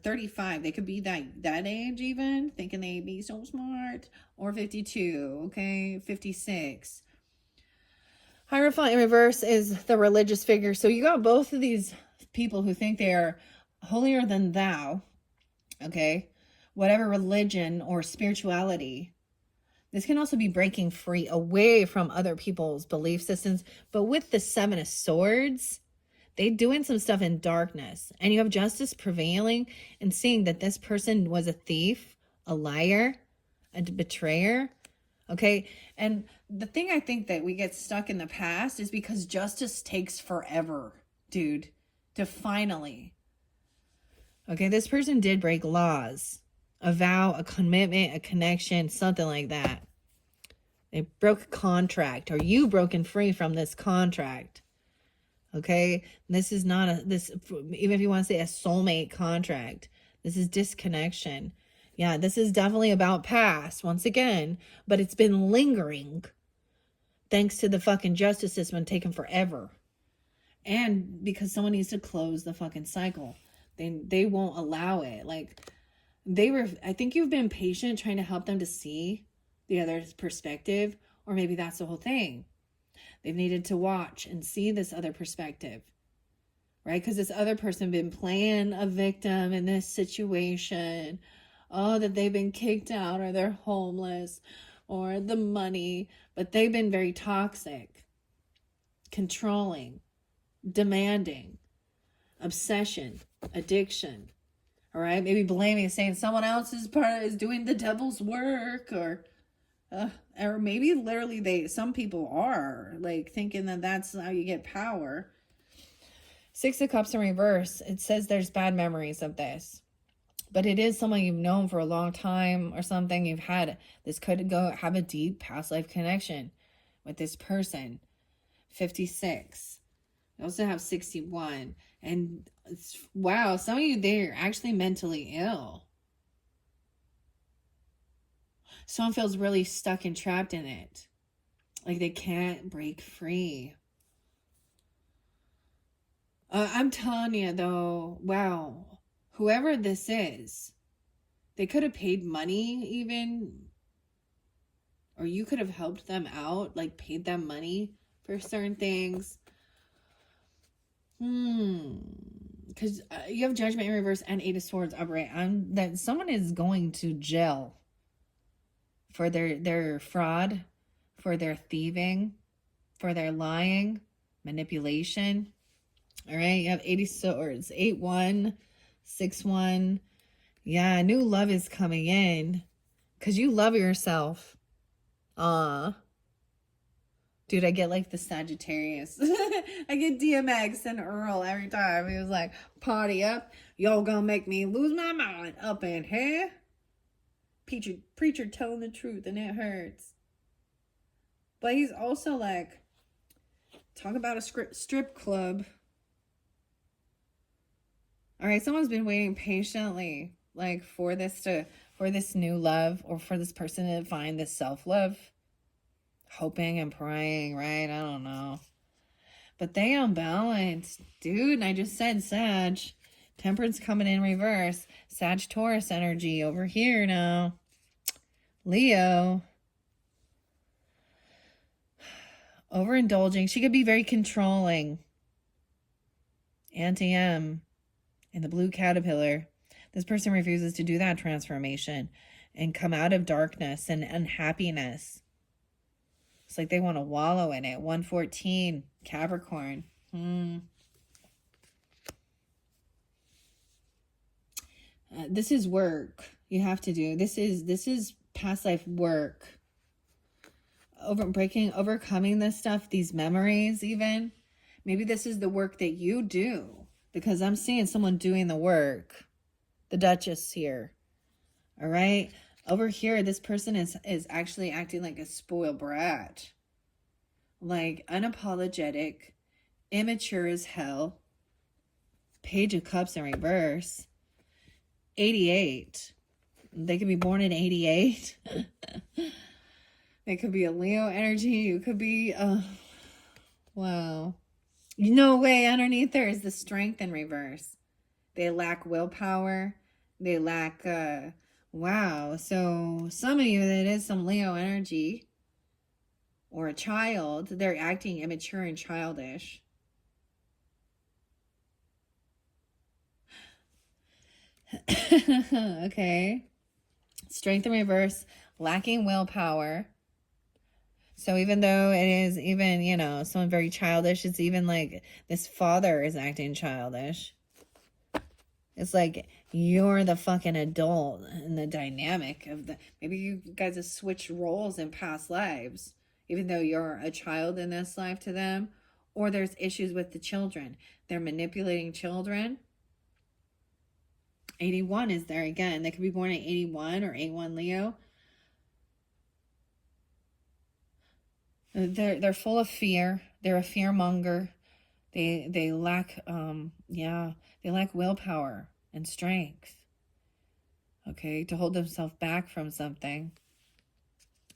S2: 35. They could be that age even, thinking they'd be so smart. Or 52, okay, 56. Hierophant in reverse is the religious figure. So you got both of these people who think they are holier than thou, okay, whatever religion or spirituality. This can also be breaking free away from other people's belief systems. But with the Seven of Swords, they doing some stuff in darkness, and you have justice prevailing and seeing that this person was a thief, a liar, a betrayer. Okay. And the thing I think that we get stuck in the past is because justice takes forever, dude, to finally. Okay. This person did break laws, a vow, a commitment, a connection, something like that. They broke a contract, or you broken free from this contract. Okay, this is not even if you want to say a soulmate contract, this is disconnection. Yeah, this is definitely about past once again, but it's been lingering thanks to the fucking justice system taking forever. And because someone needs to close the fucking cycle. They won't allow it. Like I think you've been patient trying to help them to see the other's perspective, or maybe that's the whole thing. They've needed to watch and see this other perspective, right? Because this other person been playing a victim in this situation. Oh, that they've been kicked out, or they're homeless, or the money. But they've been very toxic, controlling, demanding, obsession, addiction. All right, maybe blaming, saying someone else is doing the devil's work, or maybe literally some people are like thinking that that's how you get power. Six of Cups in reverse. It says there's bad memories of this, but it is someone you've known for a long time or something. You've had this could have a deep past life connection with this person. 56. You also have 61, and wow, some of you, they're actually mentally ill. Someone feels really stuck and trapped in it. Like they can't break free. I'm telling you though, wow, whoever this is, they could have paid money even, or you could have helped them out, like paid them money for certain things. Because you have Judgment in reverse and Eight of Swords upright. That someone is going to jail for their fraud, for their thieving, for their lying, manipulation. All right, you have 80 swords, 8-1, 6-1. Yeah, new love is coming in because you love yourself. Dude, I get like the Sagittarius. I get DMX and Earl every time. He was like, party up. Y'all gonna make me lose my mind up in here. Preacher telling the truth and it hurts. But he's also like, talk about a strip club. All right, someone's been waiting patiently, like for this new love, or for this person to find this self-love. Hoping and praying, right? I don't know. But they unbalanced. Dude, and I just said Sag. Temperance coming in reverse. Sag Taurus energy over here now. Leo. Overindulging. She could be very controlling. Auntie M in the blue caterpillar. This person refuses to do that transformation and come out of darkness and unhappiness. It's like they want to wallow in it. 114, Capricorn. This is work you have to do. This is past life work. Overcoming this stuff, these memories even. Maybe this is the work that you do, because I'm seeing someone doing the work. The Duchess here. All right. Over here, this person is actually acting like a spoiled brat. Like unapologetic, immature as hell. Page of Cups in reverse. 88. They could be born in 88. They could be a Leo energy. You could be, wow. No way. Underneath there is the Strength in reverse. They lack willpower. They lack, wow. So some of you, that is some Leo energy. Or a child. They're acting immature and childish. Okay. Strength in reverse. Lacking willpower. So even though it is even, you know, someone very childish, it's even like this father is acting childish. It's like you're the fucking adult in the dynamic of the, maybe you guys have switched roles in past lives, even though you're a child in this life to them, or there's issues with the children. They're manipulating children. 81 is there again. They could be born at 81 or 81 Leo. They're full of fear. They're a fear monger. They lack they lack willpower and strength. Okay, to hold themselves back from something.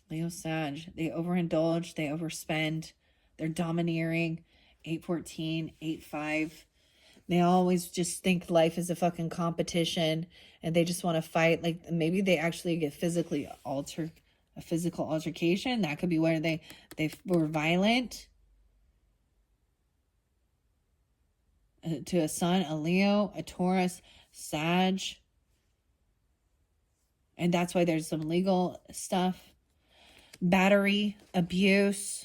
S2: Leo Sag, they overindulge, they overspend, they're domineering. 814, 85. They always just think life is a fucking competition and they just want to fight. Like maybe they actually get physically altered. A physical altercation. That could be where they were violent. To a Sun, a Leo, a Taurus, Sag. And that's why there's some legal stuff. Battery, abuse.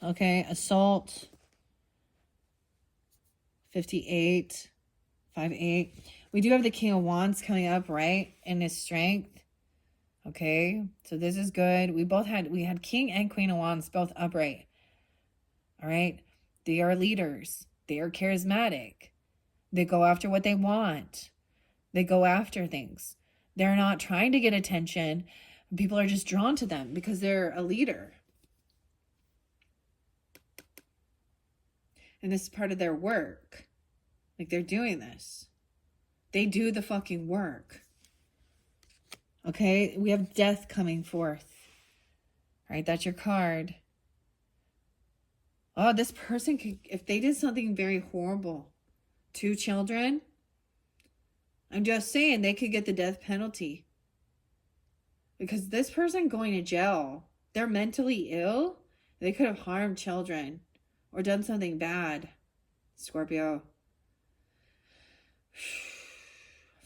S2: Okay, assault. 58, 58. We do have the King of Wands coming up, right? In his strength. Okay, so this is good. We had King and Queen of Wands both upright. All right, they are leaders. They are charismatic. They go after what they want. They go after things. They're not trying to get attention. People are just drawn to them because they're a leader. And this is part of their work. Like they're doing this. They do the fucking work. Okay, we have death coming forth. All right, that's your card. Oh, this person could, if they did something very horrible to children, I'm just saying they could get the death penalty. Because this person going to jail, they're mentally ill. They could have harmed children or done something bad. Scorpio.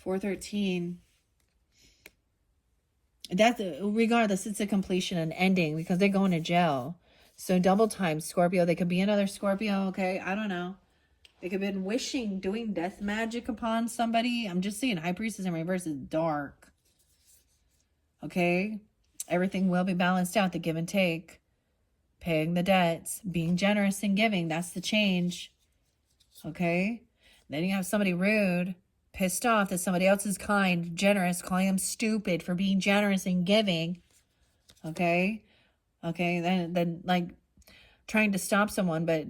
S2: 413. That's regardless, it's a completion and ending because they're going to jail. So double time Scorpio. They could be another Scorpio. Okay, I don't know. They could have been wishing, doing death magic upon somebody. I'm just seeing High Priestess in reverse is dark. Okay, everything will be balanced out. The give and take, paying the debts, being generous and giving. That's the change. Okay, then you have somebody rude. Pissed off that somebody else is kind, generous, calling them stupid for being generous and giving. Okay? Okay, then like trying to stop someone, but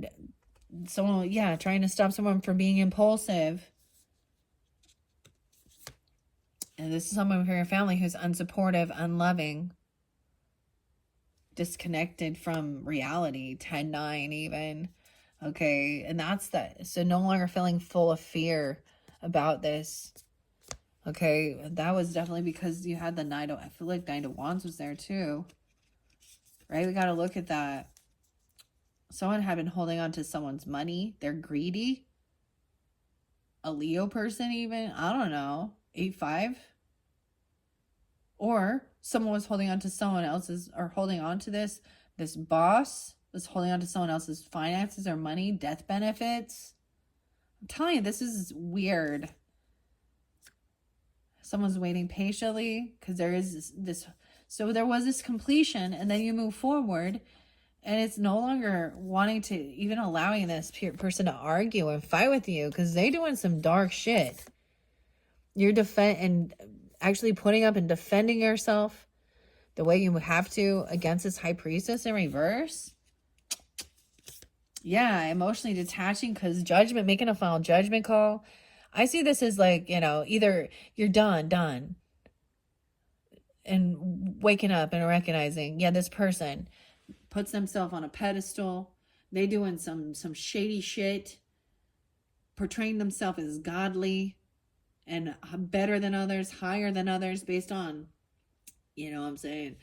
S2: someone, yeah, trying to stop someone from being impulsive. And this is someone from your family who's unsupportive, unloving, disconnected from reality, 10-9 even. Okay, and that's that. So no longer feeling full of fear about this. Okay, that was definitely because you had the Knight of, I feel like Knight of Wands was there too. Right, we got to look at that. Someone had been holding on to someone's money. They're greedy. A Leo person even. I don't know. 8-5. Or someone was holding on to someone else's, or holding on to this boss was holding on to someone else's finances or money, death benefits. I'm telling you, this is weird. Someone's waiting patiently because there is this. So there was this completion, and then you move forward, and it's no longer wanting to, even allowing this person to argue and fight with you because they're doing some dark shit. You're and actually putting up and defending yourself the way you have to against this high priestess in reverse. Yeah, emotionally detaching because judgment, making a final judgment call. I see this as like, you know, either you're done, and waking up and recognizing, yeah, this person puts themselves on a pedestal. They doing some shady shit, portraying themselves as godly and better than others, higher than others based on, you know what I'm saying?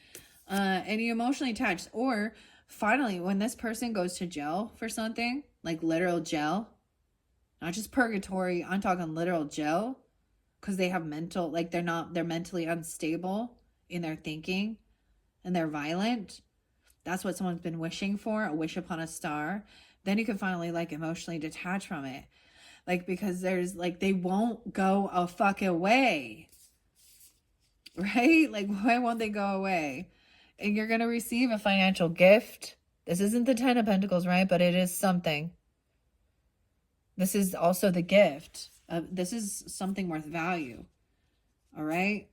S2: And you emotionally attached. Or finally, when this person goes to jail for something, like literal jail, not just purgatory, I'm talking literal jail, because they have mental, like they're mentally unstable in their thinking and they're violent. That's what someone's been wishing for, a wish upon a star. Then you can finally like emotionally detach from it. Like, because there's like, they won't go a fucking away. Right? Like, why won't they go away? And you're going to receive a financial gift. This isn't the 10 of Pentacles, right? But it is something. This is also the gift. This is something worth value. All right?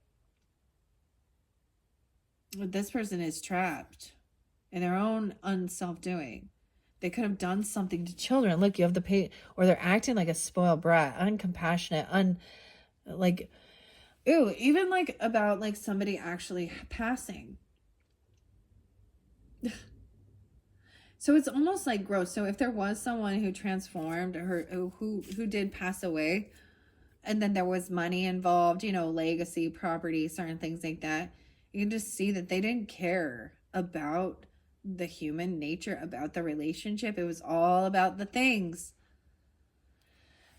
S2: This person is trapped in their own unself-doing. They could have done something to children. Look, you have the pay, or they're acting like a spoiled brat, uncompassionate, like, ew, even like about like somebody actually passing. So it's almost like gross. So if there was someone who transformed, or who did pass away, and then there was money involved, you know, legacy, property, certain things like that, you can just see that they didn't care about the human nature, about the relationship. It was all about the things.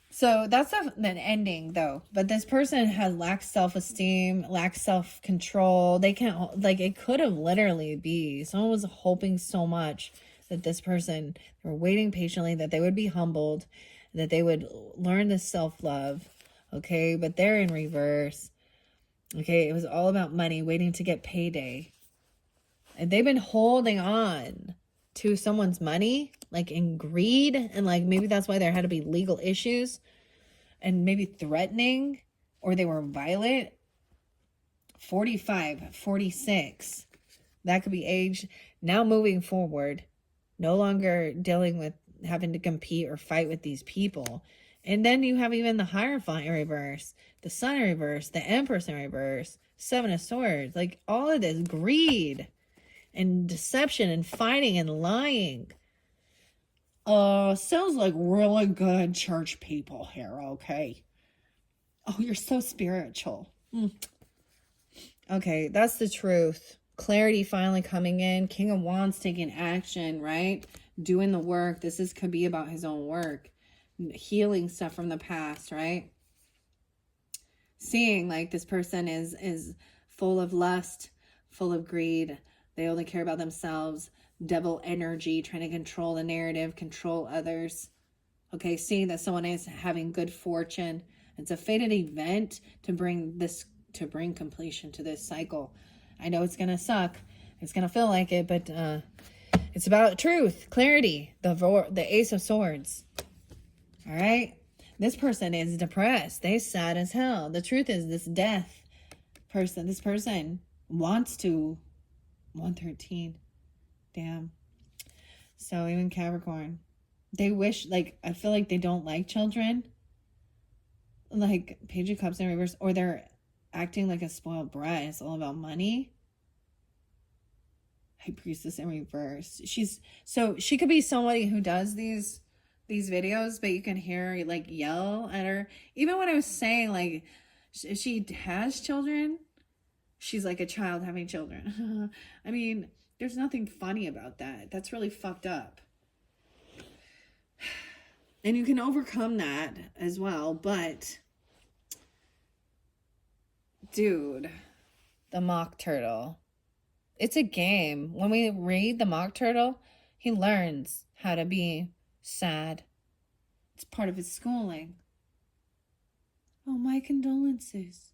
S2: So that's an ending though. But this person has lacked self-esteem, lacked self-control. They can't, like, it could have literally be someone was hoping so much that this person, they were waiting patiently, that they would be humbled, that they would learn this self-love. Okay, but they're in reverse. Okay, it was all about money, waiting to get payday. And they've been holding on to someone's money, like in greed. And like, maybe that's why there had to be legal issues and maybe threatening, or they were violent. 45, 46. That could be age. Now moving forward, no longer dealing with having to compete or fight with these people. And then you have even the Hierophant in reverse, the Sun in reverse, the Empress in reverse, Seven of Swords. Like all of this greed and deception and fighting and lying. Sounds like really good church people here, okay? Oh, you're so spiritual. Okay, that's the truth. Clarity finally coming in. King of Wands taking action, right? Doing the work. Could be about his own work. Healing stuff from the past, right? Seeing like this person is full of lust, full of greed. They only care about themselves. Devil energy, trying to control the narrative, control others. Okay, seeing that someone is having good fortune. It's a fated event to bring completion to this cycle. I know it's gonna suck. It's gonna feel like it, but it's about truth, clarity, the Ace of Swords. All right, this person is depressed. They're sad as hell. The truth is, this person wants to 113. Damn. So even Capricorn, they wish, like, I feel like they don't like children. Like Page of Cups in reverse, or they're acting like a spoiled brat. It's all about money. High Priestess in reverse. She could be somebody who does these videos, but you can hear her like yell at her. Even when I was saying like she has children, she's like a child having children. I mean, there's nothing funny about that. That's really fucked up. And you can overcome that as well, but dude,
S1: The Mock Turtle. It's a game. When we read The Mock Turtle, he learns how to be sad.
S2: it's part of his schooling. Oh, my condolences.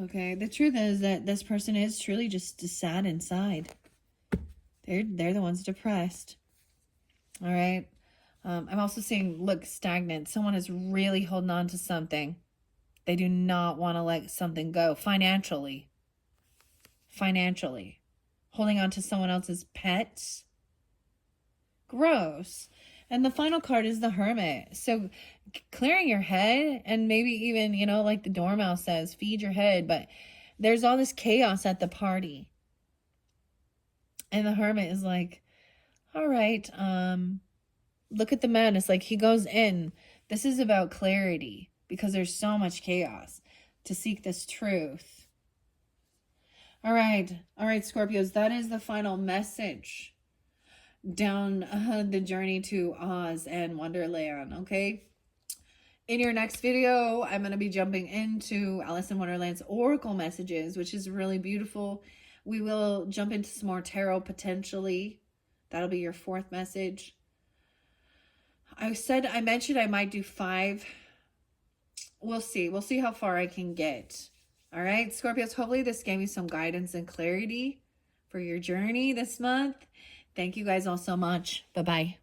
S2: Okay, the truth is that this person is truly just sad inside. They're the ones depressed. All right. I'm also seeing, look, stagnant. Someone is really holding on to something. They do not want to let something go financially. Holding on to someone else's pets. Gross. And the final card is the Hermit. So clearing your head, and maybe even, you know, like the Dormouse says, feed your head. But there's all this chaos at the party. And the Hermit is like, all right, look at the madness. Like, he goes in. This is about clarity because there's so much chaos to seek this truth. All right, Scorpios, that is the final message down the journey to Oz and Wonderland, okay? In your next video, I'm going to be jumping into Alice in Wonderland's Oracle messages, which is really beautiful. We will jump into some more tarot potentially. That'll be your 4th message. I mentioned I might do 5. We'll see. We'll see how far I can get. All right, Scorpios, hopefully this gave you some guidance and clarity for your journey this month. Thank you guys all so much. Bye-bye.